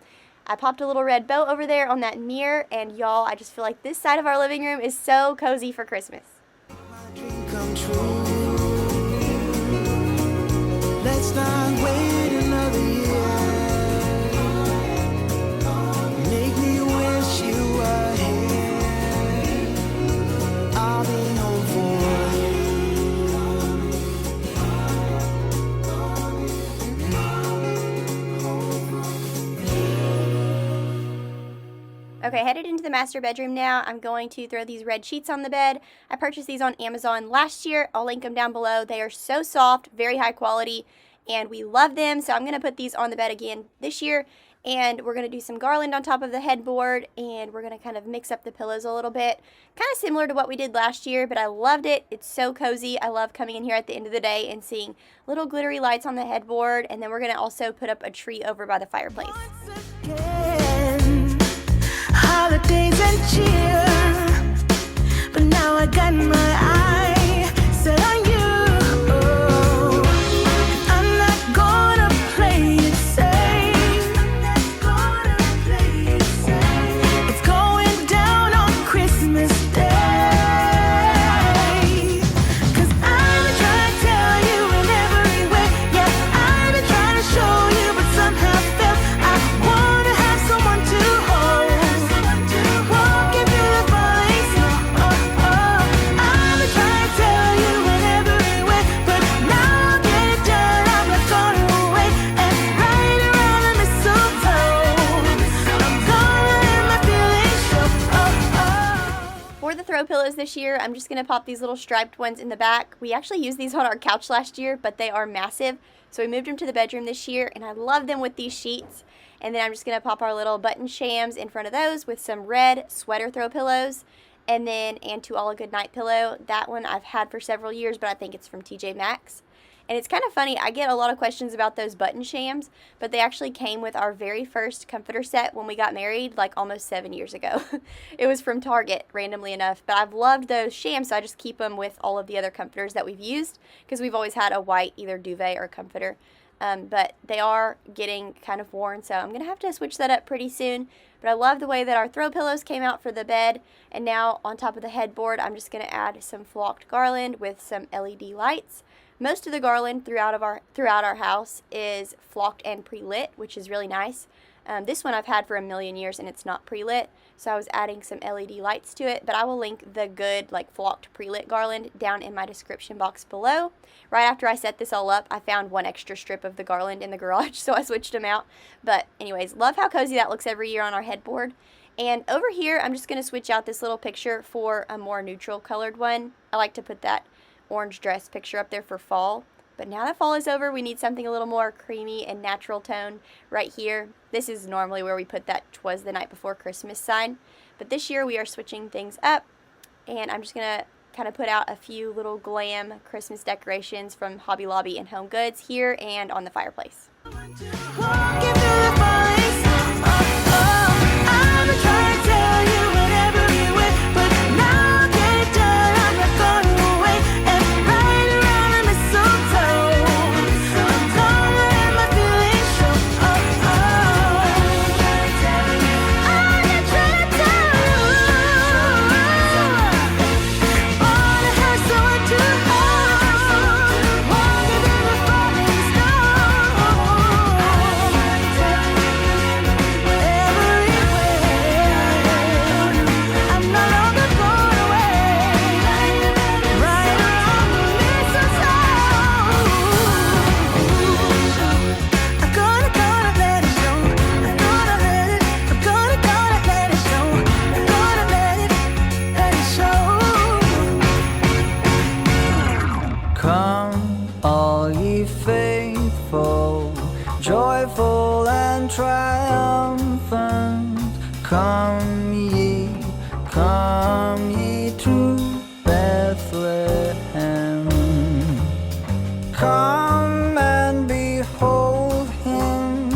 I popped a little red bow over there on that mirror, and y'all, I just feel like this side of our living room is so cozy for Christmas. Come true. Let's not wait another year. Make me wish you were here. I'll be home for you. Okay, headed into the master bedroom now. I'm going to throw these red sheets on the bed. I purchased these on Amazon last year. I'll link them down below. They are so soft, very high quality, and we love them. So I'm going to put these on the bed again this year, and we're going to do some garland on top of the headboard, and we're going to kind of mix up the pillows a little bit. Kind of similar to what we did last year, but I loved it. It's so cozy. I love coming in here at the end of the day and seeing little glittery lights on the headboard, and then we're going to also put up a tree over by the fireplace. Holidays and cheer, but now I got my eye set on you. I'm not gonna play it safe. It's going down on Christmas Day. 'Cause I've been trying to tell you in every way. Yeah, I've been trying to show you, but somehow felt I wanna have someone to hold. Walking through the falling snow. I've been trying to tell you in every way, but now I'll get it done. I'm not gonna wait and right around the mistletoe. I'm gonna let my feelings show. For the throw pillows this year, I'm just going to pop these little striped ones in the back. We actually used these on our couch last year, but they are massive. So we moved them to the bedroom this year, and I love them with these sheets. And then I'm just going to pop our little button shams in front of those with some red sweater throw pillows. And then And To All a Good Night pillow. That one I've had for several years, but I think it's from TJ Maxx. And it's kind of funny, I get a lot of questions about those button shams, but they actually came with our very first comforter set when we got married, like almost 7 years ago. It was from Target, randomly enough, but I've loved those shams, so I just keep them with all of the other comforters that we've used, because we've always had a white either duvet or comforter. But they are getting kind of worn, so I'm going to have to switch that up pretty soon. But I love the way that our throw pillows came out for the bed, and now on top of the headboard, I'm just going to add some flocked garland with some LED lights. Most of the garland throughout our house is flocked and pre-lit, which is really nice. This one I've had for a million years and it's not pre-lit, so I was adding some LED lights to it, but I will link the good like flocked pre-lit garland down in my description box below. Right after I set this all up, I found one extra strip of the garland in the garage, so I switched them out. But anyways, love how cozy that looks every year on our headboard. And over here, I'm just going to switch out this little picture for a more neutral colored one. I like to put that orange dress picture up there for fall. But now that fall is over, we need something a little more creamy and natural tone right here. This is normally where we put that "'Twas the Night Before Christmas" sign. But this year we are switching things up, and I'm just going to kind of put out a few little glam Christmas decorations from Hobby Lobby and Home Goods here and on the fireplace. Walking through the falling snow. I've been trying to tell you in every way, but now I'll get it done. I'm not gonna wait and right around the mistletoe. I'm gonna let my feelings show. I'm trying to tell you. Wanna have someone to hold. Walking through the falling snow. I'm no longer going away. Right around the mistletoe. I'm gonna let it show. I'm gonna let it show. I'm gonna let it show. Come, all ye faithful, joyful and triumphant. Come ye to Bethlehem. Come and behold him,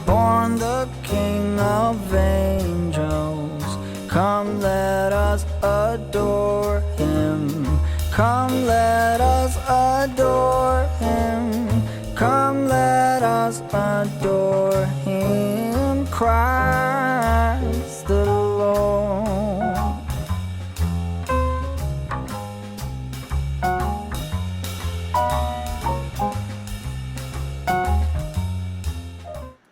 born the King of angels. Come, let us adore him. Come, let us adore him. Come, let us adore him. Christ the Lord.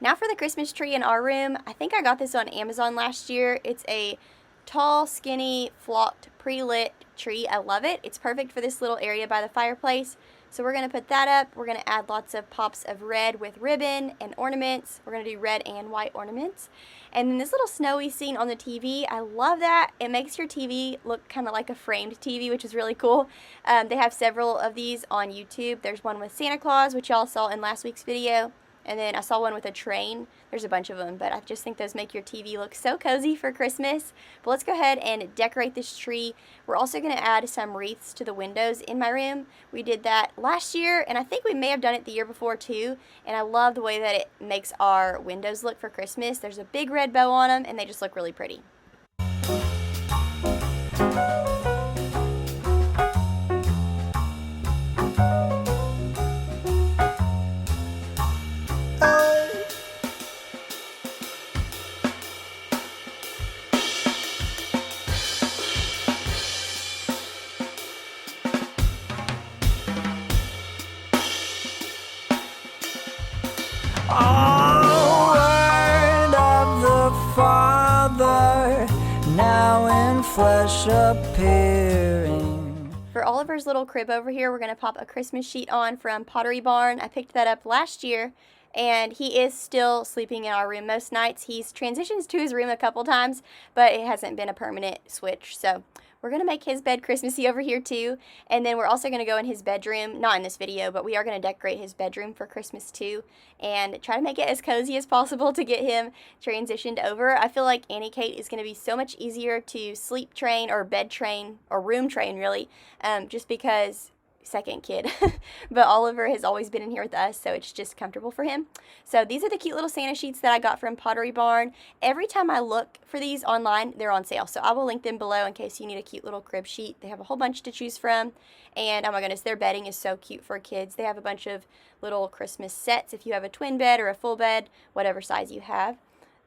Now for the Christmas tree in our room. I think I got this on Amazon last year. It's a tall, skinny, flocked, pre-lit tree. I love it. It's perfect for this little area by the fireplace. So we're going to put that up. We're going to add lots of pops of red with ribbon and ornaments. We're going to do red and white ornaments. And then this little snowy scene on the TV, I love that. It makes your TV look kind of like a framed TV, which is really cool. They have several of these on YouTube. There's one with Santa Claus, which y'all saw in last week's video. And then I saw one with a train. There's a bunch of them, but I just think those make your TV look so cozy for Christmas. But let's go ahead and decorate this tree. We're also going to add some wreaths to the windows in my room. We did that last year, and I think we may have done it the year before too. And I love the way that it makes our windows look for Christmas. There's a big red bow on them, and they just look really pretty. Oh, word of the Father, now in flesh appearing. For Oliver's little crib over here, we're going to pop a Christmas sheet on from Pottery Barn. I picked that up last year, and he is still sleeping in our room most nights. He's transitioned to his room a couple times, but it hasn't been a permanent switch. So we're going to make his bed Christmassy over here too. And then we're also going to go in his bedroom, not in this video, but we are going to decorate his bedroom for Christmas too and try to make it as cozy as possible to get him transitioned over. I feel like Annie Kate is going to be so much easier to sleep train or bed train or room train really, just because second kid. But Oliver has always been in here with us, so it's just comfortable for him. So these are the cute little Santa sheets that I got from Pottery Barn. Every time I look for these online, they're on sale. So I will link them below in case you need a cute little crib sheet. They have a whole bunch to choose from. And oh my goodness, their bedding is so cute for kids. They have a bunch of little Christmas sets if you have a twin bed or a full bed, whatever size you have.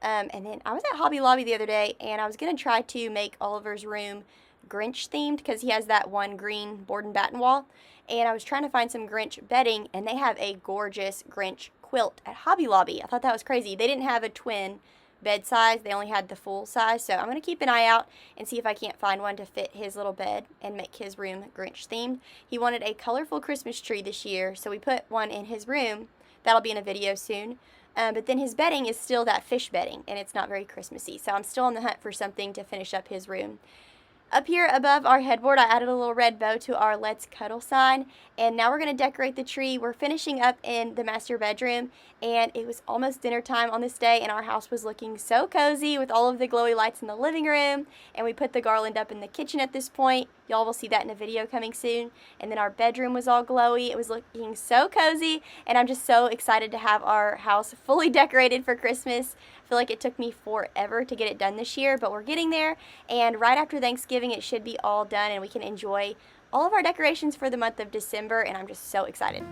And then I was at Hobby Lobby the other day, and I was going to try to make Oliver's room Grinch themed because he has that one green board and batten wall, and I was trying to find some Grinch bedding, and they have a gorgeous Grinch quilt at Hobby Lobby. I thought that was crazy. They didn't have a twin bed size, they only had the full size, so I'm going to keep an eye out and see if I can't find one to fit his little bed and make his room Grinch themed. He wanted a colorful Christmas tree this year, so we put one in his room. That'll be in a video soon. But then his bedding is still that fish bedding, and it's not very Christmassy, so I'm still on the hunt for something to finish up his room. Up here above our headboard, I added a little red bow to our Let's Cuddle sign, and now we're going to decorate the tree. We're finishing up in the master bedroom, and it was almost dinner time on this day, and our house was looking so cozy with all of the glowy lights in the living room, and we put the garland up in the kitchen at this point. Y'all will see that in a video coming soon. And then our bedroom was all glowy. It was looking so cozy, and I'm just so excited to have our house fully decorated for Christmas. I feel like it took me forever to get it done this year, but we're getting there, and right after Thanksgiving it should be all done and we can enjoy all of our decorations for the month of December, and I'm just so excited.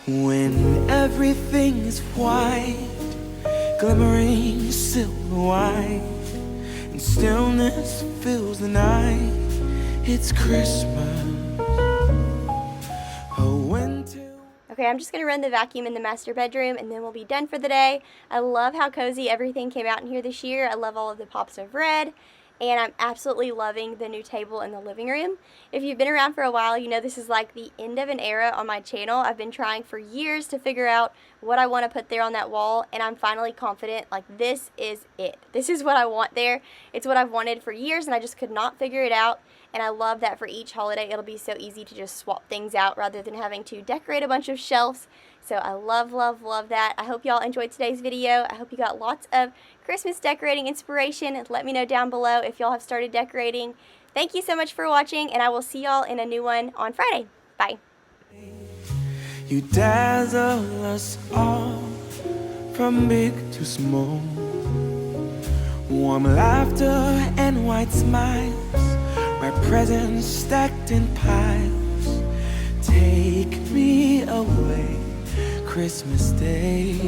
When everything is white, glimmering silver white, and stillness fills the night, it's Christmas. Oh, winter. Okay, I'm just going to run the vacuum in the master bedroom and then we'll be done for the day. I love how cozy everything came out in here this year. I love all of the pops of red and I'm absolutely loving the new table in the living room. If you've been around for a while, you know this is like the end of an era on my channel. I've been trying for years to figure out what I want to put there on that wall, and I'm finally confident, like, this is it. This is what I want there. It's what I've wanted for years, and I just could not figure it out. And I love that for each holiday, it'll be so easy to just swap things out rather than having to decorate a bunch of shelves. So I love, love, love that. I hope y'all enjoyed today's video. I hope you got lots of Christmas decorating inspiration. Let me know down below if y'all have started decorating. Thank you so much for watching, and I will see y'all in a new one on Friday. Bye. You dazzle us all, from big to small. Warm laughter and white smiles, my presents stacked in piles. Take me away, Christmas Day.